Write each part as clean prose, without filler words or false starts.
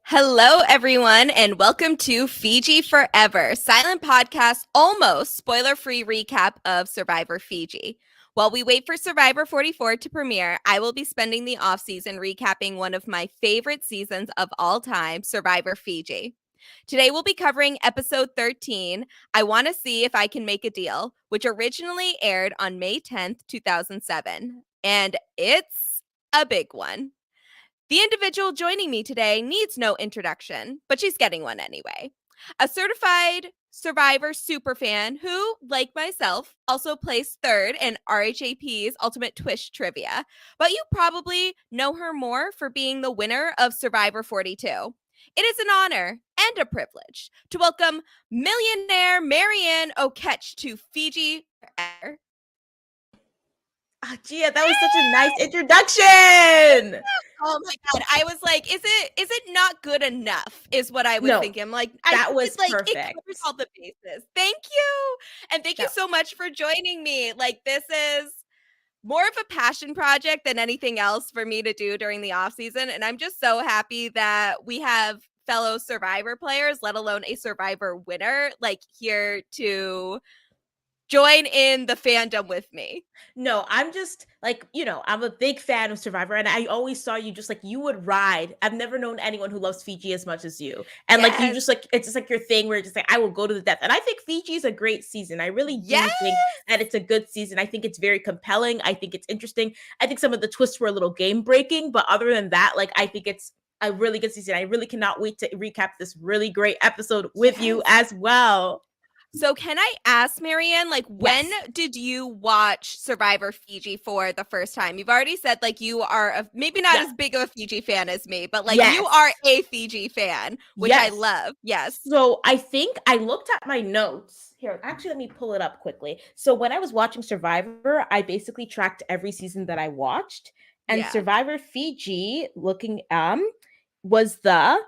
Hello, everyone, and welcome to Fiji Forever, silent podcast, almost spoiler-free recap of Survivor Fiji. While we wait for Survivor 44 to premiere, I will be spending the off-season recapping one of my favorite seasons of all time, Survivor Fiji. Today we'll be covering episode 13, I Want to See If I Can Make a Deal, which originally aired on May 10th, 2007. And it's a big one. The individual joining me today needs no introduction, but she's getting one anyway. A certified Survivor superfan who, like myself, also placed third in RHAP's Ultimate Twist Trivia, but you probably know her more for being the winner of Survivor 42. It is an honor and a privilege to welcome millionaire Maryanne Oketch to Fiji Forever. Gia, that was such a nice introduction. Oh my god! I was like, "Is it not good enough?" Is what I was thinking. I'm like, that was perfect. perfect. It covers all the bases. Thank you, and thank you so much for joining me. Like, this is more of a passion project than anything else for me to do during the off season, and I'm just so happy that we have fellow Survivor players, let alone a Survivor winner, like here to join in the fandom with me. No, I'm just like, I'm a big fan of Survivor, and I always saw you just like you would ride. I've never known anyone who loves Fiji as much as you. And like you just like it's just like your thing where you're just like, I will go to the death. And I think Fiji is a great season. I really do think that it's a good season. I think it's very compelling. I think it's interesting. I think some of the twists were a little game breaking, but other than that, like I think it's a really good season. I really cannot wait to recap this really great episode with you as well. So can I ask, Maryanne, like, when did you watch Survivor Fiji for the first time? You've already said, like, you are maybe not as big of a Fiji fan as me, but, like, you are a Fiji fan, which I love. Yes. So I think I looked at my notes. Here, actually, let me pull it up quickly. So when I was watching Survivor, I basically tracked every season that I watched. And Survivor Fiji, looking, was the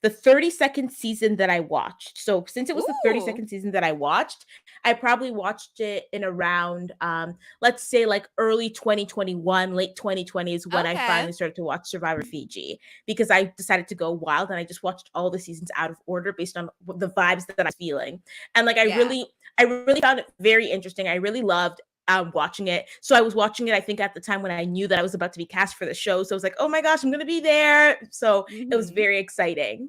32nd season that I watched. So since it was the 32nd season that I watched, I probably watched it in around let's say like early 2021, late 2020 is when I finally started to watch Survivor Fiji, because I decided to go wild and I just watched all the seasons out of order based on the vibes that I was feeling. And like I really found it very interesting. I really loved watching it. So I was watching it, I think, at the time when I knew that I was about to be cast for the show. So I was like, oh my gosh, I'm going to be there. So it was very exciting.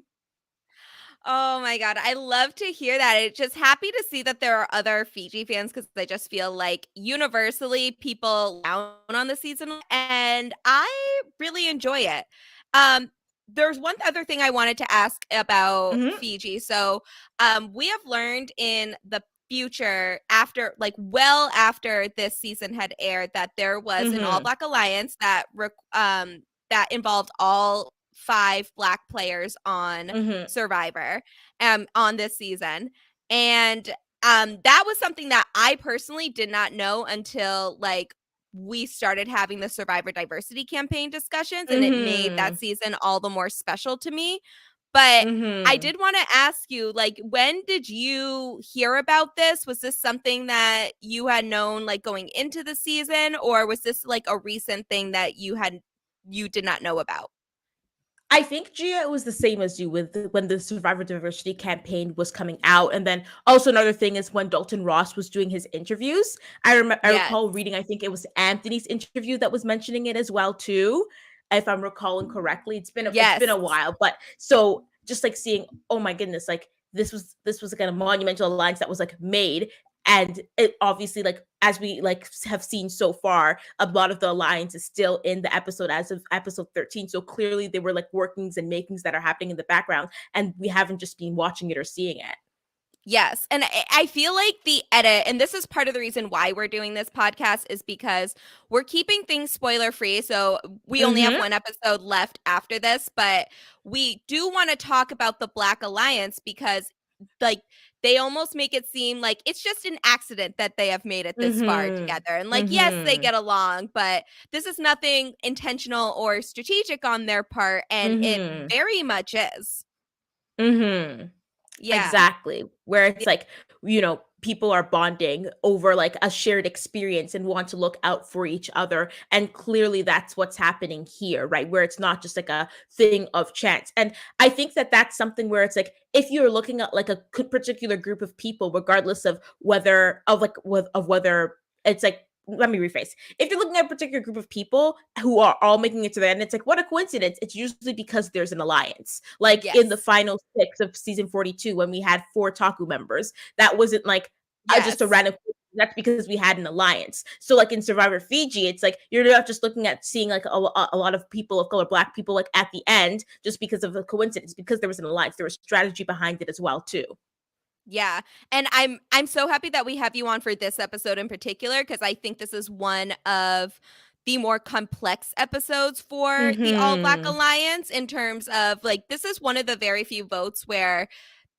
Oh my God. I love to hear that. It's just happy to see that there are other Fiji fans, because I just feel like universally people down on the season, and I really enjoy it. There's one other thing I wanted to ask about Fiji. So we have learned in the future, after well after this season had aired, that there was an all Black alliance that that involved all 5 Black players on Survivor on this season. And that was something that I personally did not know until we started having the Survivor diversity campaign discussions, and it made that season all the more special to me. But I did want to ask you, when did you hear about this? Was this something that you had known going into the season, or was this a recent thing that you did not know about? I think, Gia, it was the same as you with when the Survivor Diversity campaign was coming out. And then also another thing is when Dalton Ross was doing his interviews. I recall reading, I think it was Anthony's interview that was mentioning it as well, too. If I'm recalling correctly. It's been a while. But so just seeing, oh my goodness, this was a monumental alliance that was made. And it obviously, as we have seen so far, a lot of the alliance is still in the episode as of episode 13. So clearly there were workings and makings that are happening in the background, and we haven't just been watching it or seeing it. Yes. And I feel like the edit, and this is part of the reason why we're doing this podcast, is because we're keeping things spoiler free. So we only have one episode left after this, but we do want to talk about the Black Alliance, because they almost make it seem like it's just an accident that they have made it this far together. And yes, they get along, but this is nothing intentional or strategic on their part. And it very much is. Yeah, exactly. Where it's people are bonding over like a shared experience and want to look out for each other. And clearly that's what's happening here, right? Where it's not just like a thing of chance. And I think that that's something where it's like, if you're looking at like a particular group of people, regardless of whether whether it's like, let me rephrase. If you're looking at a particular group of people who are all making it to the end, it's like, what a coincidence. It's usually because there's an alliance. Like in the Yes. final 6 of season 42, when we had 4 Taku members, that wasn't like just a Yes. random. That's because we had an alliance. So like in Survivor Fiji, it's like you're not just looking at seeing like a lot of people of color, Black people, like at the end just because of a coincidence, because there was an alliance. There was strategy behind it as well too. Yeah, and I'm so happy that we have you on for this episode in particular, because I think this is one of the more complex episodes for the All Black Mm-hmm. Alliance, in terms of like, this is one of the very few votes where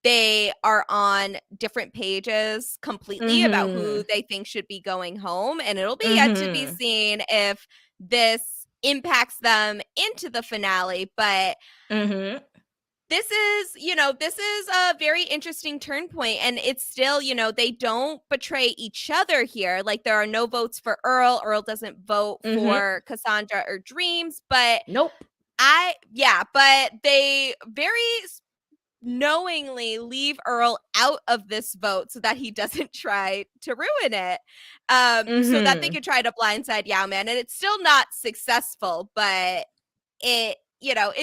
they are on different pages completely about who Mm-hmm. they think should be going home, and it'll be yet to be Mm-hmm. seen if this impacts them into the finale. But Mm-hmm. this is a very interesting turn point, and it's still, they don't betray each other here. Like, there are no votes for Earl doesn't vote Mm-hmm. for Cassandra or Dreams, but Nope. but they very knowingly leave Earl out of this vote so that he doesn't try to ruin it, so that they Mm-hmm. could try to blindside Yao Man, and it's still not successful, but it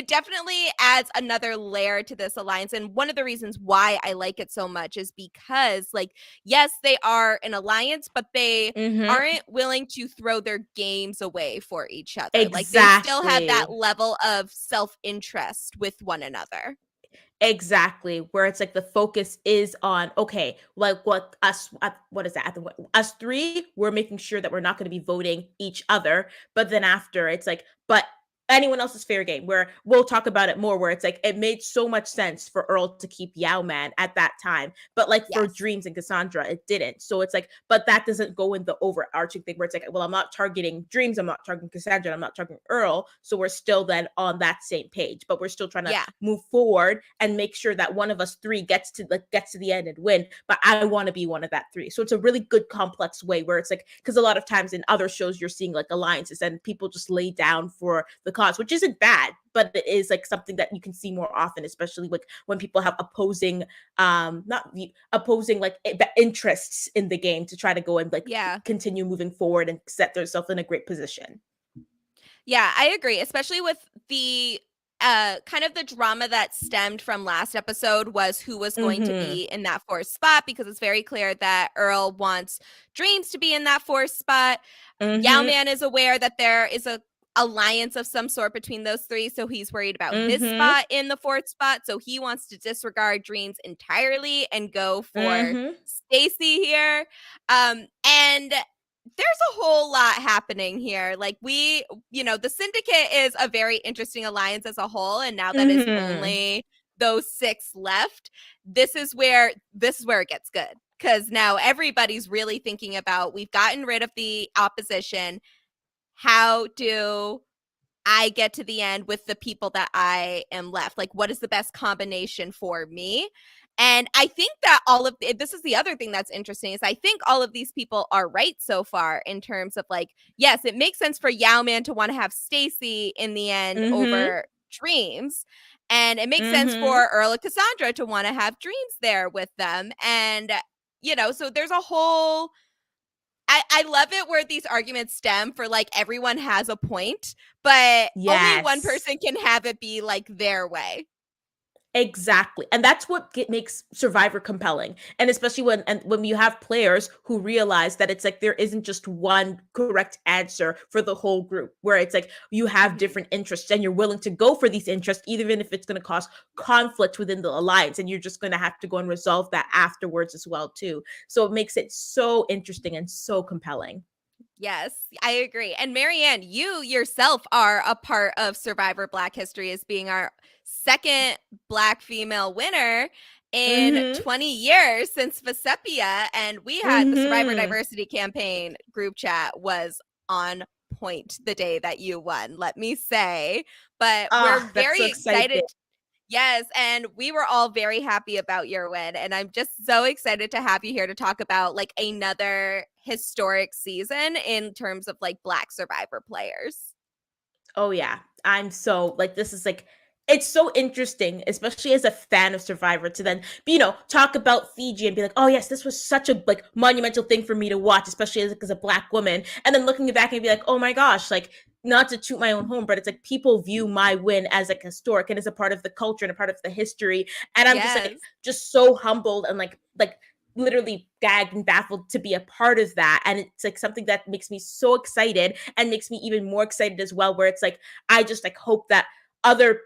definitely adds another layer to this alliance. And one of the reasons why I like it so much is because, like, yes, they are an alliance, but they Mm-hmm. aren't willing to throw their games away for each other. Like, they still have that Exactly. level of self-interest with one another. Exactly, where it's like the focus is on, okay, like what is that? Us three, we're making sure that we're not going to be voting each other. But then after, it's like, but anyone else is fair game. Where we'll talk about it more. Where it's like it made so much sense for Earl to keep Yao Man at that time, but like for Yes. Dreams and Cassandra, it didn't. So it's like, but that doesn't go in the overarching thing where it's like, well, I'm not targeting Dreams, I'm not targeting Cassandra, I'm not targeting Earl. So we're still then on that same page, but we're still trying to Yeah. move forward and make sure that one of us three gets to the end and win. But I want to be one of that three. So it's a really good complex way where it's like, because a lot of times in other shows you're seeing like alliances and people just lay down for the cause, which isn't bad, but it is like something that you can see more often, especially like when people have opposing not opposing like interests in the game to try to go and like Yeah. continue moving forward and set themselves in a great position. Yeah, I agree, especially with the kind of the drama that stemmed from last episode was who was going to Mm-hmm. be in that fourth spot, because it's very clear that Earl wants Dreams to be in that fourth spot. Yao Mm-hmm. Man is aware that there is a alliance of some sort between those three, so he's worried about his Mm-hmm. spot in the fourth spot, so he wants to disregard Dreams entirely and go for Mm-hmm. Stacy here. And there's a whole lot happening here. Like, the Syndicate is a very interesting alliance as a whole, and now that is Mm-hmm. only those 6 left, this is where it gets good, because now everybody's really thinking about, we've gotten rid of the opposition. How do I get to the end with the people that I am left? Like, what is the best combination for me? And I think that this is the other thing that's interesting, is I think all of these people are right so far, in terms of, like, yes, it makes sense for Yao Man to want to have Stacy in the end Mm-hmm. over Dreams. And it makes sense Mm-hmm. for Earl and Cassandra to want to have Dreams there with them. And, so there's a whole, I love it where these arguments stem for, like, everyone has a point, but only one Yes. person can have it be, like, their way. Exactly. And that's what makes Survivor compelling. And especially when you have players who realize that it's like there isn't just one correct answer for the whole group, where it's like you have Mhm. different interests and you're willing to go for these interests, even if it's going to cause conflict within the alliance. And you're just going to have to go and resolve that afterwards as well, too. So it makes it so interesting and so compelling. Yes, I agree. And Maryanne, you yourself are a part of Survivor Black History, as being our second Black female winner in Mm-hmm. 20 years since Vesepia. And we had the Survivor Mm-hmm. Diversity Campaign group chat was on point the day that you won, let me say. But we're Ah, that's so very exciting. excited. Yes, and we were all very happy about your win, and I'm just so excited to have you here to talk about, like, another historic season in terms of, like, Black Survivor players. Oh yeah. I'm so like this is like it's so interesting, especially as a fan of Survivor, to then talk about Fiji and be like, oh yes, this was such a like monumental thing for me to watch, especially as a black woman. And then looking back and be like, oh my gosh, like not to toot my own home, but it's like people view my win as like historic and as a part of the culture and a part of the history. And I'm just like Yes. just so humbled and like literally gagged and baffled to be a part of that. And it's like something that makes me so excited and makes me even more excited as well, where it's like I just like hope that other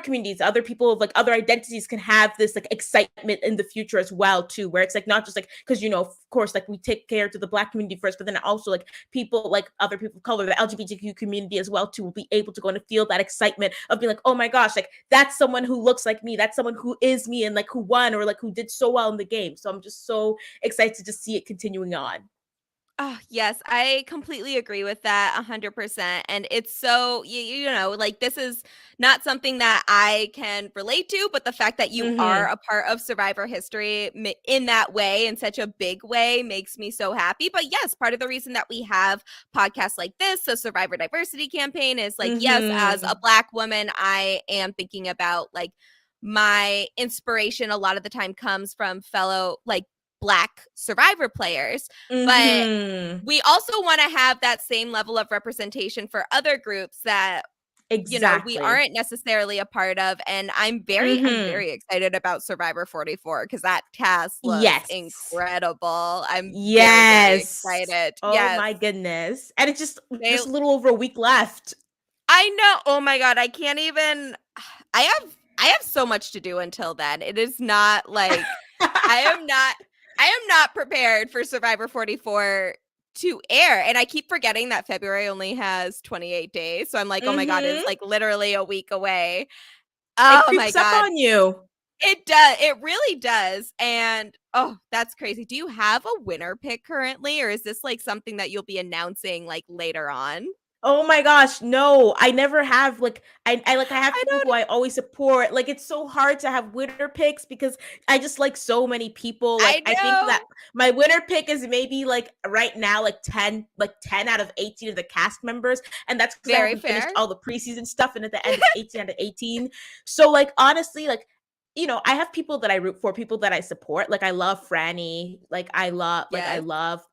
communities, other people of like other identities can have this like excitement in the future as well too, where it's like not just like because of course like we take care to the black community first, but then also like people like other people of color, the LGBTQ community as well too, will be able to go and feel that excitement of being like, oh my gosh, like that's someone who looks like me, that's someone who is me and like who won or like who did so well in the game. So I'm just so excited to see it continuing on. Oh, yes, I completely agree with that 100%. And it's so, like this is not something that I can relate to, but the fact that you are Mm-hmm. a part of Survivor history in that way, in such a big way, makes me so happy. But yes, part of the reason that we have podcasts like this, the Survivor Diversity Campaign, is like, yes, as a Mm-hmm. Black woman, I am thinking about like my inspiration a lot of the time comes from fellow like Black Survivor players. But Mm-hmm. we also wanna have that same level of representation for other groups that, we Exactly. aren't necessarily a part of, and I'm Mm-hmm. very excited about Survivor 44 because that cast looks Yes. incredible. I'm very, very Yes. excited. Oh Yes. my goodness. And it's They just a little over a week left. I know. Oh my god, I can't even I have so much to do until then. It is not like I am not I am not prepared for Survivor 44 to air. And I keep forgetting that February only has 28 days. So I'm like, "Oh my god, it's Mhm. like literally a week away." It Oh my creeps up god. on you. It does. It really does. And oh, that's crazy. Do you have a winner pick currently or is this like something that you'll be announcing like later on? Oh my gosh, no. I never have like I have I people who don't I always support. Like it's so hard to have winner picks because I just like so many people. I Like I think that know. my winner pick is maybe like right now like 10 out of 18 of the cast members, and that's cuz I Very haven't finished fair. all the preseason stuff, and at the end it's 18 out of 18. So like honestly like I have people that I root for, people that I support. Like I love Franny. Yes.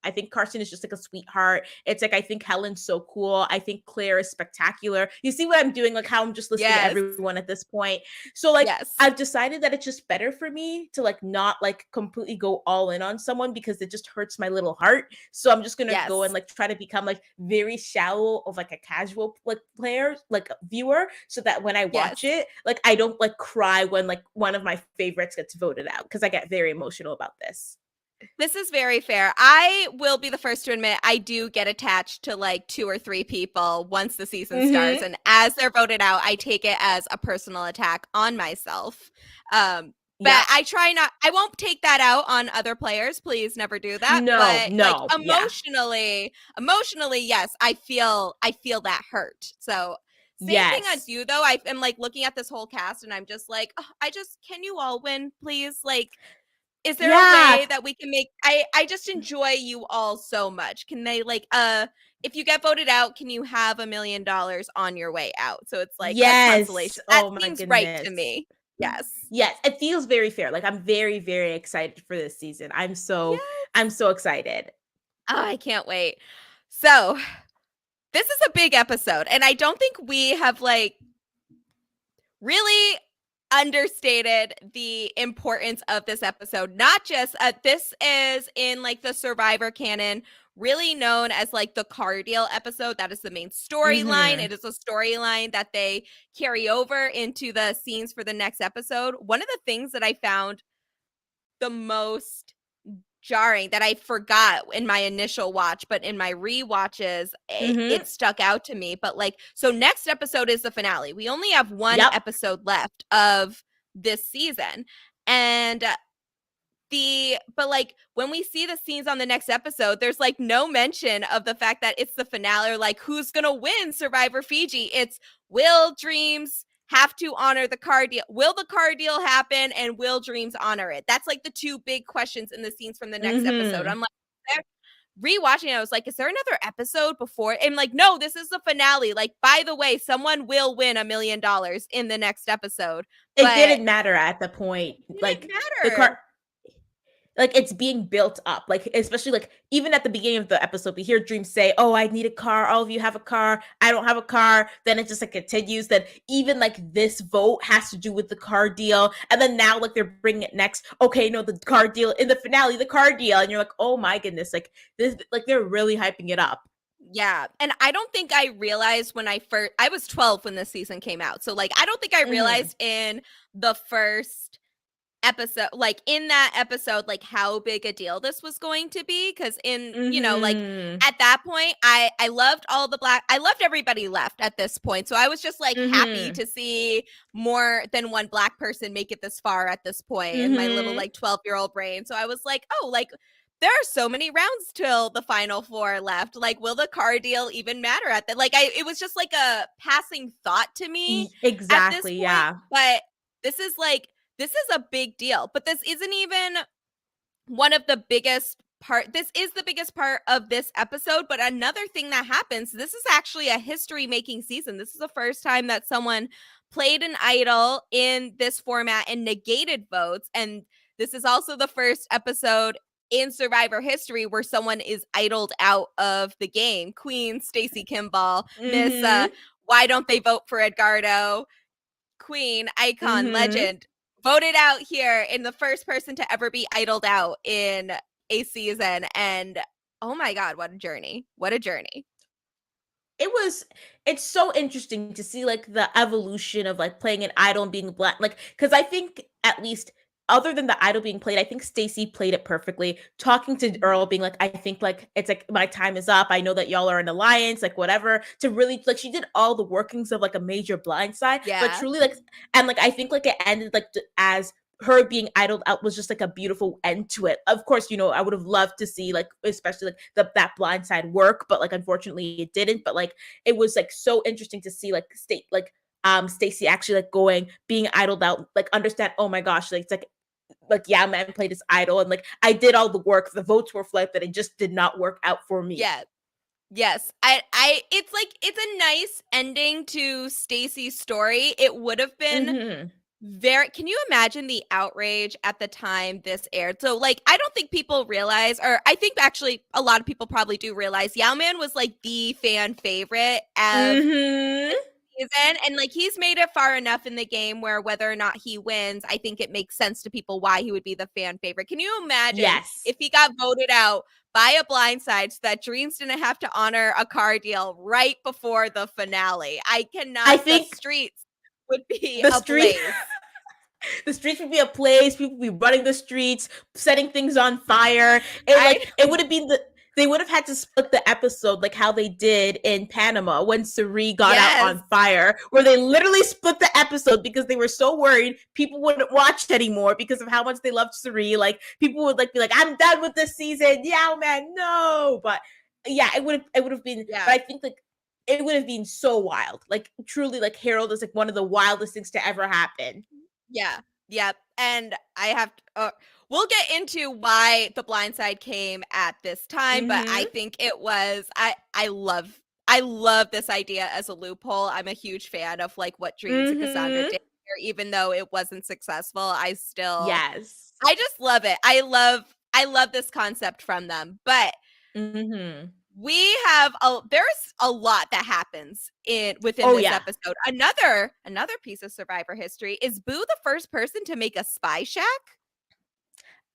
I think Carson is just like a sweetheart. It's like I think Helen's so cool. I think Claire is spectacular. You see what I'm doing? Like how I'm just listing Yes. everyone at this point. So like Yes. I've decided that it's just better for me to like not like completely go all in on someone because it just hurts my little heart. So I'm just gonna go and Yes. like try to become like very shallow of like a casual like player, like viewer, so that when I watch Yes. it, like I don't like cry when like one of my favorites gets voted out because I get very emotional about this. This is very fair. I will be the first to admit I do get attached to like 2 or 3 people once the season starts, Mhm. and as they're voted out, I take it as a personal attack on myself. But Yep. I won't take that out on other players, please never do that, No, but, like, no, yeah. emotionally, yes, I feel that hurt. So, same thing as Yes. you, though, I am, like, looking at this whole cast, and I'm just like, "Ugh, can you all win, please?" Like, is there a Yeah. way that we can make I just enjoy you all so much. Can they like if you get voted out, can you have $1,000,000 on your way out? So it's like a Yes. consolation. That Oh my seems right to goodness. me. Yes. Yes, it feels very fair. Like I'm very, very excited for this season. I'm Yes. so excited. Oh, I can't wait. So, this is a big episode and I don't think we have like really understated the importance of this episode. Not just this is in like the Survivor canon, really known as like the car deal episode. That is the main storyline. Mhm. It is a storyline that they carry over into the scenes for the next episode. One of the things that I found the most jarring that I forgot in my initial watch, but in my rewatches, it Mhm. stuck out to me. But like, so next episode is the finale. We only have one Yep. episode left of this season. And but like when we see the scenes on the next episode, there's like no mention of the fact that it's the finale or like who's gonna win Survivor Fiji. It's Will, Dreams, have to honor the car deal. Will the car deal happen, and will Dreams honor it? That's like the two big questions in the scenes from the next episode. I'm like, rewatching it, I was like, is there another episode before? And like, no, this is the finale. Like, by the way, someone will win $1 million in the next episode. It But didn't matter at the point. it didn't Like the matter. car, like it's being built up. Like especially like even at the beginning of the episode, we hear Dream say, "Oh, I need a car. All of you have a car. I don't have a car." Then it just like continues. That even like this vote has to do with the car deal, and then now like they're bringing it next. Okay, no, the car deal in the finale, the car deal, and you're like, "Oh my goodness!" Like this, like they're really hyping it up. Yeah. And I don't think I realized when I was 12 when this season came out. So like I don't think I realized in the first episode, like in that episode, like how big a deal this was going to be. Cause in, like at that point, I loved I loved everybody left at this point. So I was just like happy to see more than one Black person make it this far at this point in my little like 12-year-old brain. So I was like, oh, like there are so many rounds till the final four left. Like, will the car deal even matter at that? Like, it was just like a passing thought to me at this Exactly. point. Yeah. But this is a big deal. But this isn't even one of the biggest part. This is the biggest part of this episode. But another thing that happens, this is actually a history making season. This is the first time that someone played an idol in this format and negated votes. And this is also the first episode in Survivor history where someone is idled out of the game. Queen Stacey Kimball, Miss Why Don't They Vote for Edgardo? Queen, icon, legend, voted out here in the first person to ever be idled out in a season. And oh my God, what a journey. What a journey. It's so interesting to see like the evolution of like playing an idol and being Black, like because I think at least other than the idol being played, I think Stacey played it perfectly, talking to Earl, being like, I think like it's like my time is up, I know that y'all are an alliance, like whatever, to really like she did all the workings of like a major blindside, but Yeah. truly like, and like I think like it ended like as her being idled out was just like a beautiful end to it. Of course, I would have loved to see like especially like that blindside work, but like unfortunately it didn't. But like it was like so interesting to see like Stacey actually like being idled out, like understand, oh my gosh, like it's like yeah, man played his idol and like I did all the work, the votes were flipped, that it just did not work out for me. Yeah. Yes. It's like it's a nice ending to Stacey's story. It would have been can you imagine the outrage at the time this aired? So like I don't think people realize, or I think actually a lot of people probably do realize, Yao Man was like the fan favorite of this season, and like he's made it far enough in the game where whether or not he wins, I think it makes sense to people why he would be the fan favorite. Can you imagine if he got voted out by a blindside so that Dreams didn't have to honor a car deal right before the finale? I think the streets would be ablaze. The streets would be a place. People would be running the streets, setting things on fire. It would have been they would have had to split the episode like how they did in Panama when Cirie got out on fire, where they literally split the episode because they were so worried people wouldn't watch anymore because of how much they loved Cirie. Like people would like be like, I'm done with this season. Yeah, man, no. But yeah, it would have been. Yeah. But I think like it would have been so wild. Like truly, like Harold is like one of the wildest things to ever happen. Yeah. Yep. And I have we'll get into why the blindside came at this time, but I think it was I love this idea as a loophole. I'm a huge fan of like what Dreams and Cassandra did here, even though it wasn't successful. I just love it. I love this concept from them. But we have there's a lot that happens within this episode. Another piece of Survivor history is Boo the first person to make a spy shack?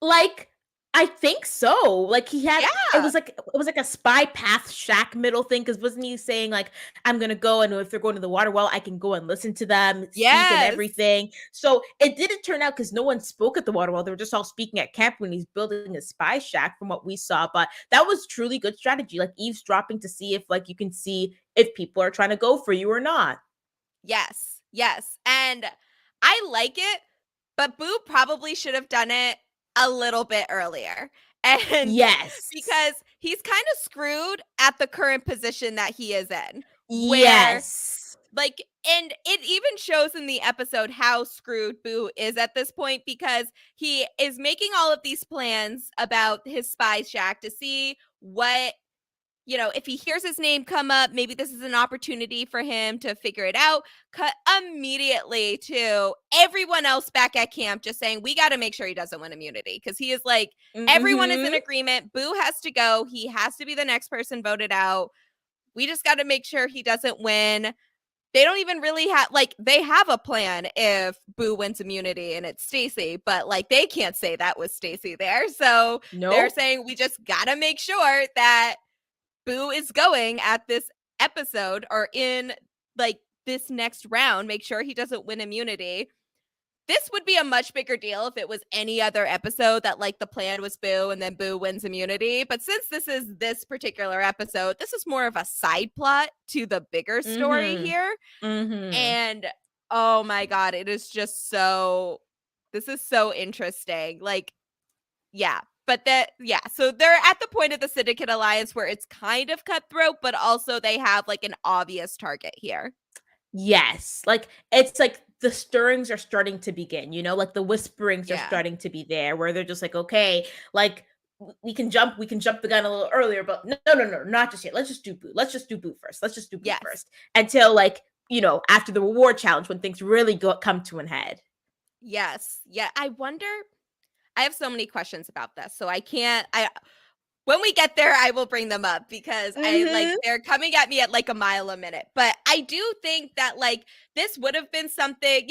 Like I think so. Like he had it was like a spy path shack middle thing, because wasn't he saying like I'm gonna go, and if they're going to the water well, I can go and listen to them speak and everything. So it didn't turn out because no one spoke at the water well. They were just all speaking at camp when he's building a spy shack from what we saw. But that was truly good strategy, like eavesdropping to see if like you can see if people are trying to go for you or not. Yes. And I like it, but Boo probably should have done it a little bit earlier. And because he's kind of screwed at the current position that he is in. Where, like And it even shows in the episode how screwed Boo is at this point, because he is making all of these plans about his spy shack to see what, if he hears his name come up, maybe this is an opportunity for him to figure it out. Cut immediately to everyone else back at camp just saying, we got to make sure he doesn't win immunity, because he is like, everyone is in Mhm. agreement. Boo has to go. He has to be the next person voted out. We just got to make sure he doesn't win. They don't even really have, like, they have a plan if Boo wins immunity and it's Stacy, but like they can't say that was Stacy there. So they're Nope. saying we just gotta make sure that Boo is going at this episode, or in like this next round, make sure he doesn't win immunity. This would be a much bigger deal if it was any other episode that like the plan was Boo and then Boo wins immunity. But since this is this particular episode, this is more of a side plot to the bigger story Mhm. here. Mhm. And oh my God, it is just so, this is so interesting. Like, yeah. But so they're at the point of the Syndicate Alliance where it's kind of cutthroat, but also they have like an obvious target here. Yes. Like, it's like the stirrings are starting to begin, like the whisperings are Yeah. starting to be there where they're just like, okay, like we can jump the gun a little earlier, but no, no, no, not just yet. Let's just do Boo. Let's just do Boo first. Let's just do Boo Yes. first until like, after the reward challenge when things really come to an head. Yes. Yeah. I wonder, I have so many questions about this. So I can't, when we get there, I will bring them up, because Mhm. they're coming at me at like a mile a minute. But I do think that like this would have been something,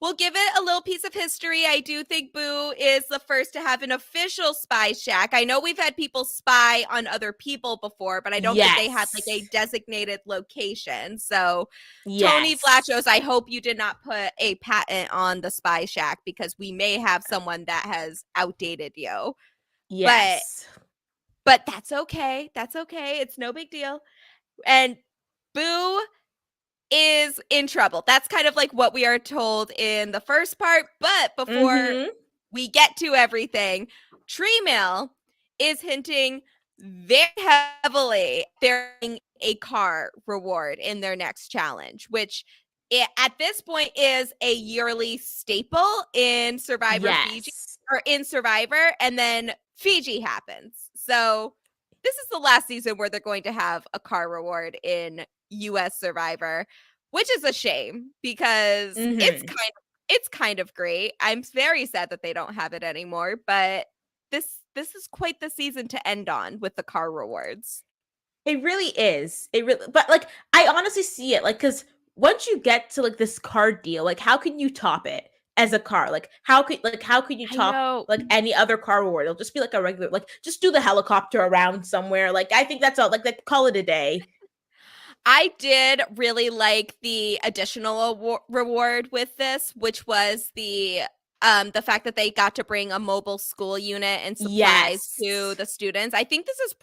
we'll give it a little piece of history. I do think Boo is the first to have an official spy shack. I know we've had people spy on other people before, but I don't think they had like a Yes. designated location. So Tony Yes. Flachos, I hope you did not put a patent on the spy shack, because we may have someone that has outdated you. But Yes. that's okay. That's okay. It's no big deal. And Boo is in trouble. That's kind of like what we are told in the first part. But before Mhm. we get to everything, Tree Mill is hinting very heavily they're getting a car reward in their next challenge, which at this point is a yearly staple in Survivor Fiji, Yes. or in Survivor, and then Fiji happens. So this is the last season where they're going to have a car reward in US Survivor, which is a shame, because Mhm. it's kind of great. I'm very sad that they don't have it anymore, but this is quite the season to end on with the car rewards. It really is. It really, but like, I honestly see it like, because once you get to like this card deal, like, how can you top it as a car? Like, how could you I top know. like any other car reward? It'll just be like a regular, like, just do the helicopter around somewhere. Like, I think that's all. Like call it a day. I did really like the additional reward with this, which was the fact that they got to bring a mobile school unit and supplies to Yes. the students. I think this is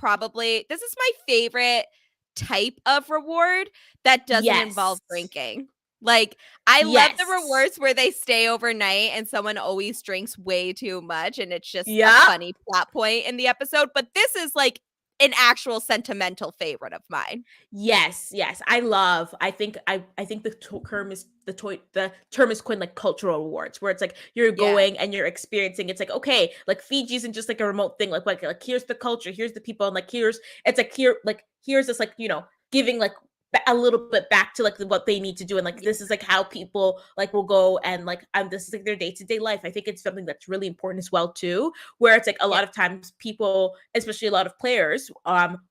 my favorite type of reward that doesn't involve Yes. drinking. Like, I love the Yes. rewards where they stay overnight and someone always drinks way too much and it's just a Yep. funny plot point in the episode, but this is like an actual sentimental favorite of mine. Yes, yes. I think the term is coined like cultural rewards, where it's like you're Yeah. going and you're experiencing. It's like, okay, like Fiji isn't just like a remote thing. Like here's the culture, here's the people, and like here's this like, giving like a little bit back to like what they need to do, and like this is like how people like will go, and like this is like their day-to-day life. I think it's something that's really important as well too, where it's like a Yeah. lot of times people, especially a lot of players,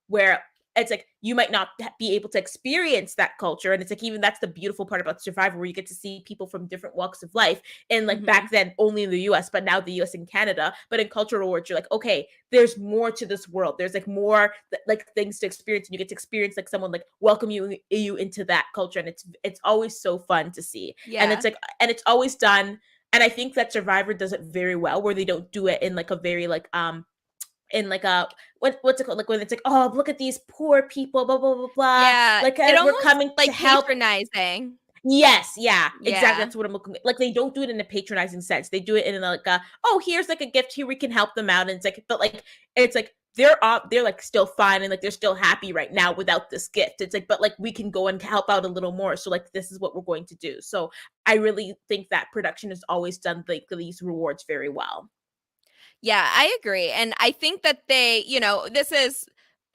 where it's like you might not be able to experience that culture, and it's like, even that's the beautiful part about Survivor, where you get to see people from different walks of life, and like Mhm. back then only in the US, but now the US and Canada. But in cultural rewards, you're like, okay, there's more to this world, there's like more like things to experience, and you get to experience like someone like welcome you into that culture, and it's always so fun to see. And it's Yeah. like, and it's always done, and I think that Survivor does it very well, where they don't do it in like a very like in like a what's it called, like when it's like, oh, look at these poor people, blah blah blah blah, Yeah. like It we're almost coming to like help. patronizing. Yes, yeah, exactly. Yeah. That's what I'm looking at. Like, they don't do it in a patronizing sense. They do it in like a, oh, here's like a gift here, we can help them out. And it's like, but like it's like they're like still fine and like they're still happy right now without this gift. It's like, but like we can go and help out a little more. So like this is what we're going to do. So I really think that production has always done like these rewards very well. Yeah, I agree. And I think that they, this is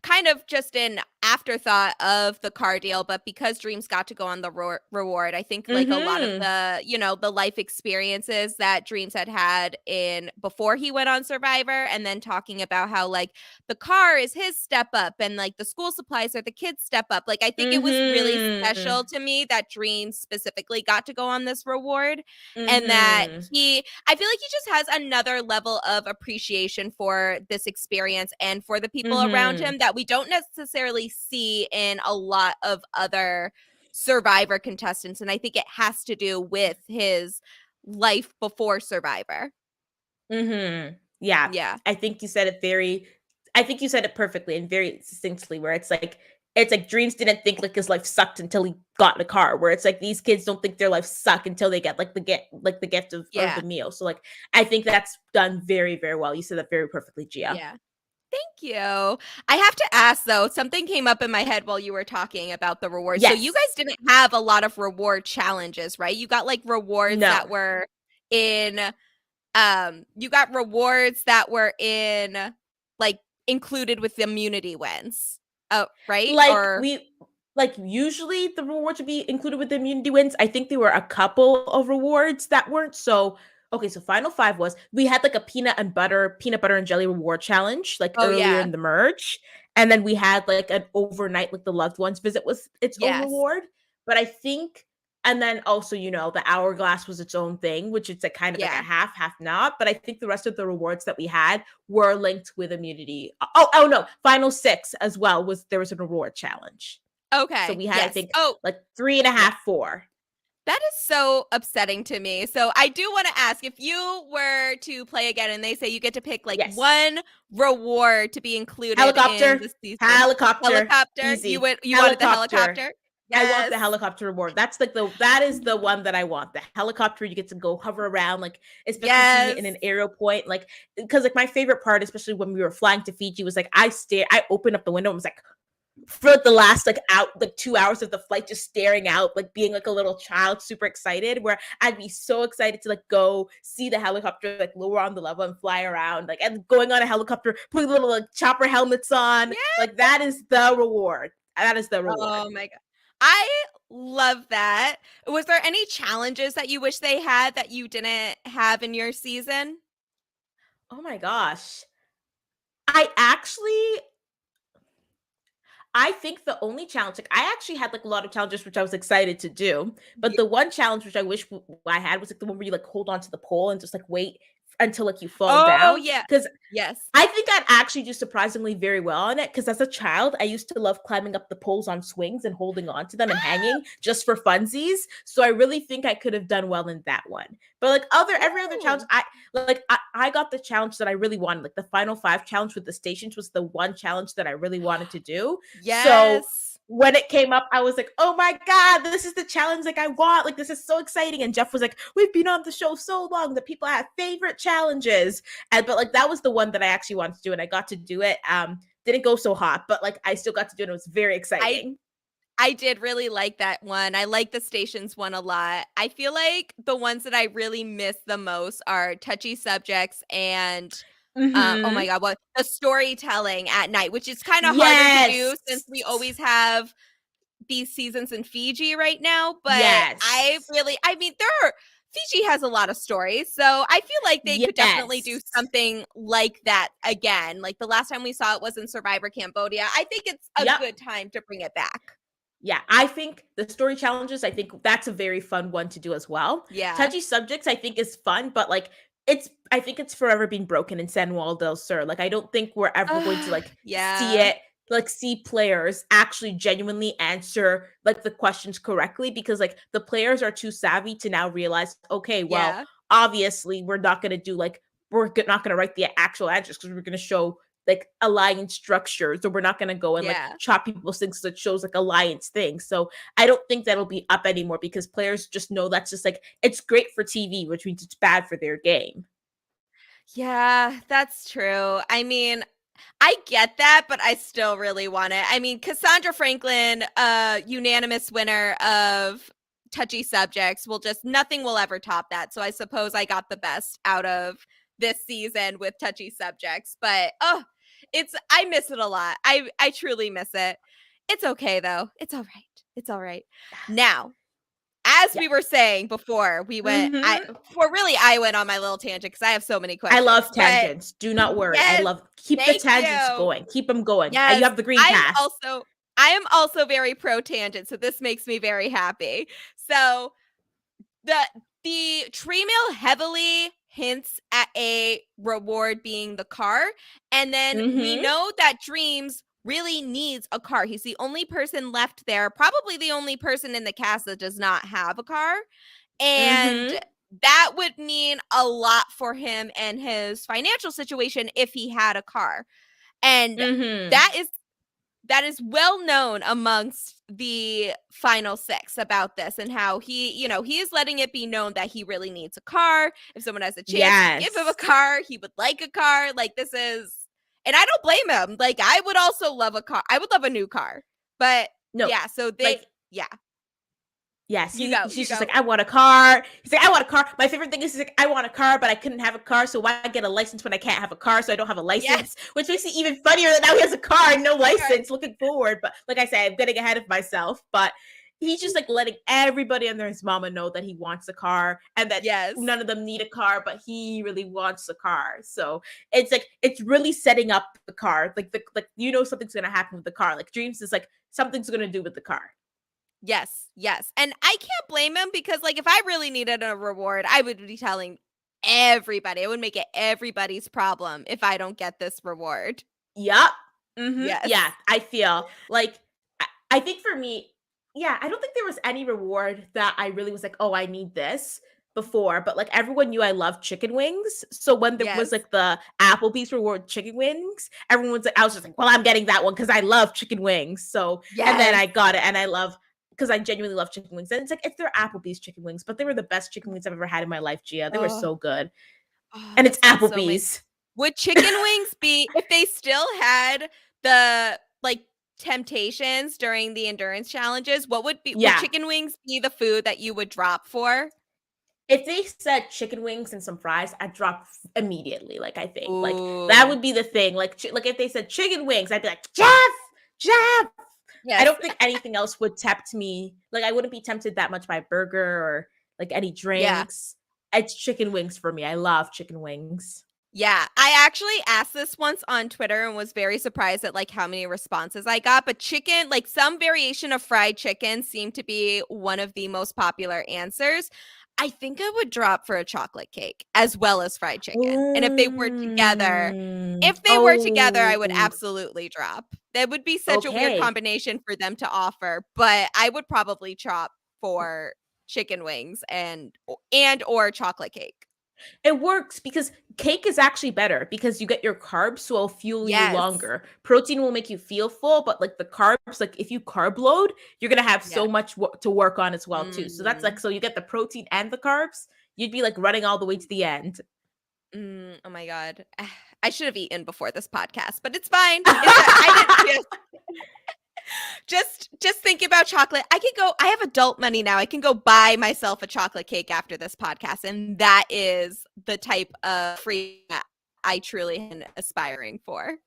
kind of just an afterthought of the car deal, but because Dreams got to go on the reward, I think like a lot of Mm-hmm. the life experiences that Dreams had had in before he went on Survivor, and then talking about how like the car is his step up and like the school supplies are the kids step up. Like I think it was really Mm-hmm. special to me that Dreams specifically got to go on this reward, and that Mm-hmm. I feel like he just has another level of appreciation for this experience and for the people around Mm-hmm. him that we don't necessarily see in a lot of other Survivor contestants. And I think it has to do with his life before Survivor. Mm-hmm. Yeah. Yeah. I think you said it very I think you said it perfectly and very succinctly where it's like Dreams didn't think like his life sucked until he got in a car, where it's like these kids don't think their life suck until they get like the gift of or the Yeah. meal. So like I think that's done very, very well. You said that very perfectly, Gia. Yeah. Thank you. I have to ask though, something came up in my head while you were talking about the rewards. So you Yes. guys didn't have a lot of reward challenges, right? You got like rewards No. that were in you got rewards that were in like included with immunity wins. Oh, right? Like Or we like usually the rewards would be included with the immunity wins. I think there were a couple of rewards that weren't. So okay, so final five was we had like a peanut butter and jelly reward challenge like oh earlier yeah. in the merge. And then we had like an overnight, like the loved ones visit was its own Yes. reward. But I think and then also, the hourglass was its own thing, which it's a kind of like a Yeah. half not. But I think the rest of the rewards that we had were linked with immunity. Oh no, final six as well was there was a reward challenge. So Okay. we had, I Yes. think, Oh, like three and a yeah. half, four. That is so upsetting to me. So I do want to ask if you were to play again and they say you get to pick like Yes. one reward to be included in Helicopter. the season. Helicopter. Helicopter. Easy. You wanted the Helicopter. helicopter? I want the Yes. helicopter reward. That's like that is the one that I want. The helicopter, you get to go hover around, like especially seeing it in Yes. an aerial point, like because like my favorite part, especially when we were flying to Fiji, was like I opened up the window and was like for like the last like out like 2 hours of the flight just staring out like being like a little child super excited where I'd be so excited to like go see the helicopter like lower on the level and fly around like and going on a helicopter putting little like chopper helmets on Yeah. like that is the reward. Oh my god. I love that. Was there any challenges that you wish they had that you didn't have in your season? Oh my gosh, I actually I think the only challenge, like I actually had like a lot of challenges which I was excited to do, but Ye the one challenge which I wish I had was like the one where you like hold on to the pole and just like wait until like you fall Oh, down. yeah. Because Yes. I think I'd actually do surprisingly very well on it because as a child, I used to love climbing up the poles on swings and holding on to them and hanging just for funsies. So I really think I could have done well in that one. But like every other challenge, Ooh. I got the challenge that I really wanted. Like the final five challenge with the stations was the one challenge that I really wanted to do. So Yes. when it came up, I was like, oh my God, this is the challenge like I want. Like, this is so exciting. And Jeff was like, we've been on the show so long that people have favorite challenges. And but like that was the one that I actually wanted to do, and I got to do it. Didn't go so hot, but like I still got to do it. It was very I exciting. I did really like that one. I like the stations one a lot. I feel like the ones that I really miss the most are touchy subjects and oh my Mm-hmm. god, what the storytelling at night, which is kind of harder to do Yes. since we always have these seasons in Fiji right now, but Yes. I mean, Fiji has a lot of stories, so I feel like they could definitely do Yes. something like that again. Like the last time we saw it was in Survivor Cambodia. I think it's a Yep. good time to bring it back. Yeah, I think the story challenges, I think that's a very fun one to do as well. Yeah. Touchy subjects, I think is fun, but like I think it's forever been broken in San Juan del Sur. Like I don't think we're ever going to like see Yeah. it, like see players actually genuinely answer like the questions correctly because like the players are too savvy to now realize, okay, well, Yeah. obviously we're not going to do like not going to write the actual answers because we're going to show like alliance structures or we're not going to go and like Yeah. chop people's things that shows like alliance things. So I don't think that'll be up anymore because players just know that's just like it's great for TV, which means it's bad for their game. Yeah, that's true. I mean, I get that, but I still really want it. I mean, Cassandra Franklin, unanimous winner of touchy subjects, nothing will ever top that. So I suppose I got the best out of this season with touchy subjects. But I miss it a lot. I truly miss it. It's okay though. It's all right. It's all right. Now, as Yeah. we were saying before, I went on my little tangent because I have so many I questions. love But tangents. Do not worry. yes, Keep the thank tangents you. going. Keep them going. You Yes, have the green I am pass. also I am also very pro tangent, so this makes me very happy. So the the tree mill heavily hints at a reward being the car, and then we know that Dreams really needs a car. He's the only person left there, probably the only person in the cast that does not have a car. And that would mean a lot for him and his financial situation if he had a car. And that is well known amongst the final six about this and how he is letting it be known that he really needs a car. If someone has a chance to give him a car, he would like a car. Like, this is, and I don't blame him. Like, I would also love a car. I would love a new car. But No, yeah, so yes, you go. she's just like, I want a car. He's like, I want a car. My favorite thing is he's like, I want a car, but I couldn't have a car, so why get a license when I can't have a car? So I don't have a license, Yes. Which makes it even funnier that now he has a car and no license. Looking forward, but like I said, I'm getting ahead of myself. But he's just like letting everybody under his mama know that he wants a car and that none of them need a car, but he really wants a car. So it's like it's really setting up the car, like something's gonna happen with the car. Like Dreams is like something's gonna do with the car. Yes. And I can't blame him because, like, if I really needed a reward, I would be telling everybody. I would make it everybody's problem if I don't get this reward. Yep. Yes. Yeah, I feel like I think for me, I don't think there was any reward that I really was like, oh, I need this before, but like everyone knew I loved chicken wings. So when there was like the Applebee's reward chicken wings, everyone's like, I was just like, well, I'm getting that one because I love chicken wings. So and then I got it and I love because I genuinely love chicken wings. And it's like, they're Applebee's chicken wings, but they were the best chicken wings I've ever had in my life, Gia. They were so good. And it's Applebee's. Would chicken wings be, if they still had the, like, temptations during the endurance challenges, would chicken wings be the food that you would drop for? If they said chicken wings and some fries, I'd drop immediately. Like, I think like that would be the thing. Like if they said chicken wings, I'd be like, Jeff. Yes. I don't think anything else would tempt me. Like, I wouldn't be tempted that much by a burger or like any drinks. It's chicken wings for me. I love chicken wings. Yeah, I actually asked this once on Twitter and was very surprised at like how many responses I got. But chicken, like some variation of fried chicken, seemed to be one of the most popular answers. I think I would drop for a chocolate cake as well as fried chicken. And if they were together, I would absolutely drop. That would be such a weird combination for them to offer, but I would probably chop for chicken wings and or chocolate cake. It works because cake is actually better because you get your carbs, so it'll fuel you longer. Protein will make you feel full, but like the carbs, like if you carb load, you're gonna have so much to work on as well too. So that's like, so you get the protein and the carbs, you'd be like running all the way to the end. Oh my god, I should have eaten before this podcast, but it's fine. I didn't just think about chocolate. I have adult money now. I can go buy myself a chocolate cake after this podcast. And that is the type of free that I truly am aspiring for.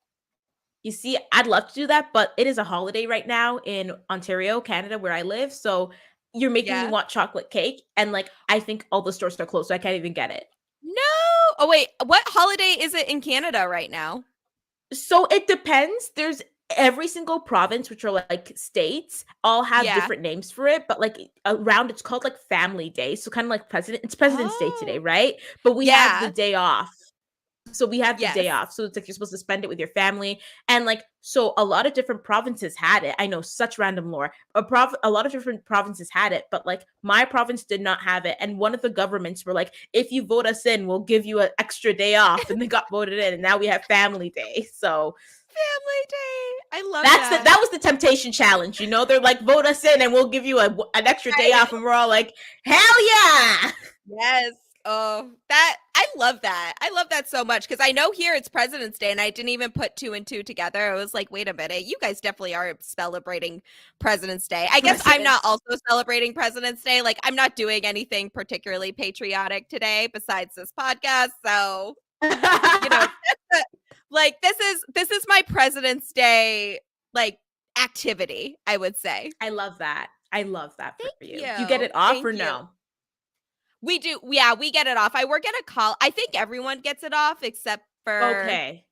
You see, I'd love to do that, but it is a holiday right now in Ontario, Canada, where I live. So you're making me want chocolate cake. And like, I think all the stores are closed, so I can't even get it. No. Oh, wait. What holiday is it in Canada right now? So it depends. There's every single province, which are like states, all have different names for it, but like around it's called like Family Day. So kind of like President's Day today, right? But we have the day off. So we have the day off. So it's like you're supposed to spend it with your family. And like, so a lot of different provinces had it. I know, such random lore. A lot of different provinces had it, but like my province did not have it. And one of the governments were like, if you vote us in, we'll give you an extra day off. And they got voted in. And now we have Family Day. So Family Day. I love that. That was the temptation challenge. You know, they're like, vote us in and we'll give you an extra day off. And we're all like, hell yeah. Yes. Oh, that I love that. I love that so much because I know here it's President's Day and I didn't even put two and two together. I was like, wait a minute, you guys definitely are celebrating President's Day. I guess I'm not Presidents. also celebrating President's Day. Like, I'm not doing anything particularly patriotic today besides this podcast. So, you know, like this is my President's Day like activity, I would say. I love that. I love that for Thank you. Do you get you. it off Thank or you. no? We do. Yeah, we get it off. I work at a call. I think everyone gets it off except for Okay.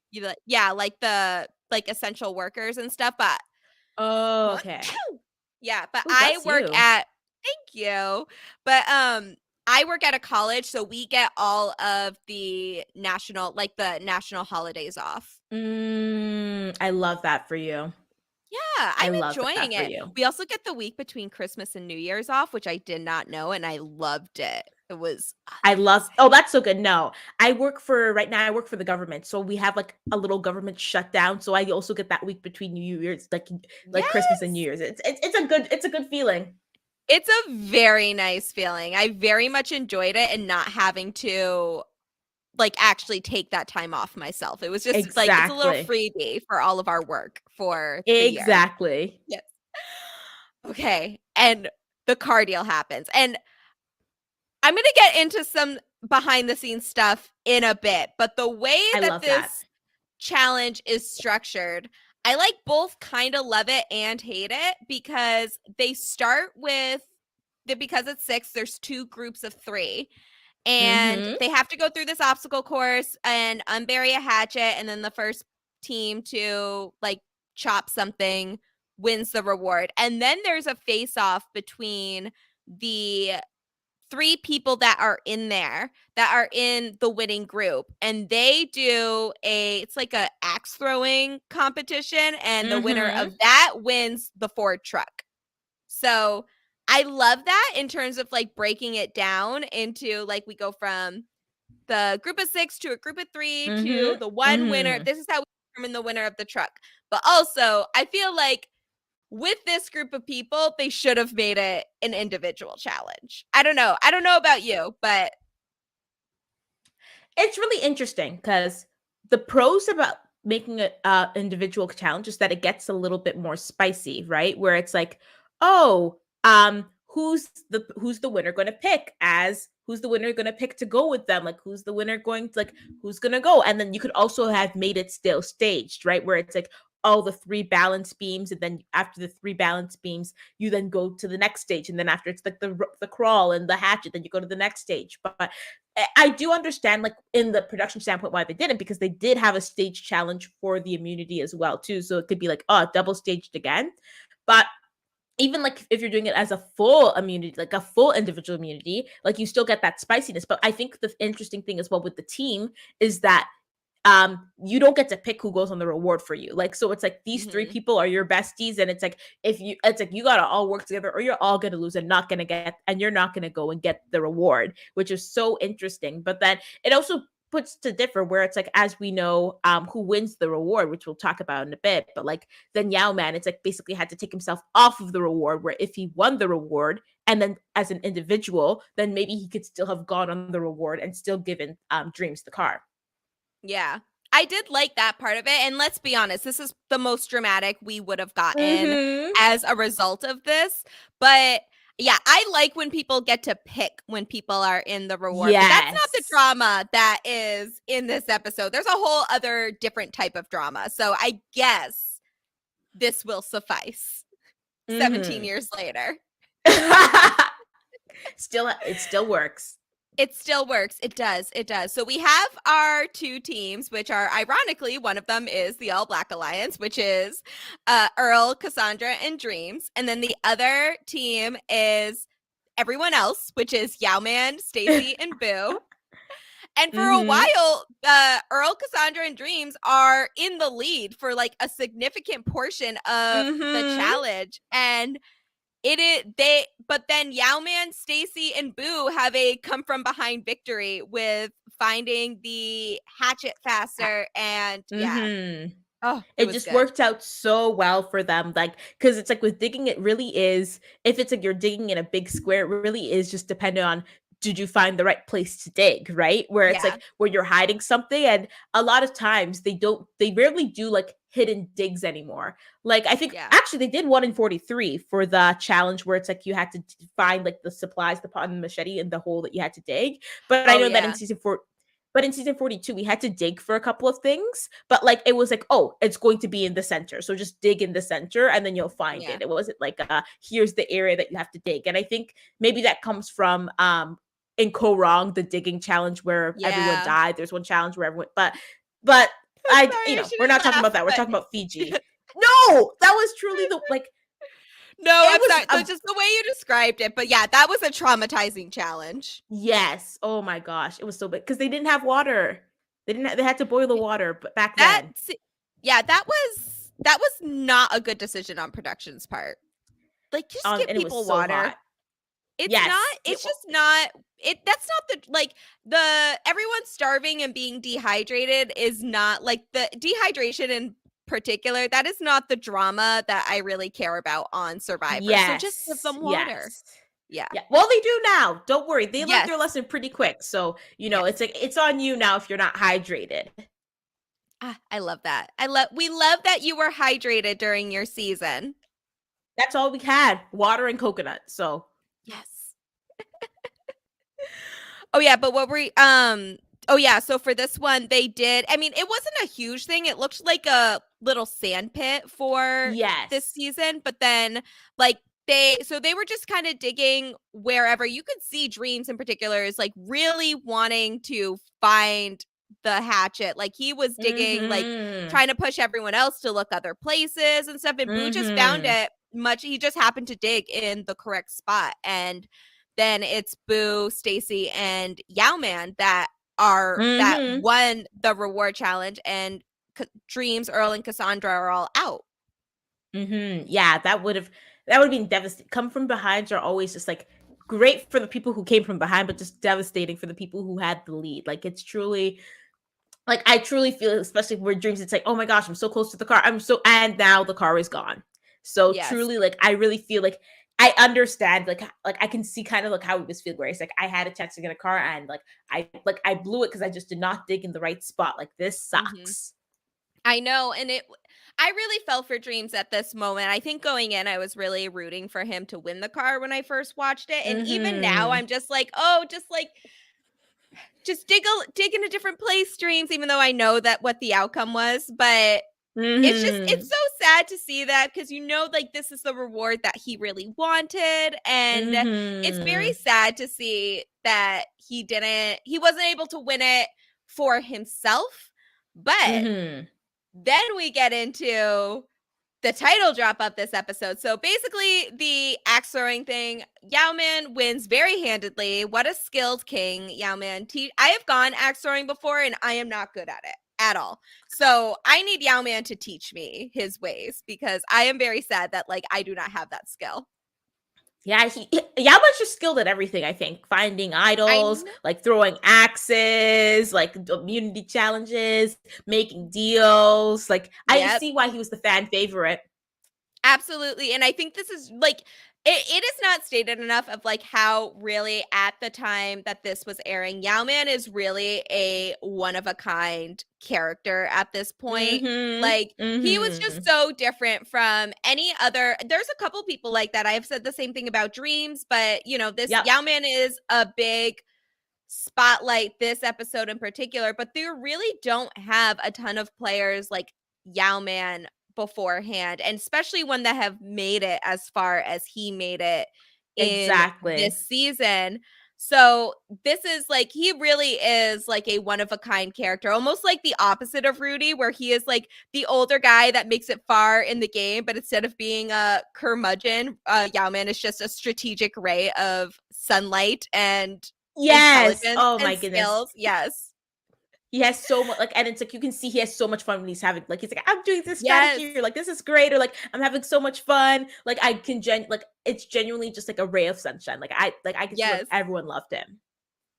yeah, like the like essential workers and stuff. But Oh, okay. yeah, but Oh, I bless work you. at thank you. But I work at a college, so we get all of the national holidays off. I love that for you. Yeah, I I'm love enjoying that for it. you. We also get the week between Christmas and New Year's off, which I did not know, and I loved it. It was I love amazing. oh, that's so good. No. Right now I work for the government. So we have like a little government shutdown. So I also get that week between New Year's, like Christmas and New Yes. Year's. It's a good feeling. It's a very nice feeling. I very much enjoyed it and not having to like actually take that time off myself. It was just like it's a little Exactly. freebie for all of our work for the year. Exactly. Yes. Okay. And the car deal happens. And I'm going to get into some behind the scenes stuff in a bit, but the way I that love that. this challenge is structured, I like both kind of love it and hate it because they start with because it's 6, there's 2 groups of 3 and Mhm. they have to go through this obstacle course and unbury a hatchet and then the first team to like chop something wins the reward. And then there's a face off between the 3 people that are in there that are in the winning group and they do it's like a axe throwing competition and the winner Mhm. of that wins the Ford truck. So I love that in terms of like breaking it down into like we go from the group of 6 to a group of 3 to Mhm. the one winner. Mhm. This is how we determine the winner of the truck. But also, I feel like with this group of people, they should have made it an individual challenge. I don't know. I don't know about you, but It's really interesting because the pros about making a individual challenge is that it gets a little bit more spicy, right? Where it's like, oh, who's the winner going to pick as who's the winner going to pick to go with them? Like, who's the winner going to like who's going to go? And then you could also have made it still staged, right? Where it's like, oh, the 3 balance beams, and then after the 3 balance beams, you then go to the next stage, and then after it's like the crawl and the hatchet, then you go to the next stage. But I do understand, like in the production standpoint, why they did it because they did have a stage challenge for the immunity as well, too. So it could be like, oh, double staged again. But even like if you're doing it as a full immunity, like a full individual immunity, like you still get that spiciness. But I think the interesting thing as well with the team is that you don't get to pick who goes on the reward for you. Like, so it's like these 3 mhm. people are your besties, and it's like it's like you gotta all work together, or you're all gonna lose and you're not gonna go and get the reward, which is so interesting. But then it also puts to differ where it's like, as we know, who wins the reward, which we'll talk about in a bit. But like then Yao Man, it's like basically had to take himself off of the reward, where if he won the reward and then as an individual, then maybe he could still have gone on the reward and still given Dreams the car. Yeah. I did like that part of it. And let's be honest, this is the most dramatic we would have gotten Mhm. as a result of this. But yeah, I like when people get to pick when people are in the reward, but that's not the Yes. drama that is in this episode. There's a whole other different type of drama. So I guess this will suffice 17 Mhm. years later. It still works. It still works. It does. It does. So we have our 2 teams, which are ironically, one of them is the All Black Alliance, which is Earl, Cassandra, and Dreams. And then the other team is everyone else, which is Yowman, Stacy, and Boo. And for a Mhm. while, Earl, Cassandra, and Dreams are in the lead for like a significant portion of the Mhm. challenge. And it is they but then Yowman, Stacy, and Boo have a come from behind victory with finding the hatchet faster and yeah. Mhm. Oh, it It was just good. worked out so well for them, like, because it's like with digging, it really is if it's like you're digging in a big square, it really is just dependent on did you find the right place to dig, right? Where it's Yeah. like where you're hiding something, and a lot of times they rarely do like hidden digs anymore. Like I think Yeah. actually they did one in 43 for the challenge where it's like you had to find like the supplies, the pot and the machete in the hole that you had to dig. But I Oh, know that yeah. but in season 42, we had to dig for a couple of things, but like it was like, oh, it's going to be in the center. So just dig in the center and then you'll find Yeah. it. It wasn't like here's the area that you have to dig. And I think maybe that comes from in Ko Wrong, the digging challenge where everyone Yeah. died. There's one challenge where everyone but I Sorry, you I know, we're shouldn't not talking laugh, about that. We're but talking about Fiji. No, that was truly the like no, it I'm was sorry. So a just the way you described it, but yeah, that was a traumatizing challenge. yes. Oh my gosh, it was so big because they didn't have water. They had to boil the Y water but back that then. se Yeah, that was not a good decision on production's part. Like, just give And it was people so water. hot. Yes. It's just not that's not everyone starving and being dehydrated is not like the dehydration in particular, that is not the drama that I really care about on Survivor. So just give Yes. them water. Yes. Yeah. Yeah. Well, they do now. Don't worry. They learned Yes. their lesson pretty quick. So, it's Yes. like it's on you now if you're not hydrated. Ah, I love that. We love that you were hydrated during your season. That's all we had. Water and coconut. So, Yes. Oh yeah, but oh yeah, so for this one they did, I mean, it wasn't a huge thing. It looked like a little sand pit for this yes. season, but then like they were just kind of digging wherever. You could see Dreams in particular is like really wanting to find the hatchet. Like he was digging, like Mhm. trying to push everyone else to look other places and stuff. And Boo just found Mhm. it much. He just happened to dig in the correct spot. And then it's Boo, Stacy, and Yowman that Mhm. won the reward challenge, and Dreams, Earl, and Cassandra are all out. Mhm. Yeah, that would have been devastating. Come from behinds are always just like great for the people who came from behind, but just devastating for the people who had the lead. Like it's truly like I truly feel, especially where Dreams, it's like, oh my gosh, I'm so close to the car. And now the car is gone. So Yes. truly, like I really feel like I understand, like I can see kind of like how he was feeling, where it's like I had a chance to get a car and I blew it because I just did not dig in the right spot. Like this Hmm. sucks. I know, and I really felt for Dreams at this moment. I think going in, I was really rooting for him to win the car when I first watched it, and even now, Mhm. I'm just like, oh, just dig in a different place, Dreams. Even though I know that what the outcome was, but it's Mhm. so sad to see that because like this is the reward that he really wanted, and it's very Mhm. sad to see that he wasn't able to win it for himself. But Mhm. then we get into the title drop of this episode. So basically, the axe throwing thing, Yowman wins very handedly. What a skilled king, Yowman. I have gone axe throwing before, and I am not good at it at all. So I need Yowman to teach me his ways because I am very sad that like I do not have that skill. Yeah, Yaba's just skilled at everything, I think. Finding I idols, know. like throwing axes, like immunity challenges, making deals. Like I Yep. see why he was the fan favorite. Absolutely. And I think this is like it is not stated enough of like how really at the time that this was airing, Yowman is really a one of a kind character at this point. Mhm. Like he was just Mhm. so different from any other. There's a couple people like that. I've said the same thing about Dreams, but this Yep. Yowman is a big spotlight this episode in particular, but they really don't have a ton of players like Yowman beforehand, and especially one that have made it as far as he made it in Exactly. this season. So this is like he really is like a one of a kind character, almost like the opposite of Rudy, where he is like the older guy that makes it far in the game, but instead of being a curmudgeon, Yowman is just a strategic ray of sunlight and Yes. intelligence Oh my and goodness. skills. Yes. He has so much and it's like you can see he has so much fun when he's like, I'm doing this Yes. strategy, or like this is great, or like I'm having so much fun. Like I can like it's genuinely just like a ray of sunshine. Like I can see why Yes. everyone loved him.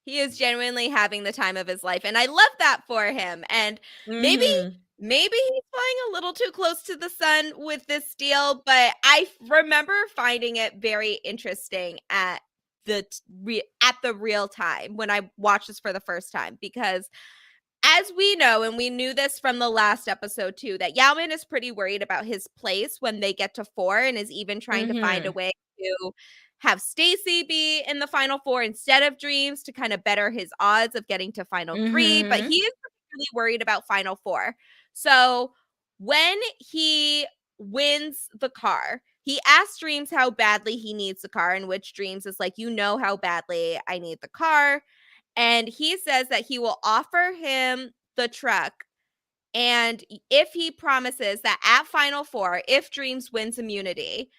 He is genuinely having the time of his life, and I love that for him. And maybe Mhm. maybe he's flying a little too close to the sun with this deal, but I remember finding it very interesting at at the real time when I watched this for the first time, because as we know, and we knew this from the last episode too, that Yao Ming is pretty worried about his place when they get to 4, and is even trying to find a way to have Stacy be in the final 4 instead of Dreams to kind of better his odds of getting to final 3. But he is particularly worried about final 4. So when he wins the car, he asks Dreams how badly he needs the car, in which Dreams is like, you know how badly I need the car. And he says that he will offer him the truck. And if he promises that at Final 4, if Dreams wins immunity,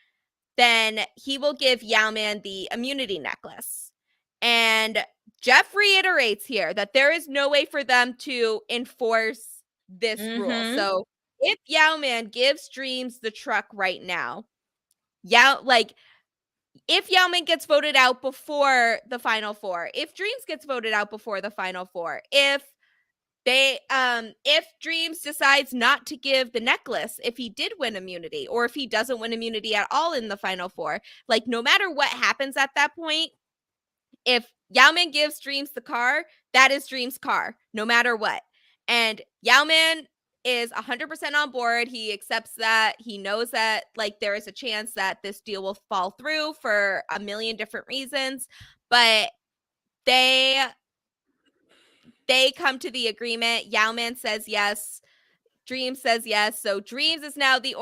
then he will give Yao Ming the immunity necklace. And Jeff reiterates here that there is no way for them to enforce this rule. So if Yao Ming gives Dreams the truck right now, if Yao Ming gets voted out before the final 4, if Dreams gets voted out before the final 4, if Dreams decides not to give the necklace if he did win immunity, or if he doesn't win immunity at all in the final 4, like, no matter what happens at that point, if Yao Ming gives Dreams the car, that is Dreams' car, no matter what. And Yao Ming is 100% on board. He accepts that. He knows that, like, there is a chance that this deal will fall through for a million different reasons, but they come to the agreement. Yao Ming says yes. Dreams says yes. So Dreams is now the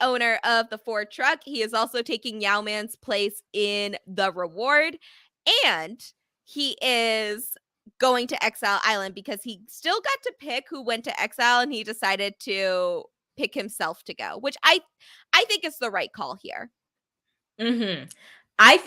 owner of the Ford truck. He is also taking Yao Ming's place in the reward, and he is going to Exile Island because he still got to pick who went to exile, and he decided to pick himself to go, which I think is the right call here. I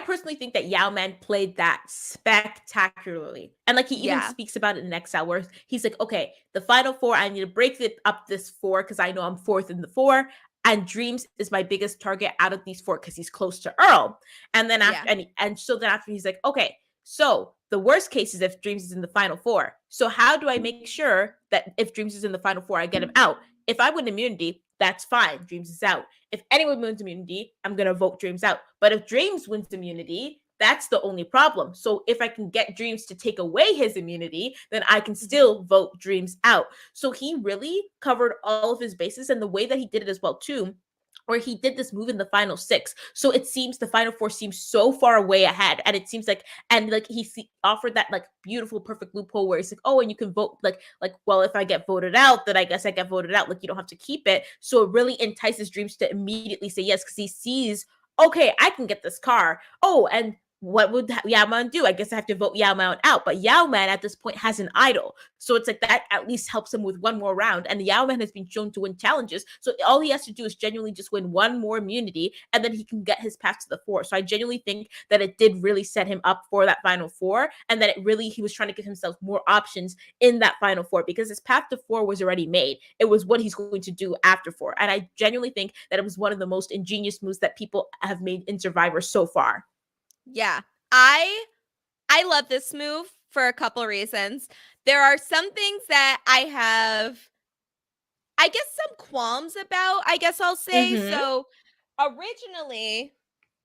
personally think that Yao Ming played that spectacularly. And like he even speaks about it in Exile, where he's like, okay, the final 4, I need to break it up this 4 because I know I'm 4th in the 4. And Dreams is my biggest target out of these 4 because he's close to Earl. And then after so then after he's like, okay, so the worst case is if Dreams is in the final 4. So how do I make sure that if Dreams is in the final 4, I get him out? If I win immunity, that's fine. Dreams is out. If anyone wins immunity, I'm going to vote Dreams out. But if Dreams wins immunity, that's the only problem. So if I can get Dreams to take away his immunity, then I can still vote Dreams out. So he really covered all of his bases, and the way that he did it as well, too, where he did this move in the final 6. So it seems the final 4 seems so far away ahead. And it seems like, and like he offered that like beautiful, perfect loophole where he's like, oh, and you can vote well, if I get voted out, then I guess I get voted out. Like, you don't have to keep it. So it really entices Dreams to immediately say yes, because he sees, okay, I can get this car. Oh, and what would Yao Ming do? I guess I have to vote Yao Ming out. But Yao Ming at this point has an idol. So it's like that at least helps him with one more round. And Yao Ming has been shown to win challenges. So all he has to do is genuinely just win one more immunity, and then he can get his path to the 4. So I genuinely think that it did really set him up for that final 4, and that he was trying to give himself more options in that final 4, because his path to 4 was already made. It was what he's going to do after 4. And I genuinely think that it was one of the most ingenious moves that people have made in Survivor so far. Yeah, I love this move for a couple reasons. There are some things that I have, I guess, some qualms about, I guess I'll say. So originally,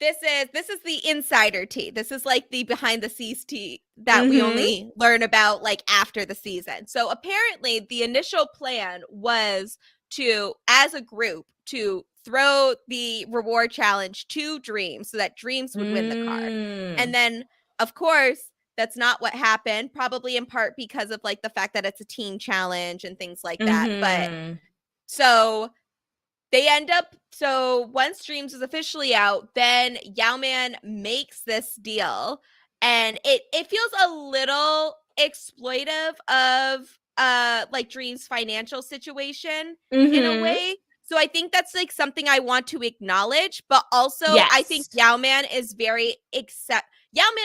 this is the insider tea. This is like the behind the scenes tea that we only learn about like after the season. So apparently the initial plan was to, as a group, to throw the reward challenge to Dreams so that Dreams would win the car. And then, of course, that's not what happened, probably in part because of like the fact that it's a team challenge and things like that. But so they end up, so once Dreams is officially out, then Yao Ming makes this deal, and it feels a little exploitive of like Dreams' financial situation in a way. So I think that's like something I want to acknowledge, but also I think Yao Ming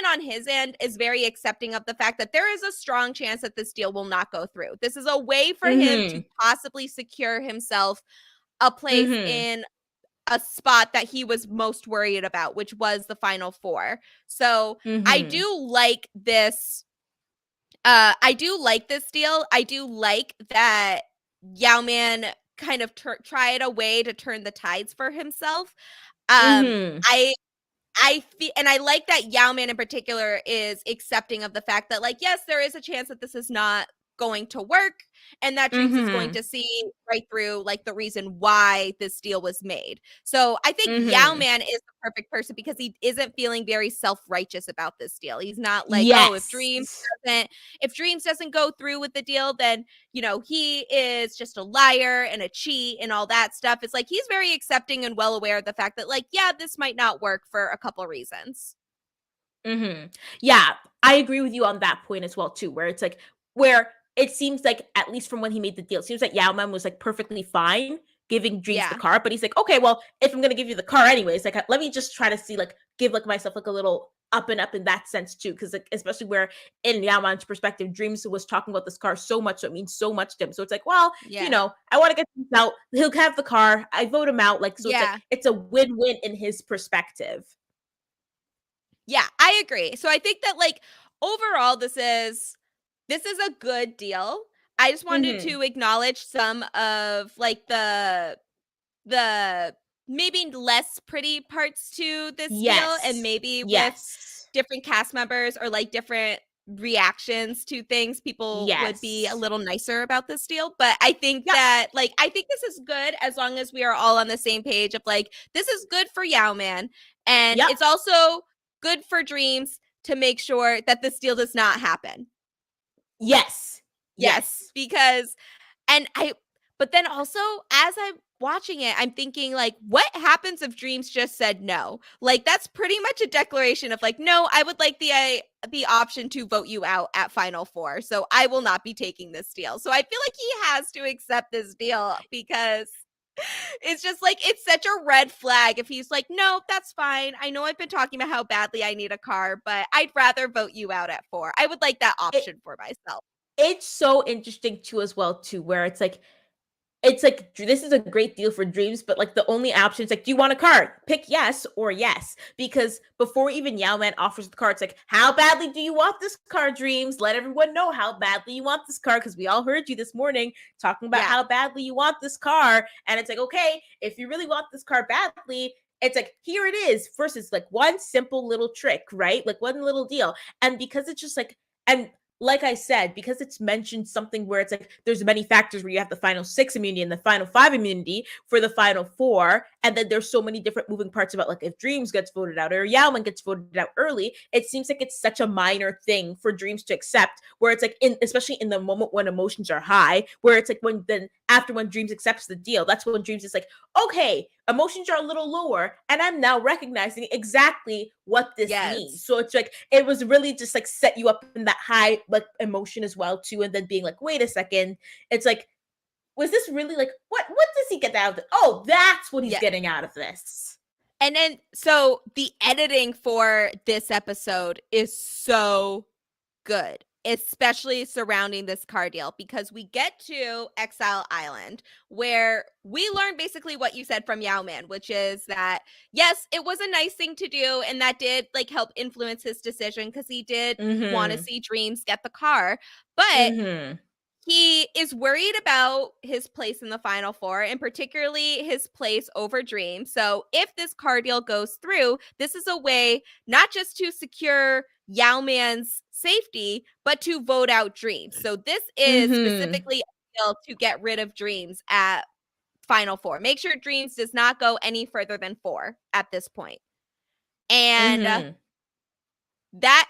on his end is very accepting of the fact that there is a strong chance that this deal will not go through. This is a way for him to possibly secure himself a place in a spot that he was most worried about, which was the final 4. So I do like this. I do like this deal. I do like that Yao Ming kind of tried a way to turn the tides for himself. and I like that Yao Man in particular is accepting of the fact that, like, yes, there is a chance that this is not going to work, and that Dreams is going Mm-hmm. to see right through, like, the reason why this deal was made. So I think Yao Mm-hmm. Man is the perfect person because he isn't feeling very self-righteous about this deal. He's not like, oh, Yes. if Dreams doesn't go through with the deal, then he is just a liar and a cheat and all that stuff. It's like he's very accepting and well aware of the fact that, like, yeah, this might not work for a couple reasons. Mm-hmm. Yeah, I agree with you on that point as well too. Where it's like where it seems like at least from when he made the deal, it seems like Yao Man was like perfectly fine giving Dreams the Yeah. car, but he's like, okay, well, if I'm gonna give you the car anyways, like let me just try to see like give like myself like a little up and up in that sense too, because like especially where in Yao Man's perspective, Dreams was talking about this car so much, so it means so much to him. So it's like, well, Yeah. I want to get this out. He'll have the car. I vote him out. Like so, it's like Yeah. it's a win-win in his perspective. Yeah, I agree. So I think that, like, overall this is a good deal. I just wanted Mm-hmm. to acknowledge some of, like, the maybe less pretty parts to this deal, and Yes. maybe with Yes. different cast members or, like, different reactions to things, people would be a Yes. little nicer about this deal. But I think Yep. that, like, I think this is good as long as we are all on the same page of, like, this is good for Yao Man, and Yep. it's also good for Dreams to make sure that this deal does not happen. Yes. Yes, Yes. because and I but then also, as I'm watching it, I'm thinking, like, what happens if Dreams just said no? Like, that's pretty much a declaration of, like, no, I would like the option to vote you out at Final Four, so I will not be taking this deal. So I feel like he has to accept this deal because it's just like it's such a red flag if he's like, no, that's fine. I know I've been talking about how badly I need a car, but I'd rather vote you out at 4. I would like that It option for myself. it's so interesting too as well too, where it's like this is a great deal for Dreams, but like the only option is like, do you want a card? Pick yes or yes. Because before even Yao Man offers the card, it's like, how badly do you want this card, Dreams? Let everyone know how badly you want this card, because we all heard you this morning talking about Yeah. how badly you want this car. And it's like, okay, if you really want this car badly, it's like, here it is, versus like one simple little trick, right? Like one little deal. And because it's just like, and like I said, because it's mentioned something where it's like there's many factors where you have the final 6 immunity and the final 5 immunity for the final 4, and then there's so many different moving parts about like if Dreams gets voted out or Yao Man gets voted out early, it seems like it's such a minor thing for Dreams to accept, where it's like especially in the moment when emotions are high, where it's like when Dreams accepts the deal, that's when Dreams is like, okay, emotions are a little lower and I'm now recognizing exactly what this means. Yes. So it's like it was really just like set you up in that high like emotion as well too, and then being like, wait a second, it's like, was this really like what does he get out of it? Oh, that's what he's Yeah. getting out of this. And then so the editing for this episode is so good, especially surrounding this car deal, because we get to Exile Island where we learn basically what you said from Yao Man, which is that yes, it was a nice thing to do, and that did like help influence his decision because he did want to Mm-hmm. see Dreams get the car, but Mm-hmm. he is worried about his place in the Final Four, and particularly his place over Dream. So if this car deal goes through, this is a way not just to secure Yao Man's safety, but to vote out Dreams. So this is Mm-hmm. specifically a deal to get rid of Dreams at Final Four. Make sure Dreams does not go any further than 4 at this point. And Mm-hmm.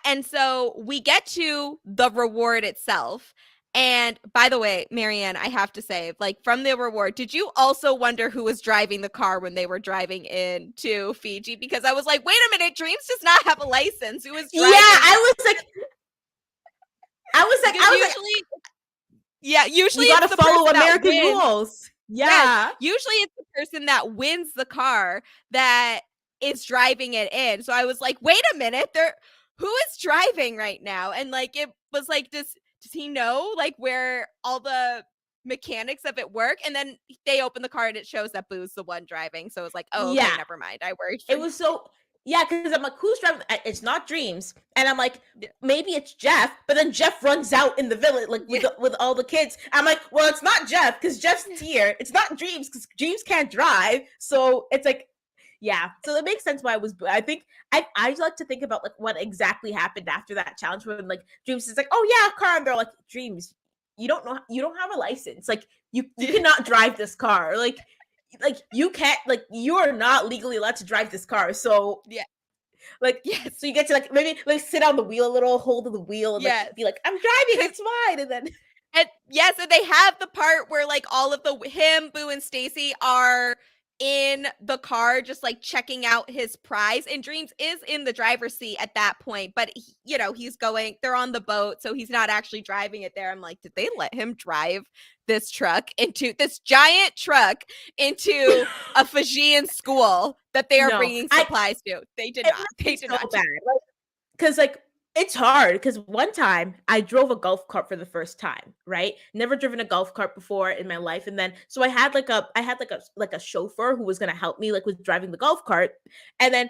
and so we get to the reward itself. And by the way, Maryanne, I have to say, like, from the reward, did you also wonder who was driving the car when they were driving into Fiji? Because I was like, wait a minute, Dreams does not have a license. Who was Yeah, driving? Because usually, yeah, usually you gotta it's the follow person that American wins. rules. Yes, Yeah. usually it's the person that wins the car that is driving it in. So I was like, wait a minute, who is driving right now? And like it was like, does he know like where all the mechanics of it work? And then they open the car and it shows that Boo's the one driving. So it was like, oh, okay, Yeah. never mind. I worried for It you. was so yeah, because I'm like, who's driving? It's not Dreams, and I'm like, Yeah. maybe it's Jeff. But then Jeff runs out in the village, like with all the kids. I'm like, well, it's not Jeff because Jeff's here. It's not Dreams because Dreams can't drive. So it's like, Yeah, so it makes sense why it was. I think I like to think about like what exactly happened after that challenge when like Dreams is like, oh yeah, car, and they're like, Dreams, you don't have a license, like you cannot drive this car, like you can't, like you are not legally allowed to drive this car, so Yeah. like Yes. so you get to like maybe like sit on the wheel a little, hold of the wheel, and like Yes. be like, I'm driving, 'Cause it's fine, and then and yes, and they have the part where like all of the him, Boo, and Stacy are in the car just like checking out his prize, and Dreams is in the driver's seat at that point, but he's going, they're on the boat, so he's not actually driving it there. I'm like, did they let him drive this giant truck into a Fijian school that they are no, bringing I supplies to? They did it not. must They be did so not. bad. Like, because like it's hard. Because one time I drove a golf cart for the first time, right? Never driven a golf cart before in my life, and then so I had like a chauffeur who was gonna help me like with driving the golf cart, and then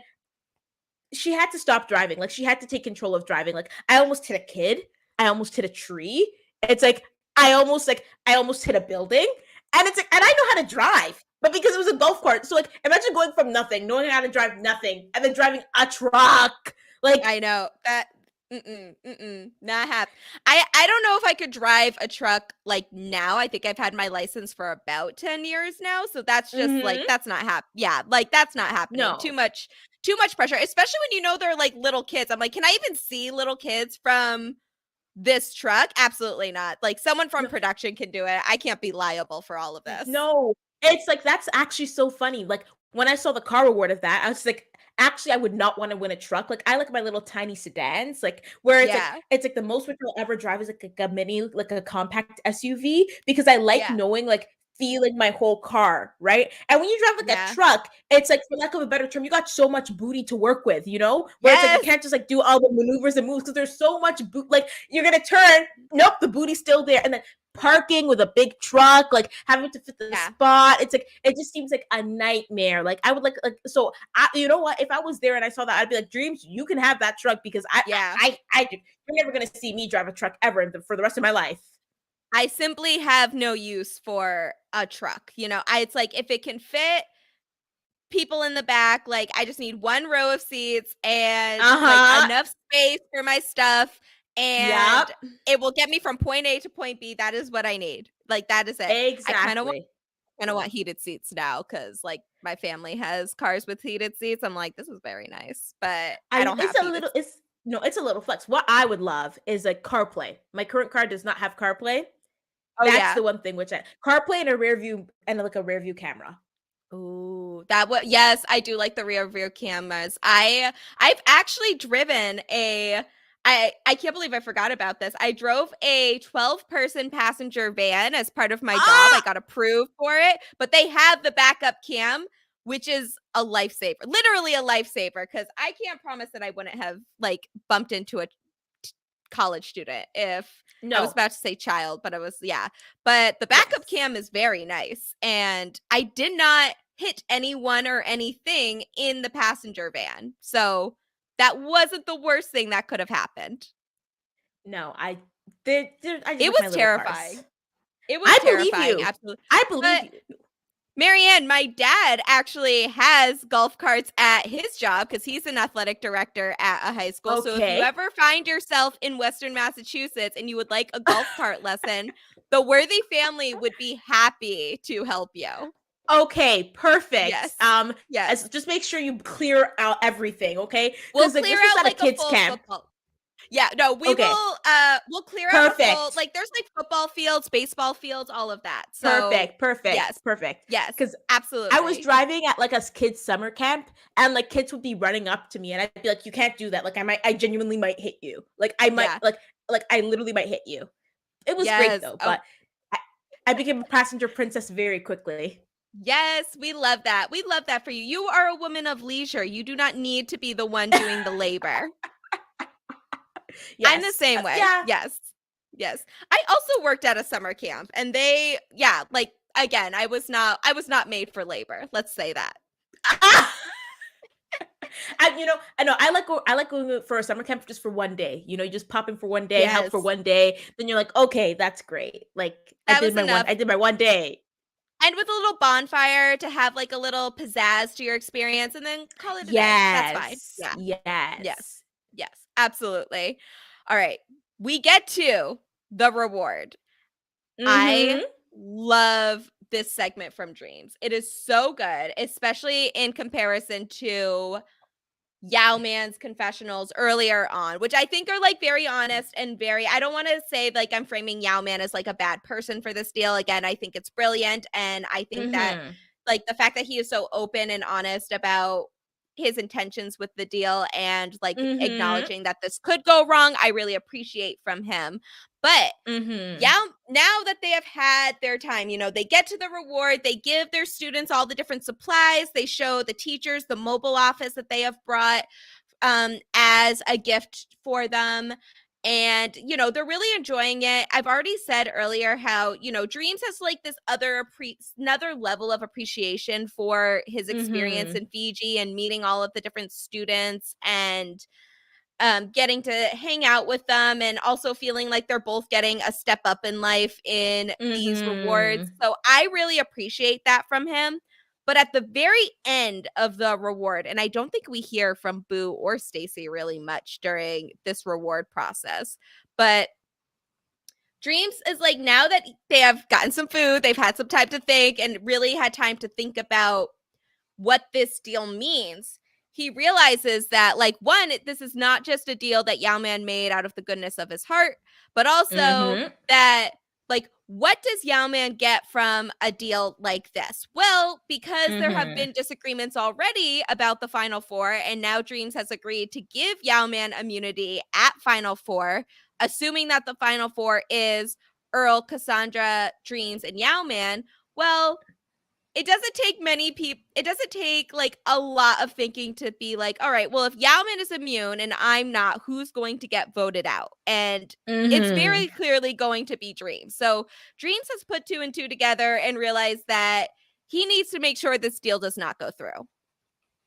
she had to stop driving. Like she had to take control of driving. Like I almost hit a kid. I almost hit a tree. It's like I almost hit a building. And it's like, and I know how to drive, but because it was a golf cart. So like imagine going from nothing, knowing how to drive nothing, and then driving a truck. Like I know that. Not happen. I don't know if I could drive a truck like now. I think I've had my license for about 10 years now, so that's just like mhm. that's not yeah, like that's not happening. No. Too much pressure, especially when they're like little kids. I'm like, can I even see little kids from this truck? Absolutely not. Like someone from No. production can do it. I can't be liable for all of this. No, it's like that's actually so funny. Like when I saw the car reward of that, I was like, actually, I would not want to win a truck. Like I like my little tiny sedans, like where Yeah. it's like the most which I'll ever drive is like a mini, like a compact SUV, because I like Yeah. knowing like feeling my whole car, right? And when you drive like a Yeah. truck, it's like for lack of a better term, you got so much booty to work with, you know? Where it's like you Yes. can't just like do all the maneuvers and moves because there's so much boot. Like you're gonna turn, nope, the booty's still there, and then parking with a big truck, like having to fit the Yeah. spot. It's like it just seems like a nightmare. Like I would like so you know what? If I was there and I saw that, I'd be like, Dreams, you can have that truck because Yeah. you're never gonna see me drive a truck ever for the rest of my life. I simply have no use for a truck. It's like if it can fit people in the back, like I just need one row of seats and Uh like huh. enough space for my stuff, and Yep. it will get me from point A to point B. That is what I need. Like that is it. I Exactly. kind of want heated seats now cuz like my family has cars with heated seats. I'm like, this is very nice, but I don't have heated. It's no, it's a little flex. What I would love is like CarPlay. My current car does not have CarPlay. Oh That's yeah. the one thing which I CarPlay and a rear view and like a rear view camera. Ooh, that what yes, I do like the rear cameras. I've actually driven I can't believe I forgot about this. I drove a 12-person passenger van as part of my job. I Ah, got approved for it, but they have the backup cam, which is a lifesaver. Literally a lifesaver cuz I can't promise that I wouldn't have like bumped into a college student if I was no. about to say child, but I was, yeah. But the backup Yes. cam is very nice. And I did not hit anyone or anything in the passenger van. So that wasn't the worst thing that could have happened. No, I just It like my was little cars. terrifying. It was I believe terrifying, you. absolutely. I believe But you. Maryanne, my dad actually has golf carts at his job because he's an athletic director at a high school. So if you Okay. ever find yourself in Western Massachusetts and you would like a golf cart lesson, the Worthy family would be happy to help you. Okay, perfect. Yes. Yes. Just make sure you clear out everything, okay? We'll Because like clear this is out not a like a kids full camp. football. Yeah, no, Okay, we'll clear out a full, perfect. like there's like football fields, baseball fields, all of that. So, Perfect, perfect, yes. perfect. Yes. Because I was Absolutely. driving at like a kids summer camp, and like kids would be running up to me, and I'd be like, "You can't do that. Like, I genuinely might hit you. Like, I might, Yeah. like, I literally might hit you." It was great Yes. though, Oh, but I, I became a passenger princess very quickly. yes, we love that. We love that for you. You are a woman of leisure. You do not need to be the one doing the labor. I'm the Yes, same way. yeah. Yes. Yes. I also worked at a summer camp and they, yeah, like again, I was not made for labor. Let's say that. I know I like going for a summer camp just for one day. You know, you just pop in for one day, help for Yes. one day, then you're like, okay, that's great. Like That was enough. I did my one day. End with a little bonfire to have, like, a little pizzazz to your experience, and then call it a day. That's fine. Yes. Yeah. Yes. Yes. Yes. Absolutely. Alright. We get to the reward. I Mhm. love this segment from Dreams. It is so good, especially in comparison to Yao Man's confessionals earlier on, which I think are, like, very honest and very I don't wanna say, like, I'm framing Yao Man as, like, a bad person for this deal. Again, I think it's brilliant, and I think that, Mhm. like, the fact that he is so open and honest about his intentions with the deal and, like, Mhm. acknowledging that this could go wrong, I really appreciate from him. But Mhm. yeah, now that they have had their time, they get to the reward, they give their students all the different supplies, they show the teachers the mobile office that they have brought as a gift for them. And, they're really enjoying it. I've already said earlier how, Dreams has like this another level of appreciation for his experience Mhm. in Fiji and meeting all of the different students and getting to hang out with them and also feeling like they're both getting a step up in life in these rewards. Mhm. So I really appreciate that from him. But at the very end of the reward, and I don't think we hear from Boo or Stacy really much during this reward process, but Dreams is like now that they have gotten some food, they've had some time to think and really had time to think about what this deal means, he realizes that, like, one, this is not just a deal that Yao Man made out of the goodness of his heart, but also Mhm. that, like, what does Yao Man get from a deal like this? Well, because there have Mhm. been disagreements already about the Final Four, and now Dreams has agreed to give Yao Man immunity at Final Four, assuming that the Final Four is Earl, Cassandra, Dreams, and Yao Man. Well, it doesn't take like a lot of thinking to be like, all right, well, if Yaoman is immune and I'm not, who's going to get voted out? And it's Mhm. very clearly going to be Dreams. So Dreams has put two and two together and realized that he needs to make sure this deal does not go through.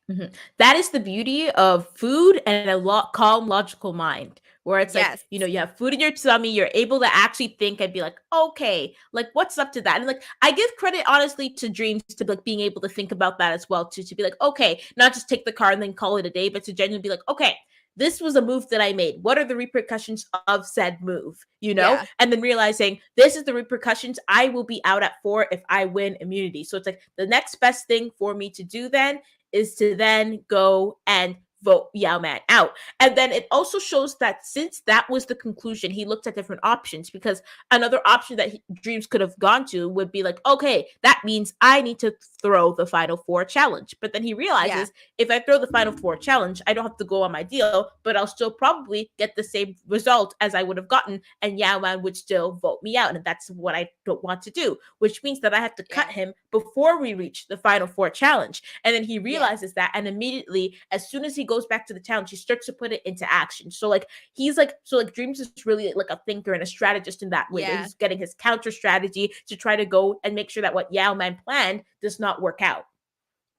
Mhm. That is the beauty of food and a calm, logical mind, where it's like, Yes. you have food in your tummy, you're able to actually think and be like, okay, like what's up to that? And like, I give credit honestly to Dreams to like being able to think about that as well, too, to be like, okay, not just take the car and then call it a day, but to genuinely be like, okay, this was a move that I made. What are the repercussions of said move? Yeah. And then realizing this is the repercussions. I will be out at 4 if I win immunity. So it's like the next best thing for me to do then is to then go and vote Yao Man out. And then it also shows that since that was the conclusion, he looked at different options because another option that Dreams could have gone to would be like, okay, that means I need to throw the Final Four challenge. But then he Yeah. realizes if I throw the Final Four challenge, I don't have to go on my deal, but I'll still probably get the same result as I would have gotten, and Yao Man would still vote me out. And that's what I don't want to do, which means that I have to cut Yeah. him before we reach the Final Four challenge. And then he Yeah. realizes that, and immediately, as soon as he goes back to the town, he starts to put it into action. So like he's like, so like Dreams is really like a thinker and a strategist in that way, that Yeah. he's getting his counter strategy to try to go and make sure that what Yao Man planned does not work out.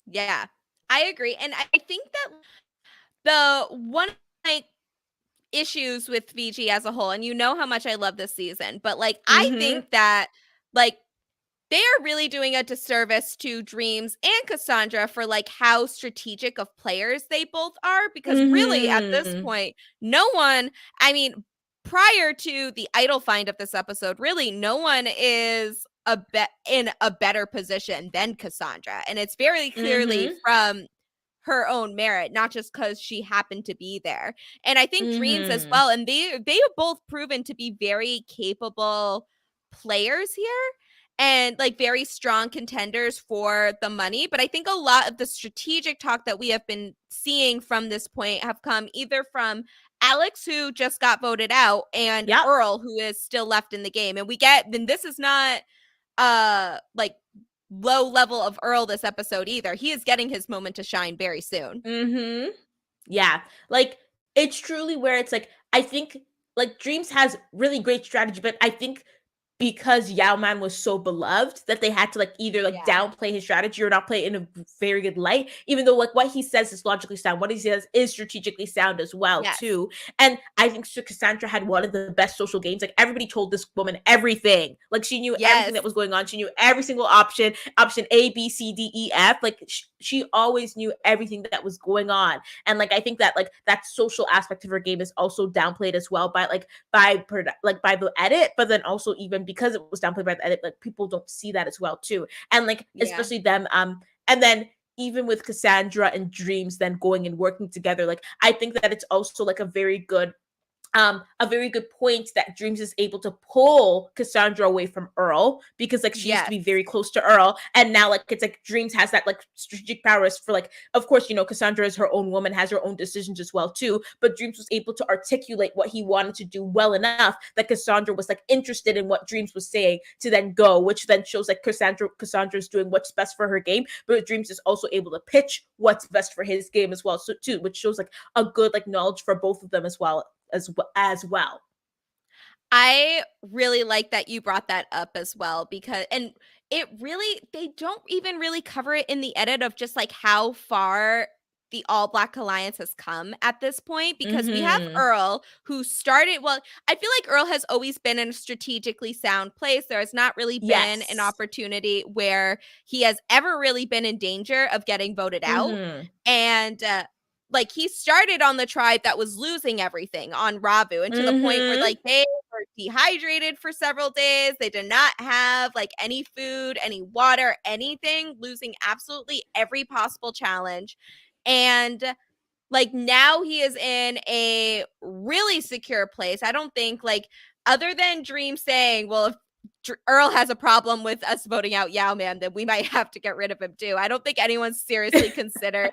Yeah. I agree. And I think that the one like issues with Fiji as a whole, and you know how much I love this season, but like I Mm-hmm. think that like they are really doing a disservice to Dreams and Cassandra for like how strategic of players they both are because really at this Mm-hmm. point no one, I mean, prior to the idol find of this episode, really no one is in a better position than Cassandra, and it's very clearly Mm-hmm. from her own merit, not just because she happened to be there. And I think Dreams as Mm-hmm. well, and they have both proven to be very capable players here and like very strong contenders for the money. But I think a lot of the strategic talk that we have been seeing from this point have come either from Alex, who just got voted out, and Yep. Earl, who is still left in the game. And then this is not like low level of Earl this episode either. He is getting his moment to shine very soon. Mm-hmm. Yeah. Like it's truly where it's like I think like Dreams has really great strategy, but I think because Yao Man was so beloved that they had to like either like Yeah. downplay his strategy or not play it in a very good light, even though like what he says is logically sound, what he says is strategically sound as well Yes. too. And I think Cassandra had one of the best social games. Like everybody told this woman everything. Like she knew everything Yes. that was going on. She knew every single option A, B, C, D, E, F. Like she always knew everything that was going on. And like I think that like that social aspect of her game is also downplayed as well by by the edit, but then also even because it was downplayed by the edit, like people don't see that as well too. And like Yeah. especially them, and then even with Cassandra and Dreams then going and working together, like I think that it's also like a very good point that Dreams is able to pull Cassandra away from Earl because like she used to Yes. be very close to Earl, and now like it's like Dreams has that like strategic powers for like, of course, you know, Cassandra is her own woman, has her own decisions as well too, but Dreams was able to articulate what he wanted to do well enough that Cassandra was like interested in what Dreams was saying to then go, which then shows like Cassandra's doing what's best for her game, but Dreams is also able to pitch what's best for his game as well, so too, which shows like a good like knowledge for both of them as well. I really like that you brought that up as well because and it really they don't even really cover it in the edit of just like how far the All Black Alliance has come at this point because we have Mhm. Earl who started well I feel like Earl has always been in a strategically sound place. There has not really been an Yes. opportunity where he has ever really been in danger of getting voted out. Mhm. And like he started on the tribe that was losing everything on Ravu and to the point where Mhm. like they were dehydrated for several days. They did not have like any food, any water, anything, losing absolutely every possible challenge. And like now he is in a really secure place. I don't think like other than Dream saying, well, if Earl has a problem with us voting out Yao Man, then we might have to get rid of him too. I don't think anyone's seriously considered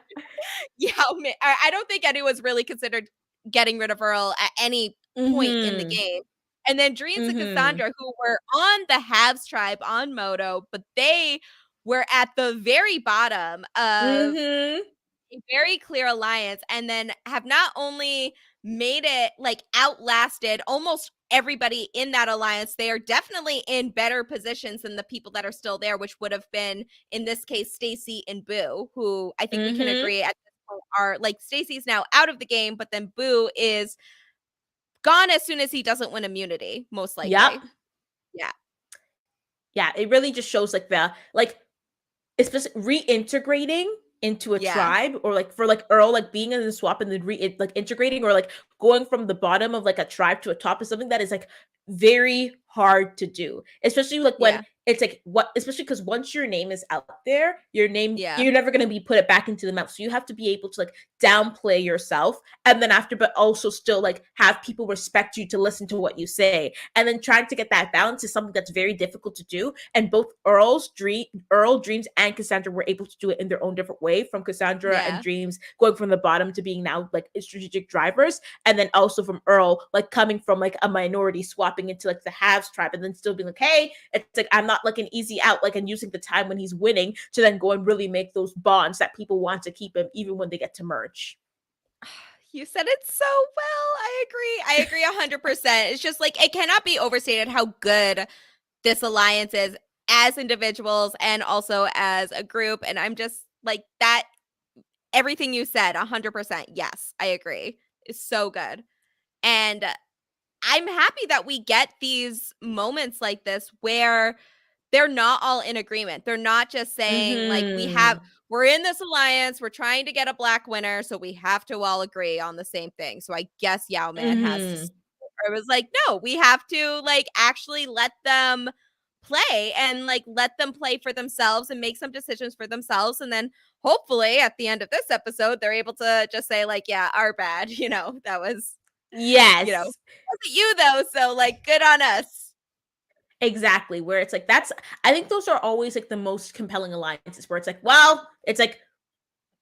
Yao Man. I don't think anyone's really considered getting rid of Earl at any point in the Mhm. game. And then Dreams and Mhm. Cassandra, who were on the Halves tribe on Moto, but they were at the very bottom of Mhm. a very clear alliance and then have not only made it like outlasted almost everybody in that alliance, they are definitely in better positions than the people that are still there, which would have been in this case Stacy and Boo, who I think we can Mhm. agree at this point are like Stacy's now out of the game, but then Boo is gone as soon as he doesn't win immunity, most Yep. likely. Yeah. Yeah, it really just shows like the like especially reintegrating into a Yeah. tribe, or like for like Earl like being in the swap and then like integrating, or like going from the bottom of like a tribe to a top is something that is like very hard to do, especially like when Yeah. it's like what, especially because once your name is out there, your name, Yeah. you're never going to be put it back into the map, so you have to be able to like downplay yourself, and then after but also still like have people respect you to listen to what you say, and then trying to get that balance is something that's very difficult to do. And both Earl, Dreams, and Cassandra were able to do it in their own different way. From Cassandra and Yeah. Dreams going from the bottom to being now like strategic drivers, and then also from Earl like coming from like a minority swapping into like the Halves tribe, and then still being like, hey, it's like I'm not like an easy out, like, and using the time when he's winning to then go and really make those bonds that people want to keep him even when they get to merge. You said it so well. I agree. I agree 100%. It's just like it cannot be overstated how good this alliance is as individuals and also as a group. And I'm just like that. Everything you said, 100%. Yes, I agree. It's so good. And I'm happy that we get these moments like this where they're not all in agreement. They're not just saying like Mm-hmm. we're in this alliance, we're trying to get a black winner, so we have to all agree on the same thing. So I guess Yao Man has to Mm-hmm. or it was like, no, we have to like actually let them play and like let them play for themselves and make some decisions for themselves. And then hopefully at the end of this episode, they're able to just say, like, yeah, our bad, that was, Yes. wasn't you though. So like good on us. Exactly. Where it's like that's, I think those are always like the most compelling alliances where it's like, well, it's like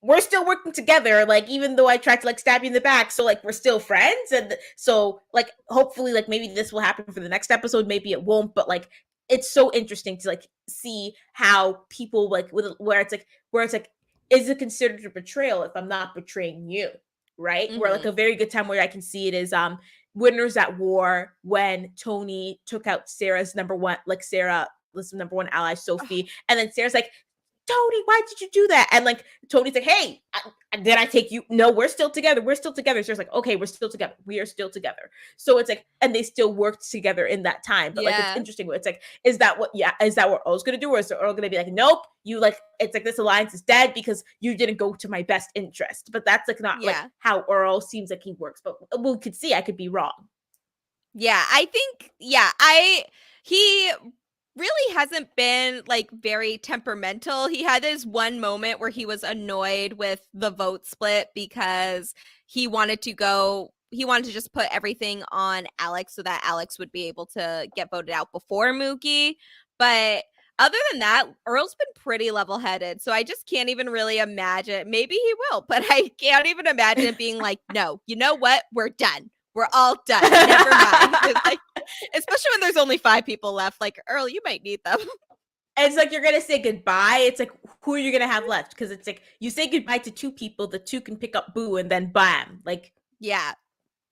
we're still working together, like even though I tried to like stab you in the back, so like we're still friends. And so like hopefully like maybe this will happen for the next episode, maybe it won't, but like it's so interesting to like see how people like with where it's like is it considered a betrayal if I'm not betraying you, right? Where like Mm-hmm. a very good time where I can see it is Winners at War when Tony took out Sarah's number one, like Sarah was number one ally, Sophie, and then Sarah's like, Tony, why did you do that? And like Tony's like, hey, did I take you? No, we're still together. We're still together. So it's like, okay, we're still together. We are still together. So it's like, and they still worked together in that time. But like, it's Yeah. interesting. It's like, is that what Earl's gonna do? Or is Earl gonna be like, nope, you like, it's like this alliance is dead because you didn't go to my best interest. But that's like not like Yeah. how Earl seems like he works. But we could see, I could be wrong. Yeah, I think he really hasn't been like very temperamental. He had this one moment where he was annoyed with the vote split because he wanted to just put everything on Alex so that Alex would be able to get voted out before Mookie. But other than that, Earl's been pretty level-headed. So I just can't even really imagine. Maybe he will, but I can't even imagine it being like, no, you know what? We're done. We're all done. Never mind. Like, especially when there's only 5 people left. Like, Earl, you might need them. It's like you're gonna say goodbye. It's like, who are you gonna have left? Because it's like you say goodbye to 2 people, the 2 can pick up Boo, and then bam, like Yeah,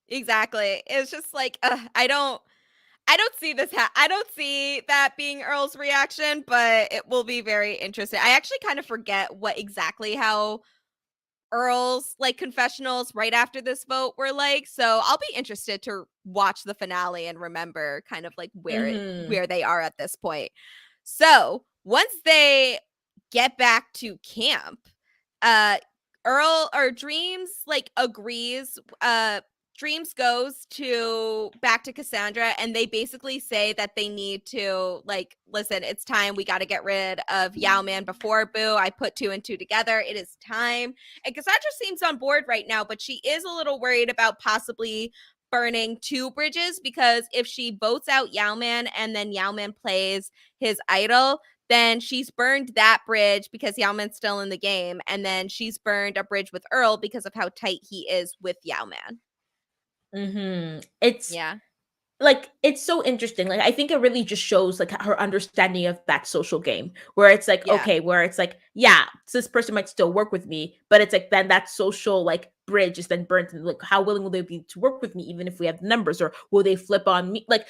exactly. It's just like I don't see this. I don't see that being Earl's reaction, but it will be very interesting. I actually kind of forget what exactly how Earl's like confessionals right after this vote were like. So I'll be interested to watch the finale and remember kind of like mhm. where they are at this point. So once they get back to camp, uh Earl or Dreams like agrees. Dreams goes to back to Cassandra and they basically say that they need to like listen, it's time, we got to get rid of Yao Man before Boo. I put 2 and 2 together. It is time. And Cassandra seems on board right now, but she is a little worried about possibly burning 2 bridges because if she votes out Yao Man and then Yao Man plays his idol, then she's burned that bridge because Yao Man's still in the game. And then she's burned a bridge with Earl because of how tight he is with Yao Man. It's Yeah. like it's so interesting. Like I think it really just shows like her understanding of that social game where it's like Yeah. okay, where it's like yeah, so this person might still work with me, but it's like then that social like bridge is then burnt and like how willing will they be to work with me even if we have numbers or will they flip on me like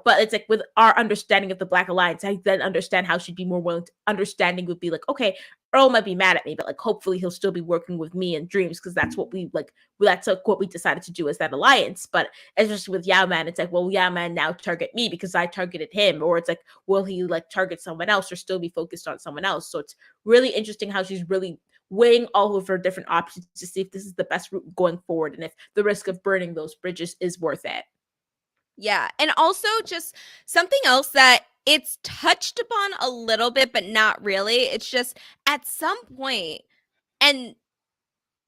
but it's like with our understanding of the Black Alliance, I then understand how she'd be more willing to understanding would be like okay, Earl might be mad at me, but like hopefully he'll still be working with me and Dreams because that's what we like that's like what we decided to do as that alliance. But especially with Yao Man, it's like, well, Yao Man now target me because I targeted him, or it's like, will he like target someone else or still be focused on someone else? So it's really interesting how she's really weighing all of her different options to see if this is the best route going forward and if the risk of burning those bridges is worth it. Yeah. And also just something else that it's touched upon a little bit, but not really. It's just at some point, and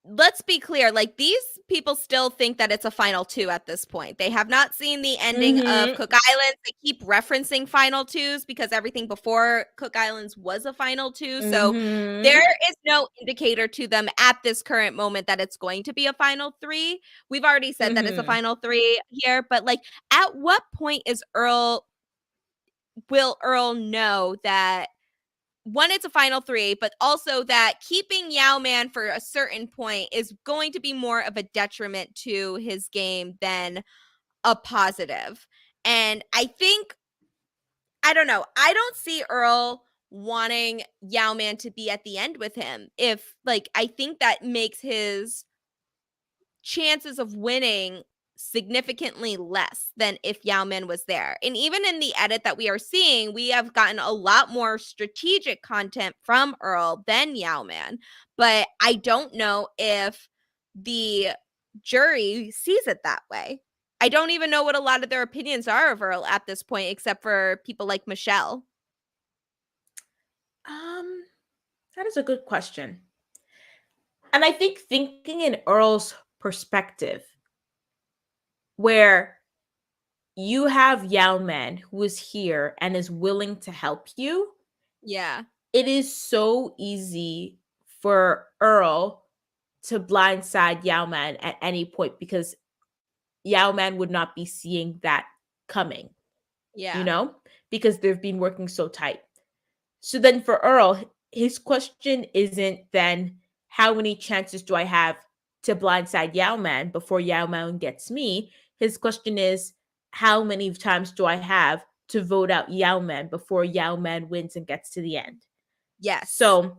let's be clear, like these people still think that it's a final 2 at this point. They have not seen the ending of Mm-hmm. Cook Islands. They keep referencing final 2s because everything before Cook Islands was a final 2. So Mm-hmm. there is no indicator to them at this current moment that it's going to be a final 3. We've already said that it's a Mm-hmm. final 3 here, but like at what point will Earl know that one, it's a final 3, but also that keeping Yao Man for a certain point is going to be more of a detriment to his game than a positive. And I don't know. I don't see Earl wanting Yao Man to be at the end with him. If like I think that makes his chances of winning significantly less than if Yao Min was there. And even in the edit that we are seeing, we have gotten a lot more strategic content from Earl than Yao Man. But I don't know if the jury sees it that way. I don't even know what a lot of their opinions are of Earl at this point, except for people like Michelle. Um, that is a good question. And I think thinking in Earl's perspective, where you have Yao Man who is here and is willing to help you, Yeah. it is so easy for Earl to blindside Yao Man at any point because Yao Man would not be seeing that coming, you Yeah. know, because they've been working so tight. So then for Earl, his question isn't then how many chances do I have to blindside Yao Man before Yao Man gets me? his question is, how many times do I have to vote out Yao Man before Yao Man wins and gets to the end? Yes. So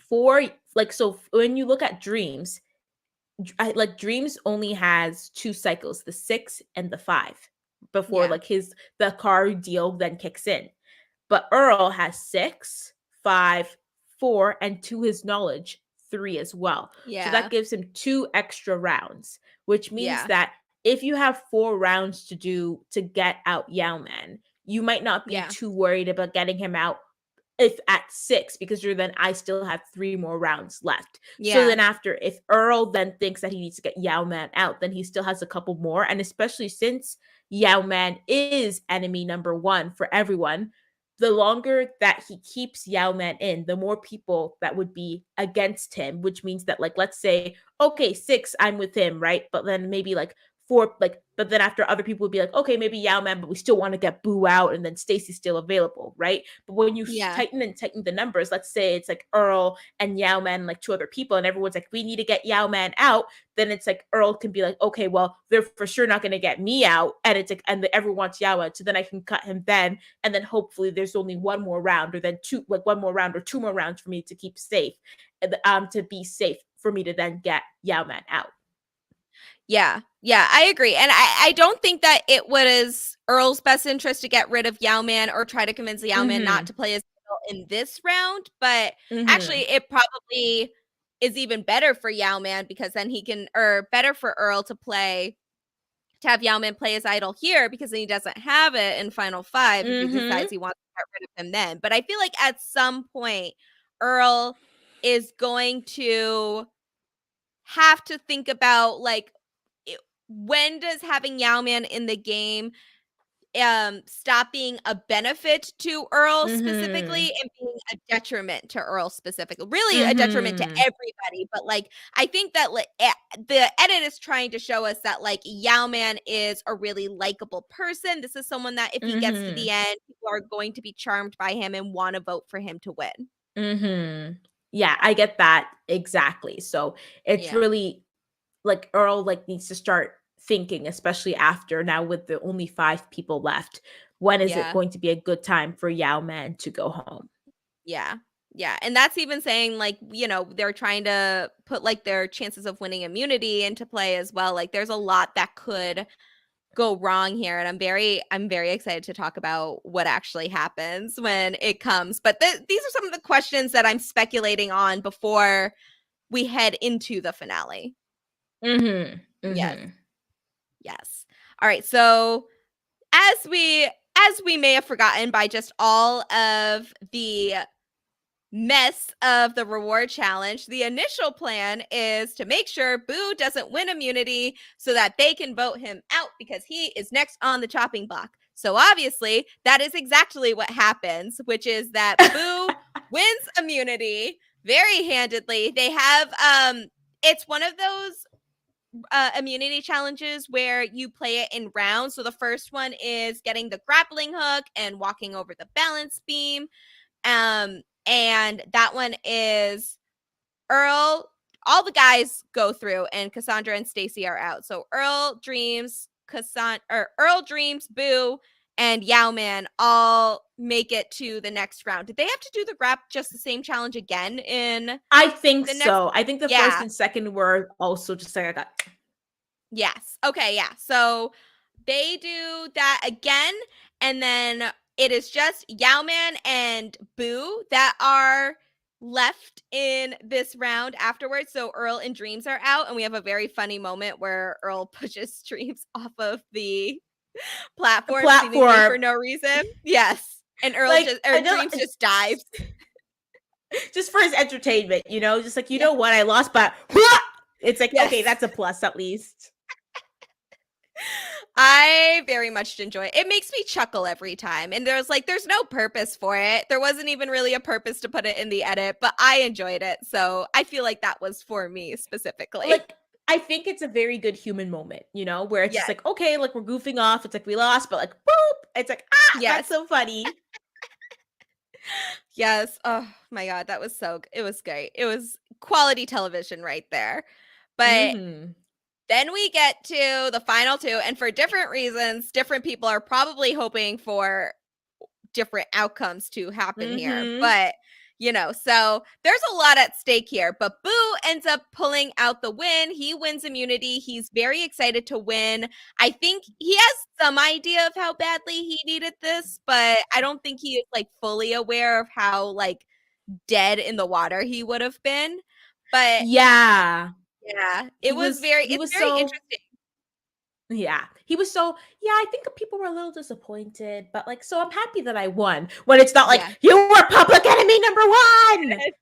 for like, so when you look at Dreams, like Dreams only has two cycles, the 6 and the 5, before Yeah. like the car deal then kicks in. But Earl has 6, 5, 4, and to his knowledge, 3 as well. So that Yeah. gives him 2 extra rounds, which means Yeah. that if you have 4 rounds to do to get out Yao Man, you might not be Yeah. too worried about getting him out if at 6, because you're then I still have 3 more rounds left. So Yeah. then after, if Earl then thinks that he needs to get Yao Man out, then he still has a couple more. And especially since Yao Man is enemy number 1 for everyone, the longer that he keeps Yao Man in, the more people that would be against him, which means that, like, let's say, okay, 6, I'm with him, right? But then maybe like 4, like, but then after other people would be like, okay, maybe Yao Man, but we still want to get Boo out, and then Stacy's still available, right? But when you Yeah. tighten the numbers, let's say it's like Earl and Yao Man, like 2 other people, and everyone's like, we need to get Yao Man out, then it's like Earl can be like, okay, well, they're for sure not going to get me out, and it's like, and everyone wants Yao out, so then I can cut him then, and then hopefully there's only one more round, or then two, like one more round or 2 more rounds for me to keep safe, to be safe for me to then get Yao Man out. Yeah. Yeah, I agree. And I don't think that it was Earl's best interest to get rid of Yao Man or try to convince Yao Man not Mhm. to play his role in this round, but actually Mhm. it probably is even better for Yao Man because then he can, or better for Earl to have Yao Man play his idol here because then he doesn't have it in Final Five if he decides Mhm. he wants to get rid of him then. But I feel like at some point Earl is going to have to think about like when does having Yao Man in the game stop being a benefit to Earl specifically Mhm. and being a detriment to Earl specifically. Really a detriment to Mhm. everybody, but like I think that the edit is trying to show us that like Yao Man is a really likable person. This is someone that if he gets to the Mhm. end, people are going to be charmed by him and want to vote for him to win. Mhm. Yeah, I get that exactly. So it's Yeah. really like Earl like needs to start thinking, especially after now with the only 5 people left. When is it Yeah. going to be a good time for Yao Man to go home? Yeah. Yeah, and that's even saying, like, they're trying to put, like, their chances of winning immunity into play as well, like, there's a lot that could go wrong here, and I'm very excited to talk about what actually happens when it comes, but these are some of the questions that I'm speculating on before we head into the finale. Mhm. Yes, Mhm. yes. Alright, so as we may have forgotten by just all of the mess of the reward challenge, the initial plan is to make sure Boo doesn't win immunity so that they can vote him out because he is next on the chopping block. So obviously, that is exactly what happens, which is that Boo wins immunity very handedly. They have it's one of those immunity challenges where you play it in rounds. So the first one is getting the grappling hook and walking over the balance beam. And that one is Earl. All the guys go through, and Cassandra and Stacy are out. So Earl Dreams, Boo, and Yao Man all make it to the next round. Did they have to do the just the same challenge again in I think the next? so. I think the first Yeah. and second were also just like I got. Yes. Okay. Yeah. So they do that again, and then it is just Yao Man and Boo that are left in this round afterwards. So Earl and Dreams are out, and we have a very funny moment where Earl pushes Dreams off of the platform seemingly Platform. for no reason. Yes. And Like, I know Dreams just dives. just for his entertainment, just like, Yeah. what, I lost, but it's like, okay, Yes. that's a plus at least. I very much enjoy it. It makes me chuckle every time. And there's no purpose for it. There wasn't even really a purpose to put it in the edit, but I enjoyed it. So I feel like that was for me specifically. Like, I think it's a very good human moment, where it's just Yes. like, okay, like we're goofing off. It's like we lost, but like, boop. It's like, ah, that's Yes. so funny. Yes. Oh my God. It was great. It was quality television right there. But Mm-hmm. Then we get to the final two, and for different reasons, different people are probably hoping for different outcomes to happen here. Mhm. But, so there's a lot at stake here. But Boo ends up pulling out the win. He wins immunity. He's very excited to win. I think he has some idea of how badly he needed this, but I don't think he is like fully aware of how like dead in the water he would have been. But Yeah. yeah, He was he it's was very so interesting. yeah. He was so yeah, I think people were a little disappointed, but like so I'm happy that I won. When it's not like Yeah. you were public enemy number 1. It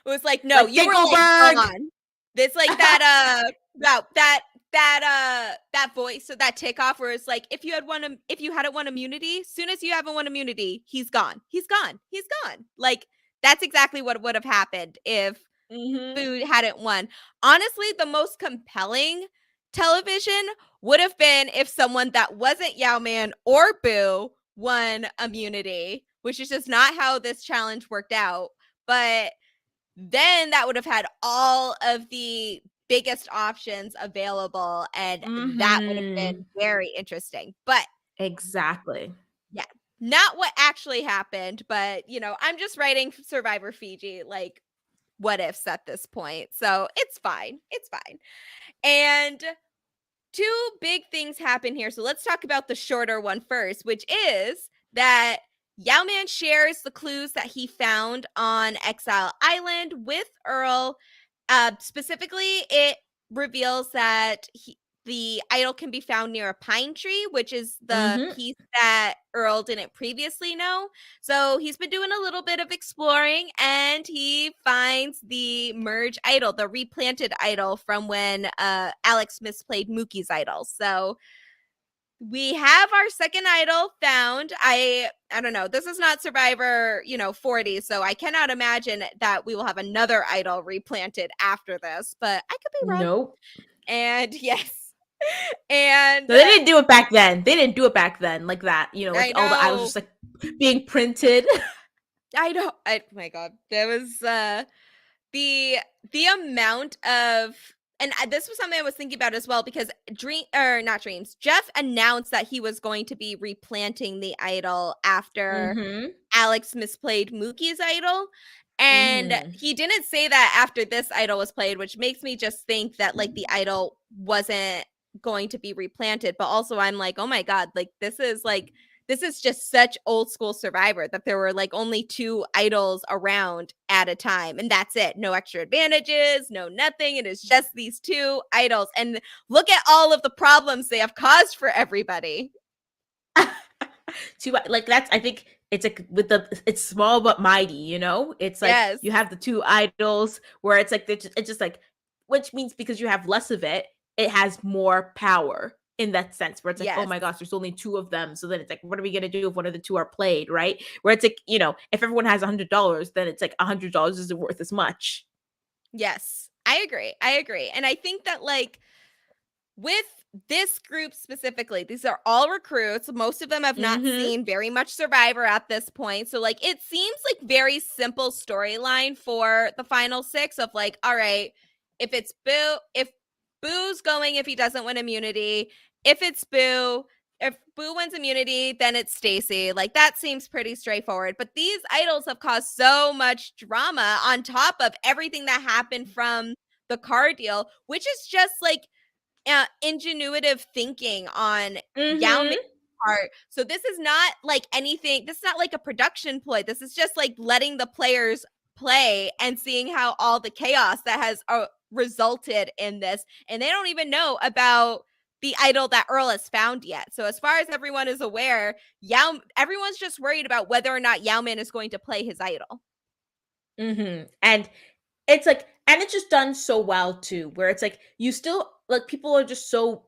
was like, no, Like you were like Dinkelberg. gone. It's like that wow, that voice, so that tick off where it's like if you hadn't won immunity, soon as you haven't won immunity, he's gone. He's gone. He's gone. Like that's exactly what would have happened if Mhm. Boo hadn't won. Honestly, the most compelling television would have been if someone that wasn't Yao Man or Boo won immunity, which is just not how this challenge worked out. But then that would have had all of the biggest options available, and that would have been Mhm. very interesting. But Exactly. yeah, not what actually happened. But, I'm just writing Survivor Fiji like what ifs at this point. So it's fine. It's fine. And two big things happen here. So let's talk about the shorter one first, which is that Yao Man shares the clues that he found on Exile Island with Earl. Specifically, it reveals that the idol can be found near a pine tree, which is the Mhm. piece that Earl didn't previously know. So he's been doing a little bit of exploring, and he finds the merge idol, the replanted idol from when Alex misplayed Mookie's idol. So we have our second idol found. I don't know. This is not Survivor, 40, so I cannot imagine that we will have another idol replanted after this, but I could be wrong. Nope. And yes. And No, they didn't do it back then. They didn't do it back then like that. Like I all the idols know. just like being printed. I know. Oh my god. There was the amount of, and this was something I was thinking about as well, because not dreams, Jeff announced that he was going to be replanting the idol after Mhm. Alex misplayed Mookie's idol. And Mhm. he didn't say that after this idol was played, which makes me just think that like the idol wasn't going to be replanted. But also I'm like, oh my God, this is just such old school Survivor that there were like only two idols around at a time. And that's it. No extra advantages, no nothing. It is just these two idols. And look at all of the problems they have caused for everybody. Two like that's I think it's like it's small but mighty. It's like Yes. you have the two idols where it's like it's just like which means because you have less of it, it has more power in that sense where it's like, oh Yes. my gosh, there's only two of them. So then it's like, what are we gonna do if one of the two are played, right? Where it's like, if everyone has $100, then it's like $100 isn't worth as much. Yes. I agree. I agree. And I think that like with this group specifically, these are all recruits. Most of them have not Mm-hmm. seen very much Survivor at this point. So like it seems like very simple storyline for the final six of like, all right, if Boo's going, if he doesn't win immunity, if Boo wins immunity, then it's Stacy. Like that seems pretty straightforward. But these idols have caused so much drama on top of everything that happened from the car deal, which is just like ingenuitive thinking on Yao Ming's Mm-hmm. part. So this is not like anything. This is not like a production ploy. This is just like letting the players play and seeing how all the chaos that has resulted in this. And they don't even know about the idol that Earl has found yet. So as far as everyone is aware, everyone's just worried about whether or not Yao Man is going to play his idol. Mm-hmm. And it's like, and it's just done so well too, where it's like you still like people are just so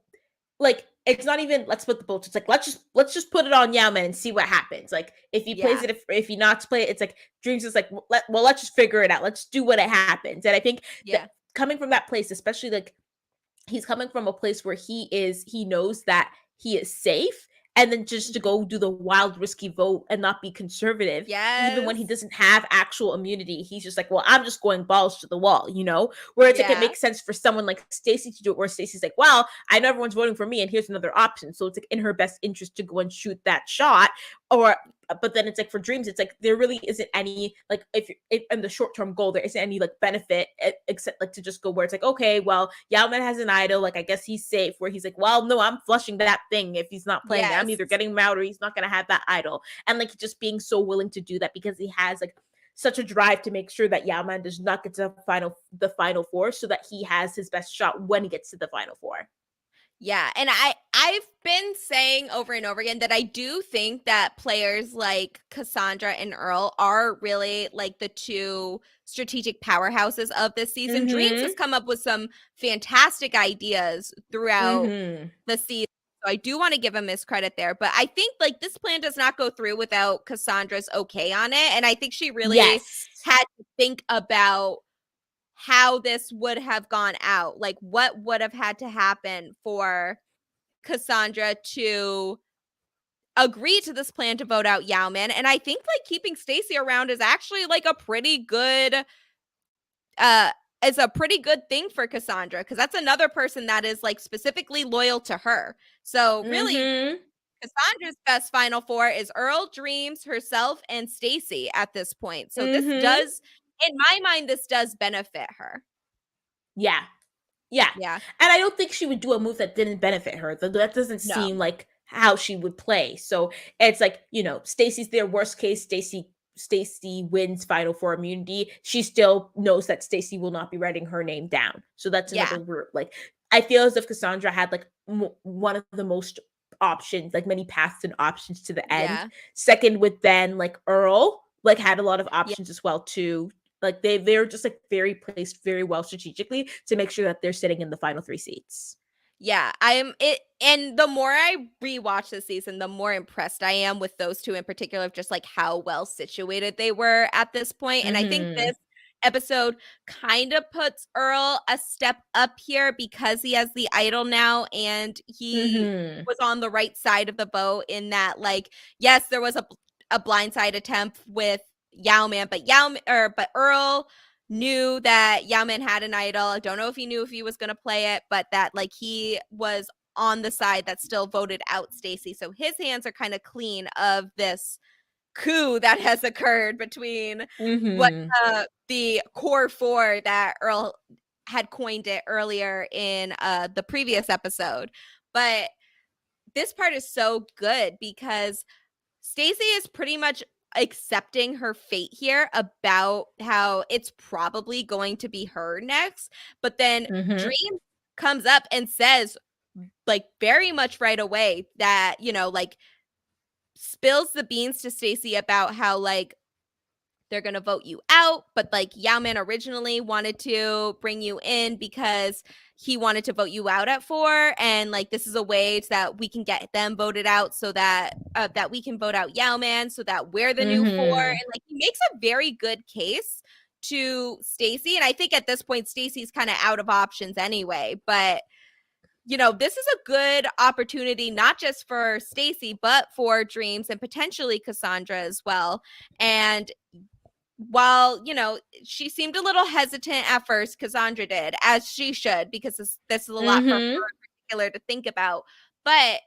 like it's not even let's put the bolts. It's like let's just put it on Yauman and see what happens. Like if he plays Yeah. it, if he not play it, it's like Dreams is like let's just figure it out. Let's do what it happens. And I think that Yeah. coming from that place, especially like he's coming from a place where he knows that he is safe and then just to Mhm. go do the wild, risky vote and not be conservative, even when he Yes. doesn't have actual immunity. He's just like, well, I'm just going balls to the wall, you know? Where it's like it Yeah. makes sense for someone like Stacey to do it, where Stacey's like, well, I know everyone's voting for me, and here's another option. So it's like in her best interest to go and shoot that shot. Or but then it's like for Dreams, it's like there really isn't any like if in the short term goal there isn't any like benefit except like to just go where it's like, okay, well, Yao Man has an idol, like I guess he's safe. Where he's like, well, no, I'm flushing that thing if he's not playing it. I'm Yes. either getting him out or he's not gonna have that idol. And like just being so willing to do that because he has like such a drive to make sure that Yao Man does not get to the final four, so that he has his best shot when he gets to the final four. Yeah, and I've been saying over and over again that I do think that players like Cassandra and Earl are really like the two strategic powerhouses of this season. Dreams has Mm-hmm. come up with some fantastic ideas throughout Mm-hmm. the season. So I do want to give him his credit there, but I think like this plan does not go through without Cassandra's okay on it, and I think she really Yes. had to think about how this would have gone out. Like what would have had to happen for Cassandra to agree to this plan to vote out Yao Man. And I think like keeping Stacey around is actually like a pretty good uh is a pretty good thing for Cassandra, because that's another person that is like specifically loyal to her. So really Mm-hmm. Cassandra's best final four is Earl, Dreams, herself, and Stacey at this point. So this Mm-hmm. does, in my mind, this does benefit her. Yeah. Yeah. Yeah. And I don't think she would do a move that didn't benefit her. That doesn't No. seem like how she would play. So it's like, you know, Stacey's there. Worst case, Stacey wins final four immunity. She still knows that Stacey will not be writing her name down. So that's Yeah. another route. Like I feel as if Cassandra had like one of the most options, like many paths and options to the end. Yeah. Second with then like Earl, like had a lot of Yeah. options as well too. Like they're just like very placed very well strategically to make sure that they're sitting in the final three seats. Yeah, I am it, and the more I rewatch this season, the more impressed I am with those two in particular, of just like how well situated they were at this point. And I think Mhm. this episode kind of puts Earl a step up here because he has the idol now, and he Mhm. was on the right side of the boat in that, like, yes, there was a blindside attempt with Yao Man, but but Earl knew that Yao Man had an idol. I don't know if he knew if he was going to play it, but that like he was on the side that still voted out Stacey. So his hands are kind of clean of this coup that has occurred between what Mhm. the core four that Earl had coined it earlier in the previous episode. But this part is so good because Stacey is pretty much accepting her fate here about how it's probably going to be her next. But then Mhm. Dream comes up and says, like, very much right away that, you know, like, spills the beans to Stacey about how, like, they're going to vote you out. But like Yao Man originally wanted to bring you in because he wanted to vote you out at 4. And like, this is a way that we can get them voted out so that, that we can vote out Yao Man so that we're the new 4. Mhm. And like, he makes a very good case to Stacey. And I think at this point, Stacey's kind of out of options anyway. But you know, this is a good opportunity, not just for Stacey, but for Dreams and potentially Cassandra as well. And while, you know, she seemed a little hesitant at first, Cassandra did, as she should, because this is a lot for her Mhm. in particular to think about. But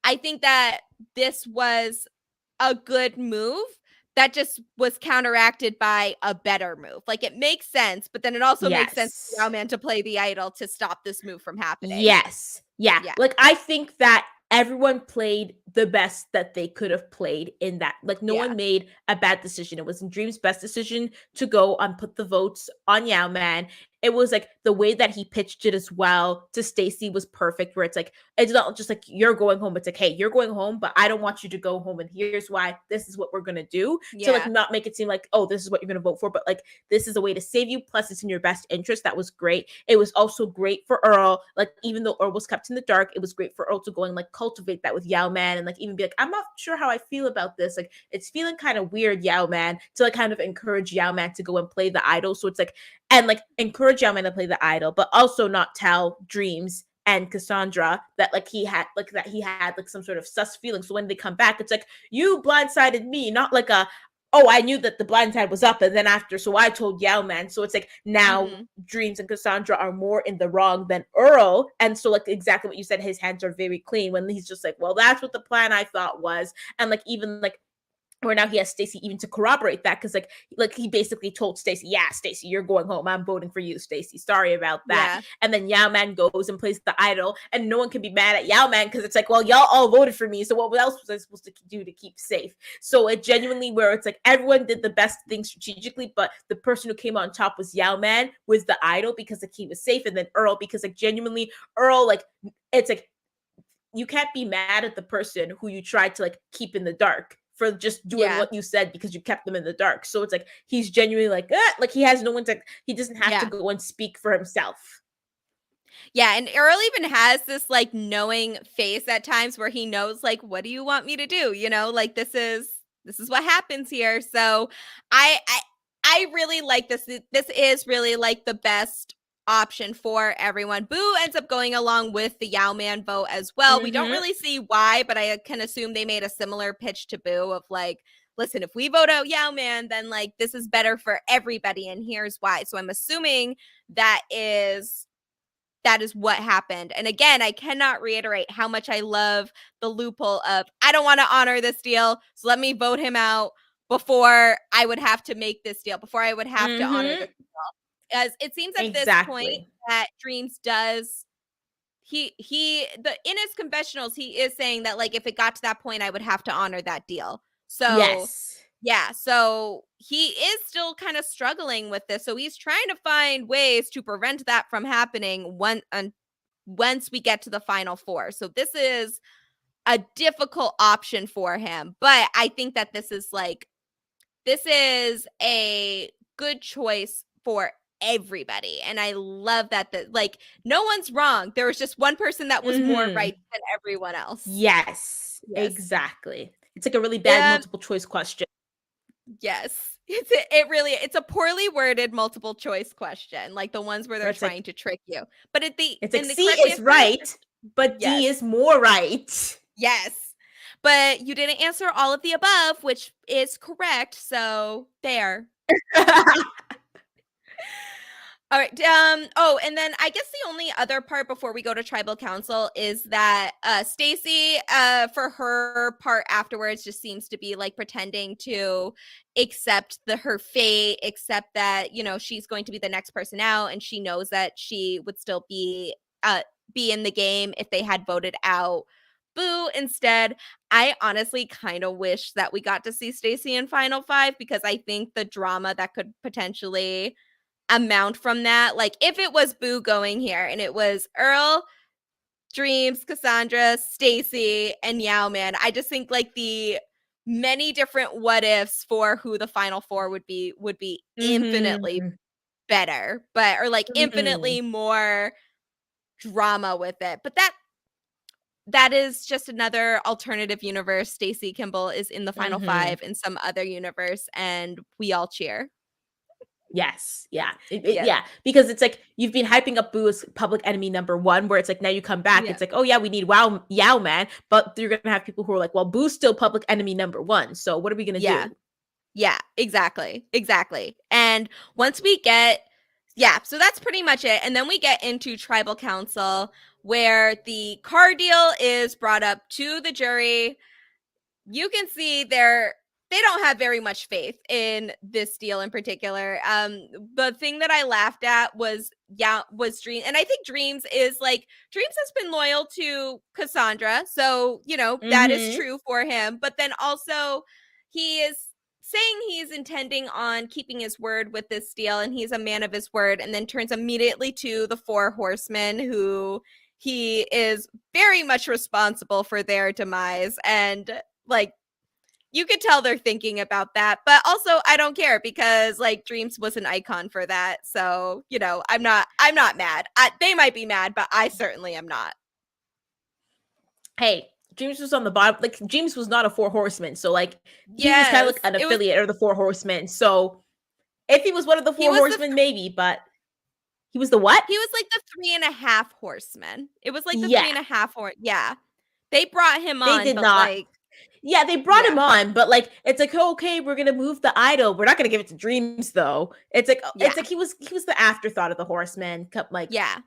I think that this was a good move that just was counteracted by a better move. Like it makes sense, but then it also makes sense for Yao Yes. Man to play the idol to stop this move from happening. Yes. Yeah. Yeah. Like I think that everyone played the best that they could have played in that. Like no Yeah. one made a bad decision. It was in Dream's best decision to go and put the votes on Yao Man. It was like the way that he pitched it as well to Stacey was perfect, where it's like it's not just like you're going home. It's like, hey, you're going home, but I don't want you to go home. And here's why. This is what we're gonna do. To like Yeah. not make it seem like, oh, this is what you're gonna vote for, but like this is a way to save you. Plus, it's in your best interest. That was great. It was also great for Earl. Like, even though Earl was kept in the dark, it was great for Earl to go and like cultivate that with Yao Man and like even be like, I'm not sure how I feel about this. Like, it's feeling kind of weird, Yao Man, to like kind of encourage Yao Man to go and play the idol. So it's like, and like encourage Yao Man to play the idol, but also not tell Dreams and Cassandra that like he had like some sort of sus feeling. So when they come back, it's like you blindsided me, not like a oh, I knew that the blind side was up, and then after, so I told Yao Man. So it's like now Mhm. Dreams and Cassandra are more in the wrong than Earl. And so, like, exactly what you said, his hands are very clean when he's just like, well, that's what the plan I thought was. And like, even like, or now he has Stacey even to corroborate that because like he basically told Stacey, yeah, Stacey, you're going home. I'm voting for you, Stacey. Sorry about that. Yeah. And then Yao Man goes and plays the idol, and no one can be mad at Yao Man because it's like, well, y'all all voted for me, so what else was I supposed to do to keep safe? So it genuinely where it's like everyone did the best thing strategically, but the person who came on top was Yao Man, was the idol because like he was safe, and then Earl because like genuinely Earl like it's like you can't be mad at the person who you tried to like keep in the dark for just doing Yeah. what you said because you kept them in the dark. So it's like he's genuinely like he has no one to he doesn't have to Yeah. go and speak for himself. Yeah, and Earl even has this like knowing face at times where he knows like what do you want me to do? You know, like this is what happens here. So I really like this. This is really like the best option for everyone. Boo ends up going along with the Yao Man vote as well. We don't Mm-hmm. really see why, but I can assume they made a similar pitch to Boo of like, listen, if we vote out Yao Man, then like this is better for everybody, and here's why. So I'm assuming that is what happened. And again, I cannot reiterate how much I love the loophole of I don't want to honor this deal, so let me vote him out before I would have to make this deal, before I would have to honor Mm-hmm. this deal. As it seems at this point Exactly. that Dreams does the in his confessionals he is saying that like if it got to that point I would have to honor that deal. So Yes. yeah, so he is still kind of struggling with this. So he's trying to find ways to prevent that from happening once we get to the final four. So this is a difficult option for him, but I think that this is a good choice for everybody. And I love that like no one's wrong. There was just one person that was more Mm-hmm. right than everyone else. Yes. Yes. Exactly. It's like a really bad Yeah. multiple choice question. Yes. It's a poorly worded multiple choice question, like the ones where Where they're it's like trying to trick you. But it's like in the C correct is answer, right, but D yes. is more right. Yes. But you didn't answer all of the above, which is correct. So there. All right. Oh, and then I guess the only other part before we go to tribal council is that Stacy, for her part afterwards, just seems to be like pretending to accept her fate, accept that she's going to be the next person out, and she knows that she would still be in the game if they had voted out Boo instead. I honestly kind of wish that we got to see Stacy in Final Five because I think the drama that could potentially amount from that. Like if it was Boo going here and it was Earl, Dreams, Cassandra, Stacy, and Yao Man, I just think like the many different what ifs for who the final four would be infinitely Mm-hmm. better, but or like Mm-hmm. infinitely more drama with it. But that is just another alternative universe. Stacy Kimball is in the final Mm-hmm. five in some other universe, and we all cheer. Yes, yeah, Yeah. yeah, because it's like you've been hyping up Boo as public enemy number one, where it's like now you come back, Yeah. it's like, oh yeah, we need Wow Yao Man, but you're gonna have people who are like, well, Boo's still public enemy number one, so what are we gonna Yeah. do? Yeah, exactly. Exactly. And once we get yeah, so that's pretty much it. And then we get into tribal council where the car deal is brought up to the jury. You can see they don't have very much faith in this deal in particular. The thing that I laughed at was Dream, and I think Dreams has been loyal to Cassandra, so that is Mm-hmm. true for him. But then also he is saying he's intending on keeping his word with this deal, and he's a man of his word, and then turns immediately to the four horsemen who he is very much responsible for their demise and like you could tell they're thinking about that, but also I don't care because like Dreams was an icon for that. So, I'm not mad. They might be mad, but I certainly am not. Hey, James was on the bottom, like James was not a four horseman, so like he was kind of Yes. like an It was affiliate of the four horsemen. So if he was one of the he four was the horsemen, maybe, but He was the what? He was like the 3.5 horsemen. It was like the Yeah, 3.5 yeah. They brought him they on, did but not. like, Yeah, they brought yeah, him on, but like it's like okay, we're gonna move the idol. We're not gonna give it to Dreams though. yeah, He was the afterthought of the Horsemen. Like yeah.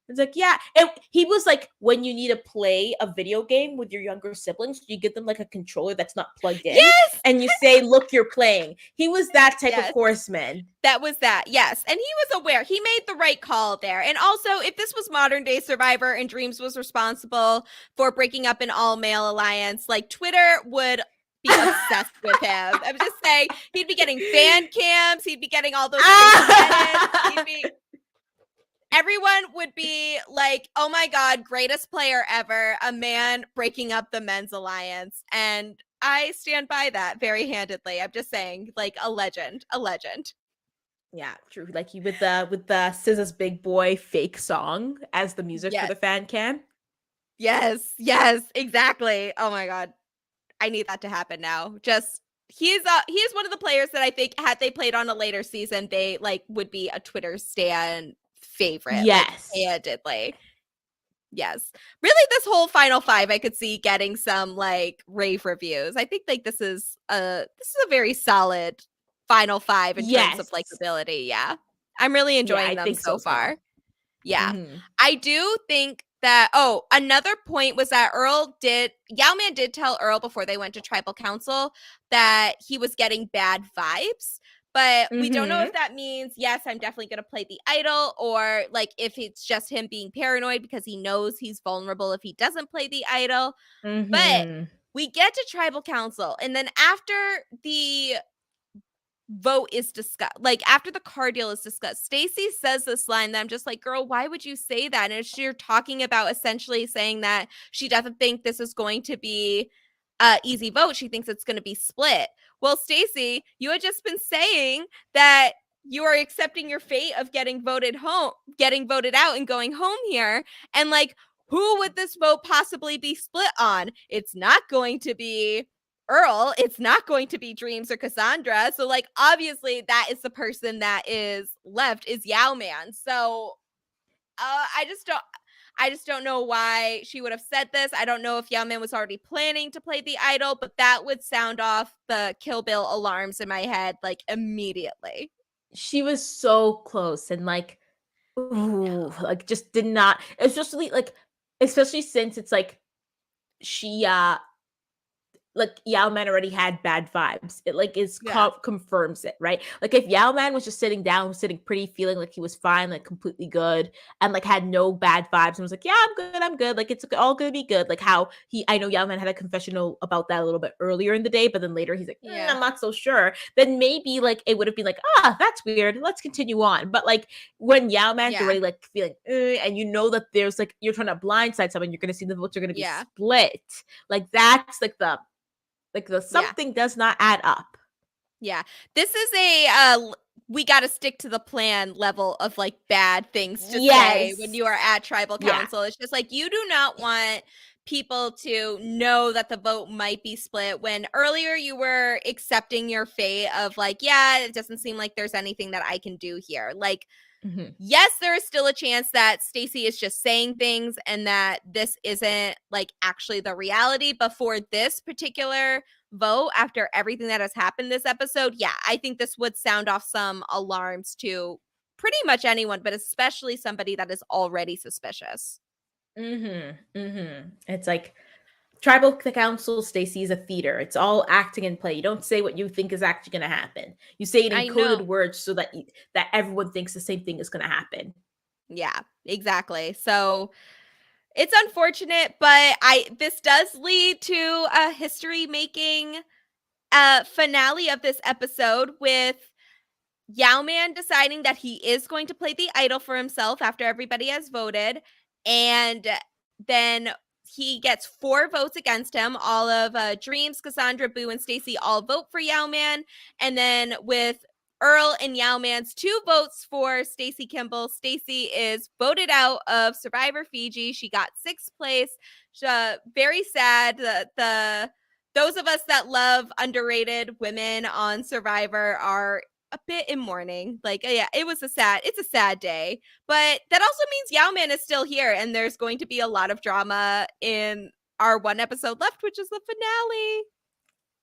it's like yeah, and he was like when you need to play a video game with your younger siblings, you give them like a controller that's not plugged in, Yes, and you say, "Look, you're playing." He was that type of yes. Horseman. That was that. Yes. And he was aware. He made the right call there. And also, if this was modern day Survivor and Dreams was responsible for breaking up an all male alliance, like Twitter would be obsessed with him. I'm just saying, he'd be getting fan cams, he'd be getting all those crazy edits. Everyone would be like, oh my God, greatest player ever, a man breaking up the men's alliance. And I stand by that very handedly. I'm just saying, like a legend, a legend. Yeah, true. Like he with the SZA's Big Boy fake song as the music for Yes. the fan cam. Yes, yes, exactly. Oh my God. I need that to happen now. Just he's one of the players that I think had they played on a later season, they like would be a Twitter stan favorite, like Yes. handedly. Yes. Really this whole final five I could see getting some like rave reviews. I think like this is a very solid final five in terms of Yes. likability. Yeah. I'm really Yeah, enjoying I them think so so as well. far. Yeah. Mhm. I do think that another point was that Yao-Man did tell Earl before they went to tribal council that he was getting bad vibes. But we don't know if Mhm. that means, yes, I'm definitely going to play the idol, or like if it's just him being paranoid because he knows he's vulnerable if he doesn't play the idol. But Mhm. we get to tribal council, and then after the vote is discussed, like after the car deal is discussed, Stacy says this line that I'm just like, girl, why would you say that? And you're talking about essentially saying that she doesn't think this is going to be a easy vote. She thinks it's going to be split. Well, Stacy, you had just been saying that you are accepting your fate of getting voted out and going home here. And like, who would this vote possibly be split on? It's not going to be Earl, it's not going to be Dreams or Cassandra. So like obviously that is the person that is left is Yao-Man. So I just don't know why she would have said this. I don't know if Yao-Man was already planning to play the idol, but that would sound off the Kill Bill alarms in my head like immediately. She was so close and like ooh, like just did not especially especially since it's like she like Yao Man already had bad vibes. It like Yeah. confirms it, right? Like if Yao Man was just sitting down, sitting pretty, feeling like he was fine, like completely good, and like had no bad vibes, and was like, "Yeah, I'm good. Like it's all gonna be good." Like how I know Yao Man had a confessional about that a little bit earlier in the day, but then later he's like, Yeah. "I'm not so sure." Then maybe like it would have been like, "Ah, that's weird. Let's continue on." But like when Yao Man's Yeah. already like feeling, and you know that there's like you're trying to blindside someone, you're gonna see the votes are gonna be Yeah. split. Like that's like the Yeah. something does not add up. Yeah. This is a we got to stick to the plan level of like bad things to say when Yes. you are at tribal Yeah. council. It's just like you do not want people to know that the vote might be split when earlier you were accepting your fate of like, yeah, it doesn't seem like there's anything that I can do here. Like, Mhm. yes, there is still a chance that Stacy is just saying things and that this isn't like actually the reality. But for this particular vote, after everything that has happened this episode, yeah, I think this would sound off some alarms to pretty much anyone, but especially somebody that is already suspicious. Mhm. Mhm. It's like tribal council Stacy is a theater. It's all acting and play. You don't say what you think is actually going to happen. You say it in I know. coded words so that that everyone thinks the same thing is going to happen. Yeah, exactly. So it's unfortunate, but I this does lead to a history making finale of this episode with Yao Man deciding that he is going to play the idol for himself after everybody has voted. And then he gets 4 votes against him. All of Dreams, Cassandra, Boo, and Stacy all vote for Yao Man. And then with Earl and Yao Man's 2 votes for Stacy Kimball, Stacy is voted out of Survivor Fiji. She got 6th place. Very sad. The those of us that love underrated women on Survivor are a bit in mourning. Like, yeah, it's a sad day. But that also means Yao Man is still here, and there's going to be a lot of drama in our one episode left, which is the finale.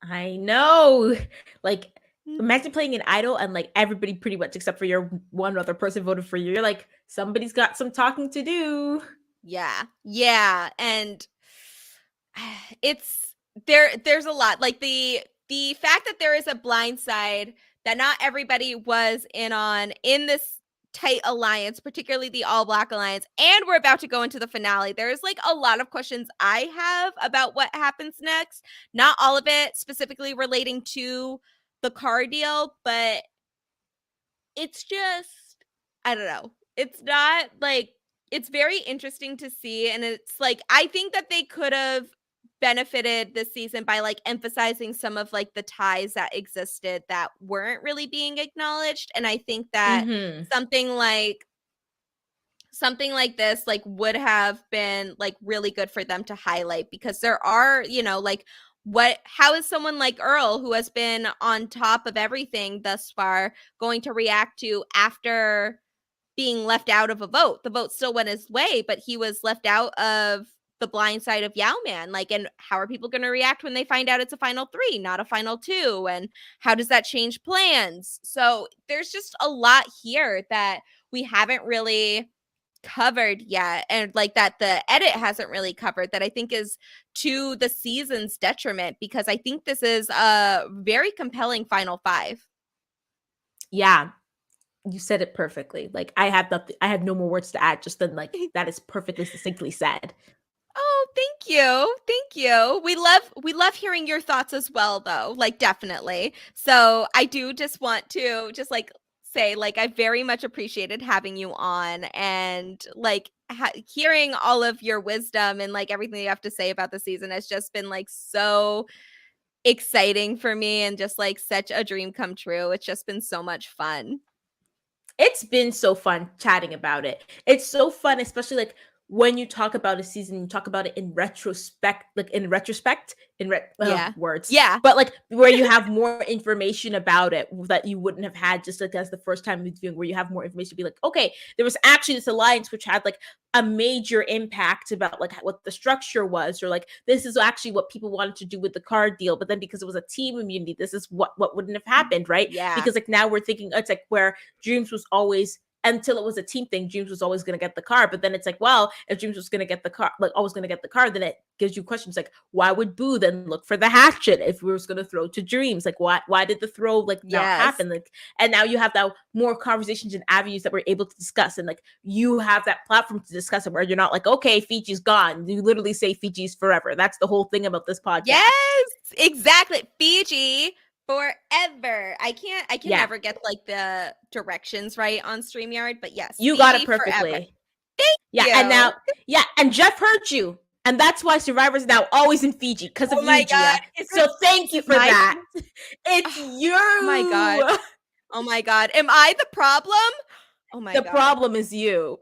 I know. Like, Mm. imagine playing an idol and like everybody pretty much except for your one other person voted for you. You're like, somebody's got some talking to do. Yeah. Yeah. And there's a lot. Like the fact that there is a blind side that not everybody was in on in this tight alliance, particularly the All Black Alliance, and we're about to go into the finale. There's like a lot of questions I have about what happens next. Not all of it specifically relating to the car deal, but it's just, I don't know. It's not like, it's very interesting to see. And it's like, I think that they could have benefited this season by like emphasizing some of like the ties that existed that weren't really being acknowledged. And I think that Mm-hmm. something like this like would have been like really good for them to highlight, because there are, like, how is someone like Earl, who has been on top of everything thus far, going to react to after being left out of a vote? The vote still went his way, but he was left out of the blind side of Yao Man. Like, and how are people going to react when they find out it's a final 3, not a final 2? And how does that change plans? So there's just a lot here that we haven't really covered yet, and like that the edit hasn't really covered, that I think is to the season's detriment, because I think this is a very compelling final 5. Yeah, you said it perfectly. Like, I have no more words to add, just than like that is perfectly succinctly said. Oh, thank you. Thank you. We love hearing your thoughts as well, though. Like, definitely. So I do just want to just like say, like, I very much appreciated having you on, and like hearing all of your wisdom and like everything you have to say about the season has just been like so exciting for me, and just like such a dream come true. It's just been so much fun. It's been so fun chatting about it. It's so fun, especially like when you talk about a season, you talk about it in retrospect, Yeah. words, Yeah. but like where you have more information about it that you wouldn't have had just like as the first time viewing, where you have more information to be like, okay, there was actually this alliance which had like a major impact about like what the structure was, or like this is actually what people wanted to do with the card deal, but then because it was a team immunity, this is what wouldn't have happened, right? Yeah. Because like now we're thinking it's like where Dreams was always, until it was a team thing, Dreams was always going to get the car. But then it's like, well, if Dreams was going to get the car, like always going to get the car, then it gives you questions like, why would Boo then look for the hatchet if we was going to throw to Dreams? Like, why did the throw like not Yes. happen? Like, and now you have that more conversations and avenues that we're able to discuss, and like you have that platform to discuss it, where you're not like, okay, Fiji's gone. You literally say Fiji's forever. That's the whole thing about this podcast. Yes, exactly. Fiji forever. I can never get like the directions right on StreamYard, but yes, You got it Fiji forever. perfectly. Thank Yeah, you. and now, yeah, and Jeff heard you. And that's why Survivor's now always in Fiji, because of Oh my you, god. Gia. So thank you for my that. It's you. Oh my god. Oh my god. Am I the problem? Oh my The god. problem is you.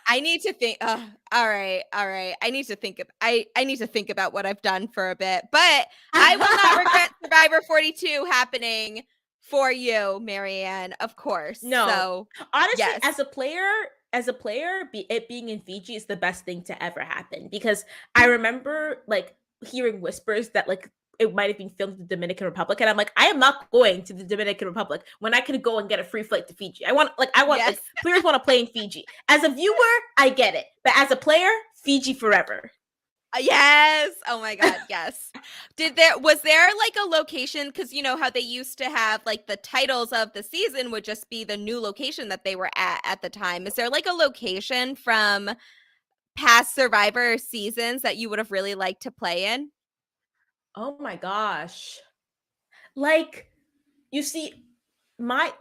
I need to think. All right. I need to think. I need to think about what I've done for a bit, but I will not regret Survivor 42 happening for you, Maryanne. Of course. No, So honestly, yes. as a player, it being in Fiji is the best thing to ever happen, because I remember like hearing whispers that like it might have been filmed in the Dominican Republic, and I'm like, I am not going to the Dominican Republic when I could go and get a free flight to Fiji. I want like players want to play in Fiji. As a viewer, I get it, but as a player, Fiji forever. Yes. Oh my god, yes. Was there like a location, cuz you know how they used to have like the titles of the season would just be the new location that they were at the time. Is there like a location from past Survivor seasons that you would have really liked to play in? Oh my gosh. Like, you see,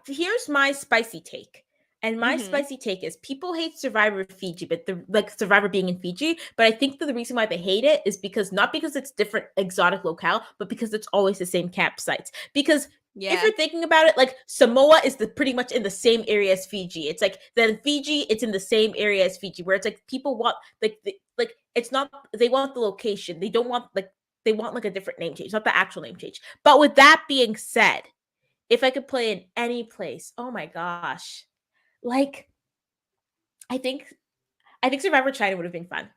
here's my spicy take. And my Mhm. spicy take is people hate Survivor Fiji, but the like Survivor being in Fiji. But I think that the reason why they hate it is because not because it's different exotic locale, but because it's always the same campsites. Because if Yeah. you're thinking about it, like Samoa is pretty much in the same area as Fiji. It's like then Fiji, it's in the same area as Fiji, where it's like people want like it's not, they want the location. They don't want like, they want like a different name change, not the actual name change. But with that being said, if I could play in any place, oh my gosh. Like, I think I think Survivor China would have been fun.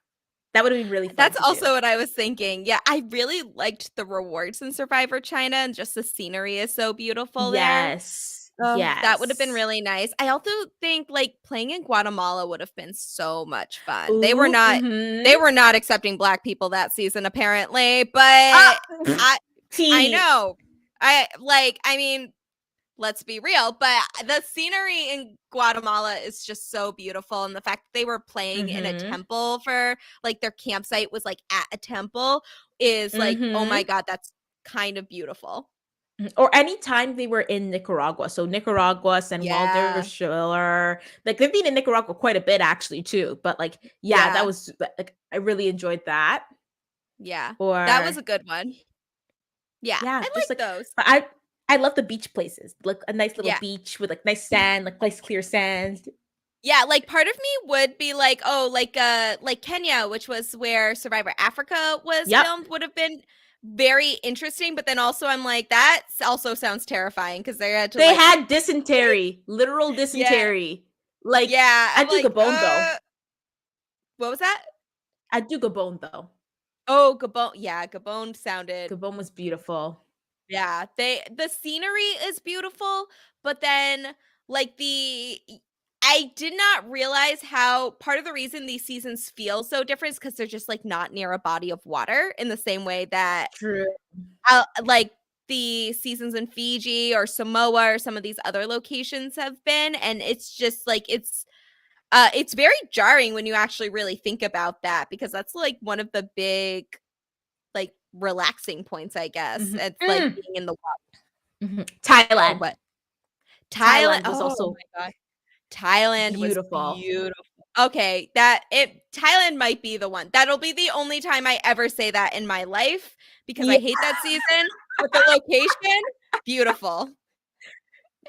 That would have been really fun That's to do. also what I was thinking. Yeah, I really liked the rewards in Survivor China, and just the scenery is so beautiful there. Yes. Oh, that would have been Yes. really nice. I also think, like, playing in Guatemala would have been so much fun. Ooh, mhm. They were not accepting Black people that season, apparently, but Ah! I Tea. know. I mean, let's be real, but the scenery in Guatemala is just so beautiful, and the fact that they were playing in a Mhm. temple for, like, their campsite was, like, at a temple is, like, oh my Mhm. god, that's kind of beautiful. Or anytime they were in Nicaragua. So Nicaragua, San Juan del Yeah. Sur, like they've been in Nicaragua quite a bit actually too. But like, yeah, that Yeah. was like I really enjoyed that. Yeah. That was Or a good one. Yeah, yeah, I just like like those. but I love the beach places. Like a nice little Yeah. beach with like nice sand, like nice clear sand. Yeah, like, part of me would be like, "Oh, like Kenya," which was where Survivor Africa was Yep. filmed, would have been very interesting, but then also I'm like, "That also sounds terrifying because they had to, They like, had dysentery, literal yeah, dysentery. Like yeah, I'm I'd do like, Gabon though. what was that? I'd do Gabon though. Oh, Gabon, yeah, Gabon sounded, Gabon was beautiful. yeah, the scenery is beautiful, but then, like, I did not realize how part of the reason these seasons feel so different is because 'cause they're just, like, not near a body of water in the same way that, True. like, the seasons in Fiji or Samoa or some of these other locations have been, and it's just, like, it's very jarring when you actually really think about that because that's, like, one of the big, like, relaxing points, I guess. Mhm. It's like Mm. being in the Mhm. water, Thailand. what? Thailand, Thailand was oh also my god. Thailand was beautiful. beautiful. Okay, Thailand might be the one. That'll be the only time I ever say that in my life because Yeah, I hate that season, but the location, beautiful.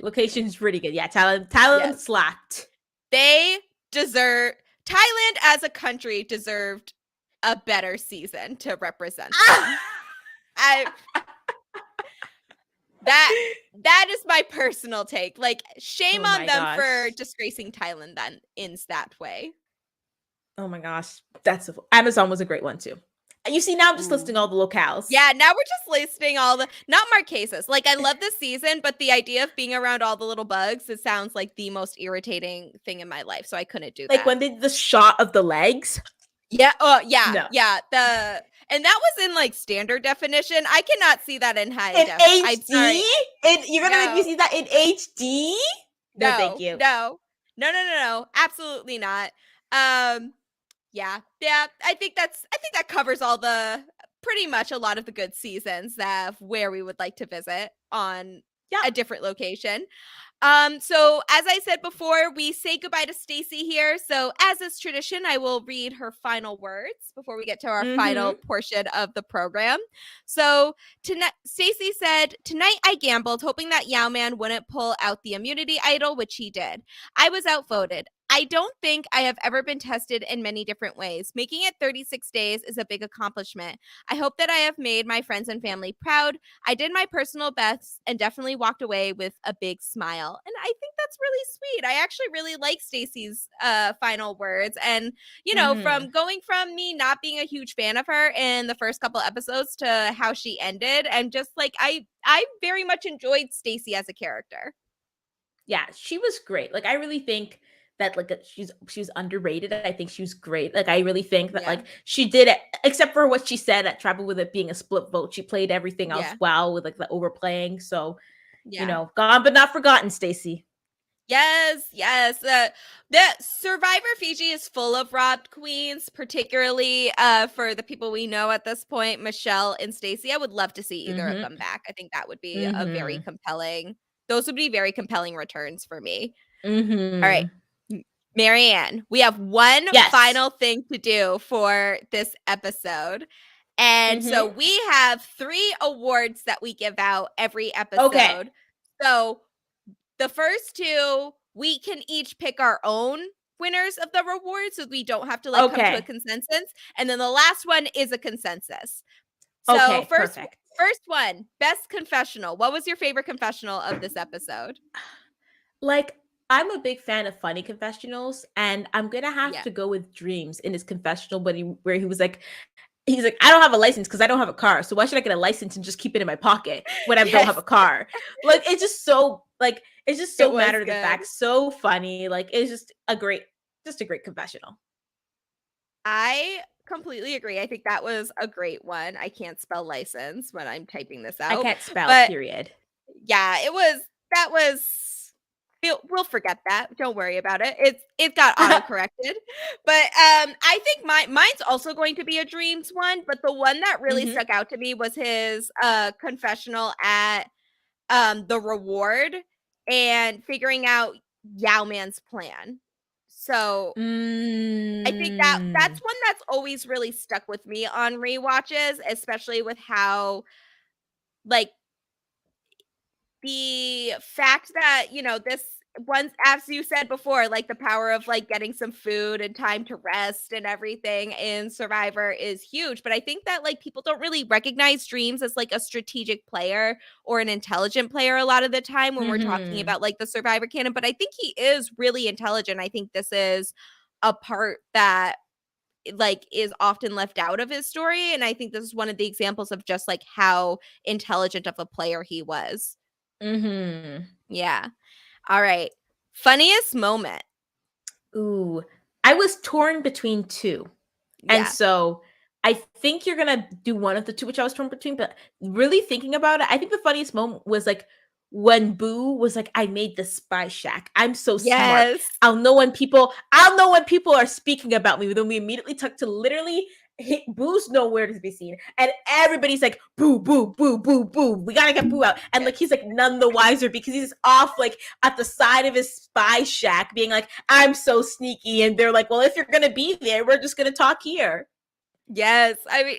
location's pretty good. Yeah, Thailand Yes. slapped. They deserve Thailand as a country deserved a better season to represent them. I that that is my personal take. Like, shame Oh on my them for gosh. disgracing Thailand then in that way. Oh my gosh. Amazon was a great one too. And you see, now I'm just Ooh. listing all the locales. Yeah, now we're just listing all the not Marquesas. Like, I love this season, but the idea of being around all the little bugs, it sounds like the most irritating thing in my life, so I couldn't do Like that. when they did the shot of the legs. Yeah, oh, yeah, No. yeah, and that was in, like, standard definition. I cannot see that in high In def. I'm HD? sorry. You're gonna make me No, see that in HD? No, thank no, you. no. No, no, no, no, absolutely not. Um, yeah, I think that covers all the pretty much a lot of the good seasons that where we would like to visit on Yep. a different location. So as I said before, we say goodbye to Stacy here. So as is tradition, I will read her final words before we get to our final Mm-hmm. portion of the program. So tonight, Stacy said, "Tonight I gambled, hoping that Yao Man wouldn't pull out the immunity idol, which he did. I was outvoted. I don't think I have ever been tested in many different ways. Making it 36 days is a big accomplishment. I hope that I have made my friends and family proud. I did my personal best and definitely walked away with a big smile." And I think that's really sweet. I actually really like Stacey's final words. And, Mm-hmm. from going from me not being a huge fan of her in the first couple episodes to how she ended, and just like I very much enjoyed Stacey as a character. Yeah, she was great. Like I really think that like she's underrated. I think she was great. Like I really think that Yeah. like she did it, except for what she said at Travel with it being a split vote. She played everything else Yeah. well with like the overplaying. So, Yeah. gone but not forgotten, Stacy. Yes, yes. The Survivor Fiji is full of robbed queens, particularly for the people we know at this point, Michelle and Stacey. I would love to see either of Mhm. them back. I think that would be a very Mhm. compelling. Those would be very compelling returns for me. All right, Mhm. Maryanne, we have one Yes. final thing to do for this episode. And Mhm. so we have 3 awards that we give out every Okay. episode. So the first 2, we can each pick our own winners of the reward, so we don't have to, like, come to a Okay. consensus, and then the last one is a consensus. So, Okay, first perfect. First one, best confessional. What was your favorite confessional of this episode? Like, I'm a big fan of funny confessionals, and I'm gonna have Yeah. to go with Dreams in his confessional, but where he was like, he's like, I don't have a license because I don't have a car. So why should I get a license and just keep it in my pocket when I don't have Yes, a car? Like, it's just it so was matter of the good. fact, so funny. Like, it's just a great confessional. I completely agree. I think that was a great one. I can't spell license when I'm typing this I out, can't spell, but period. yeah, that was we'll forget that. Don't worry about it. It got auto-corrected. But, I think mine's also going to be a dreams one, but the one that really hmm stuck out to me was his, confessional at, the reward and figuring out Yao Man's plan. So, I think that's Mm. one that's always really stuck with me on rewatches, especially with how, like, the fact that, this once as you said before, like, the power of, like, getting some food and time to rest and everything in Survivor is huge, but I think that, like, people don't really recognize Dreams as, like, a strategic player or an intelligent player a lot of the time when we're talking hmm about, like, the Survivor canon, but I think he is really intelligent. I think this is a part that, like, is often left out of his story, and I think this is one of the examples of just, like, how intelligent of a player he was. hmm Yeah. All right. Funniest moment. Ooh, I was torn between two. And Yeah. so I think you're gonna do one of the two, which I was torn between. But really thinking about it, I think the funniest moment was like when Boo was like, I made the spy shack. I'm so smart. Yes. I'll know when people are speaking about me. Then we immediately took to literally hit Boo's nowhere to be seen. And everybody's like, boo, boo, boo, boo, boo. We gotta get Boo out. And like he's like none the wiser because he's off like at the side of his spy shack, being like, I'm so sneaky. And they're like, well, if you're gonna be there, we're just gonna talk here. Yes. I mean,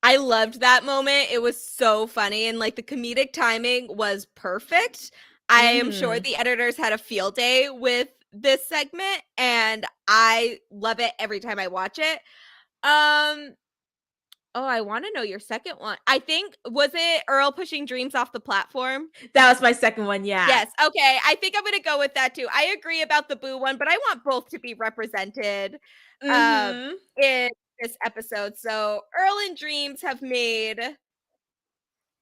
I loved that moment. It was so funny and like the comedic timing was perfect. I am sure Mhm. the editors had a field day with this segment and I love it every time I watch it. Um oh, I want to know your second one. I think was it Earl pushing Dreams off the platform? That was my second one, yeah. Yes, okay, I think I'm gonna go with that too. I agree about the Boo one, but I want both to be represented, uh, Mhm. in this episode. So, Earl and Dreams have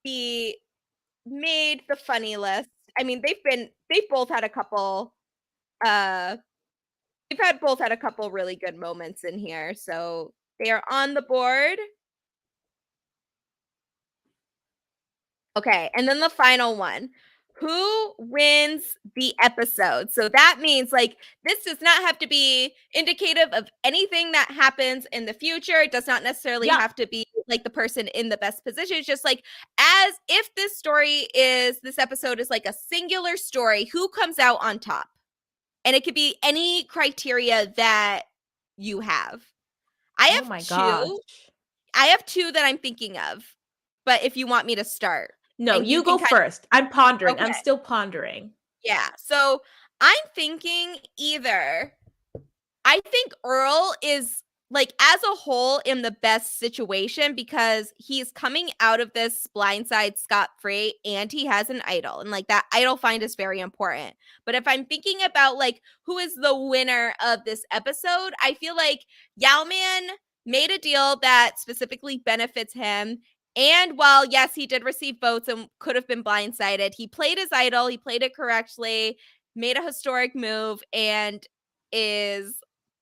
the made the funny list. I mean, they've both had a couple, uh they've had both had a couple really good moments in here, so they are on the board. Okay, and then the final one. Who wins the episode? So that means like this does not have to be indicative of anything that happens in the future. It does not necessarily Yep. have to be like the person in the best position. It's just like as if this episode is like a singular story, who comes out on top? And it could be any criteria that you have. I Oh have my two. gosh. I have two that I'm thinking of. But if you want me to start No, and you you can go kind first. I'm of pondering. okay. I'm still pondering. Yeah. So I'm thinking either I think Earl is like as a whole in the best situation because he's coming out of this blindside scot free and he has an idol. And like that idol find is very important. But if I'm thinking about like who is the winner of this episode, I feel like Yao Man made a deal that specifically benefits him. And while, yes, he did receive votes and could have been blindsided, he played his idol, he played it correctly, made a historic move, and is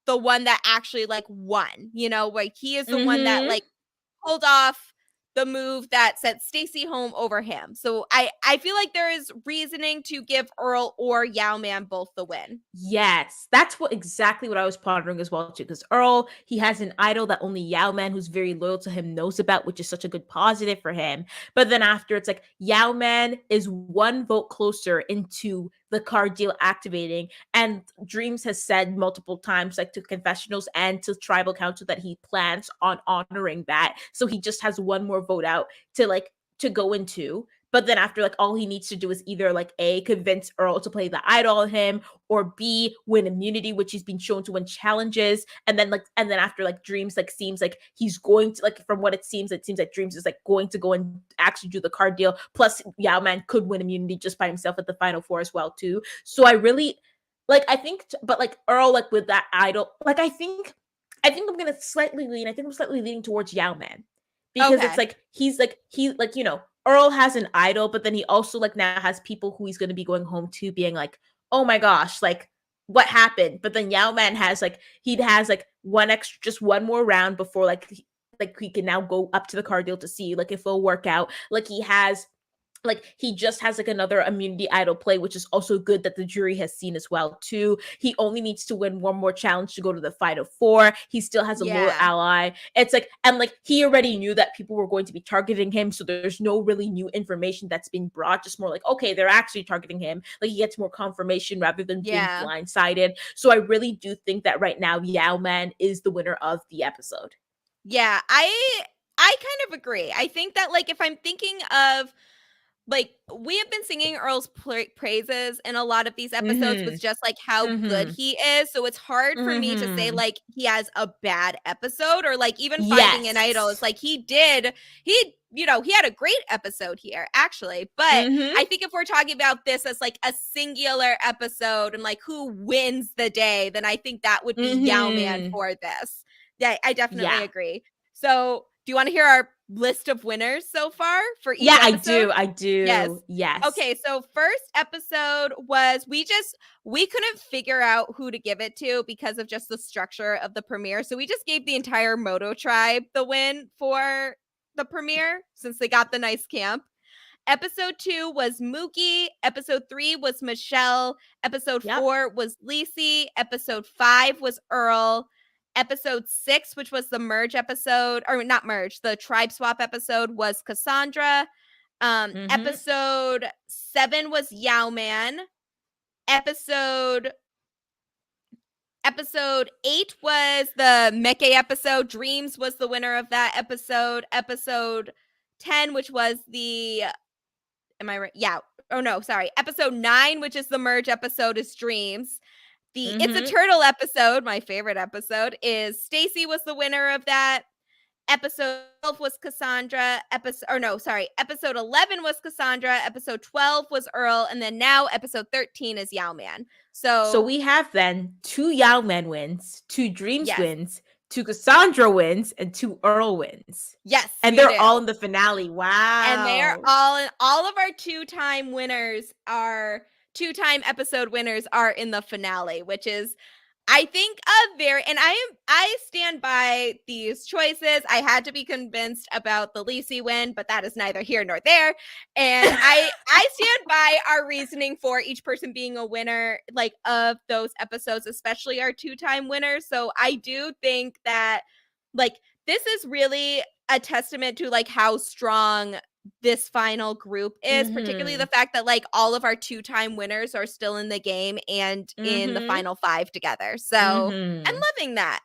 the one that actually like won, like he is the one that Mhm. like pulled off the move that sent Stacy home over him. So I feel like there is reasoning to give Earl or Yao Man both the win. Yes, that's exactly what I was pondering as well too. Because Earl, he has an idol that only Yao Man, who's very loyal to him, knows about, which is such a good positive for him. But then after, it's like Yao Man is one vote closer into the card deal activating, and Dreams has said multiple times, like to confessionals and to Tribal Council, that he plans on honoring that. So he just has one more vote out to go into. But then after, like, all he needs to do is either, like, A, convince Earl to play the idol on him, or B, win immunity, which he's been shown to win challenges. And then after, like, Dreams, like, seems like he's going to, like, from what it seems like Dreams is, like, going to go and actually do the card deal. Plus, Yao Man could win immunity just by himself at the final four as well, too. So I really, like, I think, but, like, Earl, like, with that idol, like, I think I'm gonna slightly lean. I think I'm slightly leaning towards Yao Man, because it's Okay. like he like, Earl has an idol, but then he also, like, now has people who he's gonna be going home to, being like, oh my gosh, like, what happened? But then Yao Man has, like, he has, like, just one more round before, like, he can now go up to the card deal to see, like, if it'll work out. Like, he just has, like, another immunity idol play, which is also good that the jury has seen as well too. He only needs to win one more challenge to go to the final four. He still has a loyal Yeah. ally. It's like, and like, he already knew that people were going to be targeting him, so there's no really new information that's being brought, just more like, okay, they're actually targeting him. Like, he gets more confirmation rather than being Yeah. blindsided. So I really do think that right now Yao Man is the winner of the episode. Yeah, I kind of agree. I think that, like, if I'm thinking of, like, we have been singing Earl's praises in a lot of these episodes with Mhm. just, like, how good Mhm. he is, so it's hard for me to say, Mhm. like, he has a bad episode, or, like, even Finding an Idol is Yes. like, he had a great episode here, actually, but Mhm. I think if we're talking about this as, like, a singular episode and, like, who wins the day, then I think that would be Yao Man Mhm. for this. Yeah, I definitely Yeah. agree. So, do you wanna hear our list of winners so far for each Yeah, I episode? do, I Yes. do. Yes. Okay, so first episode was we couldn't figure out who to give it to because of just the structure of the premiere. So we just gave the entire Moto tribe the win for the premiere since they got the nice camp. Episode 2 was Mookie. Episode 3 was Michelle. Episode Yep. 4 was Lacey. Episode 5 was Earl. Episode 6, which was the merge episode, or not merge, the tribe swap episode, was Cassandra. Mhm. Episode 7 was Yao Man. Episode episode 8 was the Meke episode. Dreams was the winner of that episode. Episode 10, which was the am I right? Yeah. Oh no, sorry. Episode 9, which is the merge episode, is Dreams. The It's a Mhm. Turtle episode, my favorite episode, is Stacy was the winner of that. Episode 12 was Cassandra. Episode 11 was Cassandra. Episode 12 was Earl. And then now episode 13 is Yao Man. So So, we have then 2 Yao Men wins, 2 Dreams yes. wins, 2 Cassandra wins, and 2 Earl wins. Yes, And we they're all do. in the finale. And they're Wow. all of our two-time episode winners are in the finale, which is, I think, a very, and I stand by these choices. I had to be convinced about the Lacey win, but that is neither here nor there. And I stand by our reasoning for each person being a winner, like, of those episodes, especially our two-time winners. So I do think that, like, this is really a testament to, like, how strong this final group is, particularly the Mhm. fact that, like, all of our two-time winners are still in the game and in the Mhm. final 5 together. So, I'm Mhm. loving that.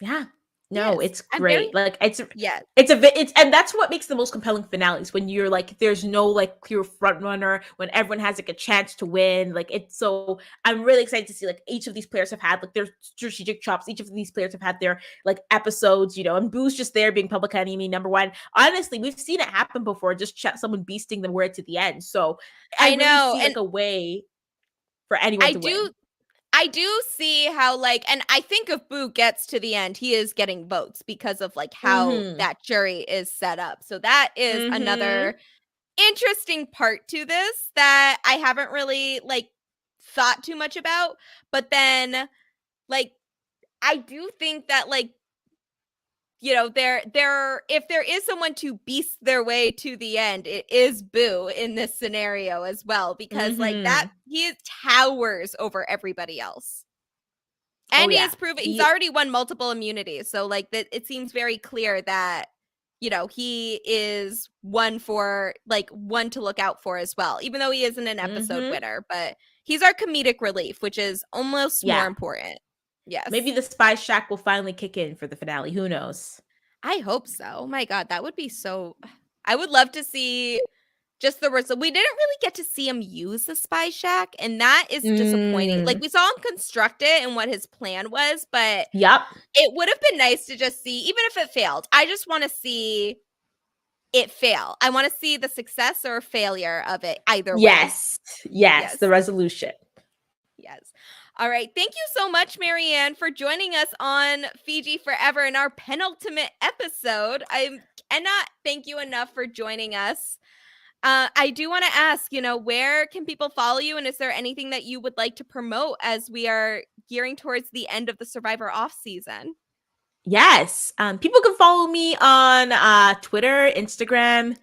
Yeah. No, Yes. it's I'm very great. Like, yes. it's and that's what makes the most compelling finales, when you're like, there's no, like, clear front runner, when everyone has, like, a chance to win. Like, it's so, I'm really excited to see, like, each of these players have had, like, their strategic chops. Each of these players have had their, like, episodes, and Boo's just there being public enemy number one. Honestly, we've seen it happen before, just someone beasting them right to the end. So I I really know, see, and like, a way for anyone I to win. do I do see how, like, and I think if Boo gets to the end, he is getting votes because of, like, how Mhm. that jury is set up. So that is Mhm. another interesting part to this that I haven't really, like, thought too much about. But then, like, I do think that, like, there if there is someone to beast their way to the end, it is Boo in this scenario as well, because, like, that Mhm. he towers over everybody else. Oh And he yeah. has proven he's He already won multiple immunities. So, like, that it seems very clear that, he is one to look out for as well, even though he isn't an episode Mhm. winner, but he's our comedic relief, which is almost more Yeah. important. Maybe Yes. the spy shack will finally kick in for the finale. Who knows? I hope so. Oh my god, that would be so I would love to see just the result. We didn't really get to see him use the spy shack, and that is disappointing. Like, we saw him construct it and what his plan was, but Yep. it would have been nice to just see, even if it failed, I just want to see it fail. I want to see the success or failure of it either way. Yes, the Yes. resolution. Yes. All right. Thank you so much, Maryanne, for joining us on Fiji Forever in our penultimate episode. I cannot thank you enough for joining us. I do want to ask, where can people follow you? And is there anything that you would like to promote as we are gearing towards the end of the Survivor off season? Yes. People can follow me on Twitter, Instagram.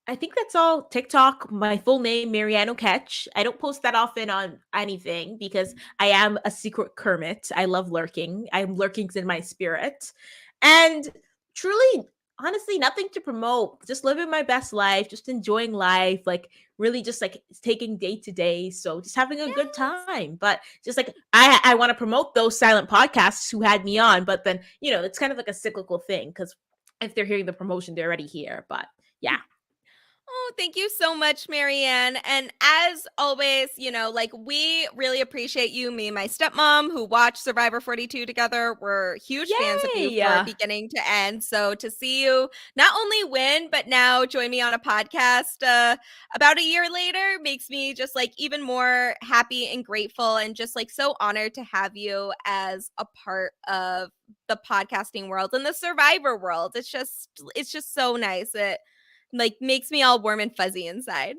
I think that's all. TikTok, my full name, Maryanne Oketch. I don't post that often on anything because I am a secret Kermit. I love lurking. I'm lurking's in my spirit. And truly, honestly, nothing to promote. Just living my best life, just enjoying life, like really just like taking day to day. So just having a good time. But just like I want to promote those silent podcasts who had me on, but then, it's kind of like a cyclical thing because if they're hearing the promotion, they're already here. But yeah. Oh, thank you so much, Maryanne. And as always, we really appreciate you, me and my stepmom, who watched Survivor 42 together. We're huge fans of you for Yay! beginning to end. So to see you not only win, but now join me on a podcast about a year later makes me just like even more happy and grateful and just like so honored to have you as a part of the podcasting world and the Survivor world. It's just so nice. It like makes me all warm and fuzzy inside.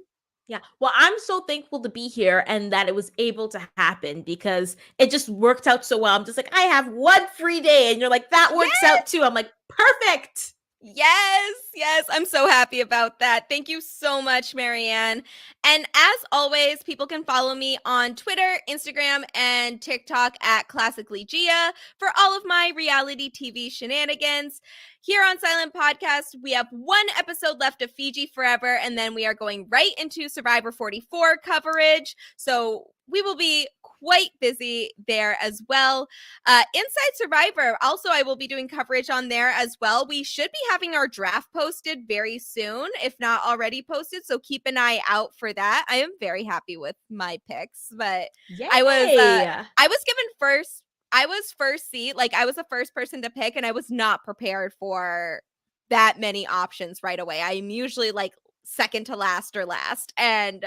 Yeah. Well, I'm so thankful to be here and that it was able to happen because it just worked out so well. I'm just like, I have one free day. And you're like, that works Yes! out too. I'm like, perfect. Yes, I'm so happy about that. Thank you so much, Maryanne. And as always, people can follow me on Twitter, Instagram, and TikTok at Classically Gia for all of my reality TV shenanigans. Here on Silent Podcast, we have one episode left of Fiji Forever, and then we are going right into Survivor 44 coverage. So we will be quite busy there as well. Inside Survivor, also, I will be doing coverage on there as well. We should be having our draft posted very soon, if not already posted. So keep an eye out for that. I am very happy with my picks, but Yay. I was given first. I was first seat, like I was the first person to pick, and I was not prepared for that many options right away. I'm usually like second to last or last, and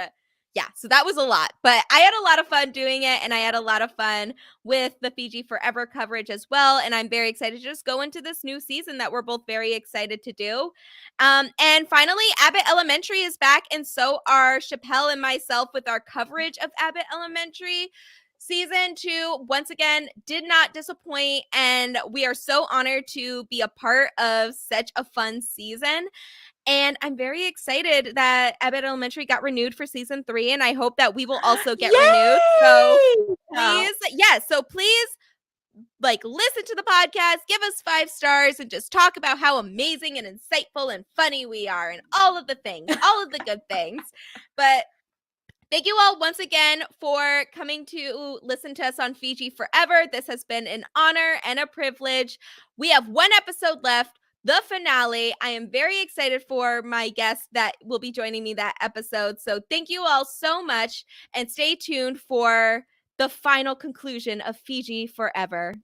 yeah, so that was a lot, but I had a lot of fun doing it, and I had a lot of fun with the Fiji Forever coverage as well, and I'm very excited to just go into this new season that we're both very excited to do. And finally, Abbott Elementary is back, and so are Chappelle and myself with our coverage of Abbott Elementary. Season 2, once again, did not disappoint, and we are so honored to be a part of such a fun season. And I'm very excited that Abbott Elementary got renewed for season 3, and I hope that we will also get renewed. So please, like, listen to the podcast, give us 5 stars, and just talk about how amazing and insightful and funny we are, and all of the things, all of the good things. But thank you all once again for coming to listen to us on Fiji Forever. This has been an honor and a privilege. We have one episode left, the finale. I am very excited for my guests that will be joining me that episode. So thank you all so much, and stay tuned for the final conclusion of Fiji Forever.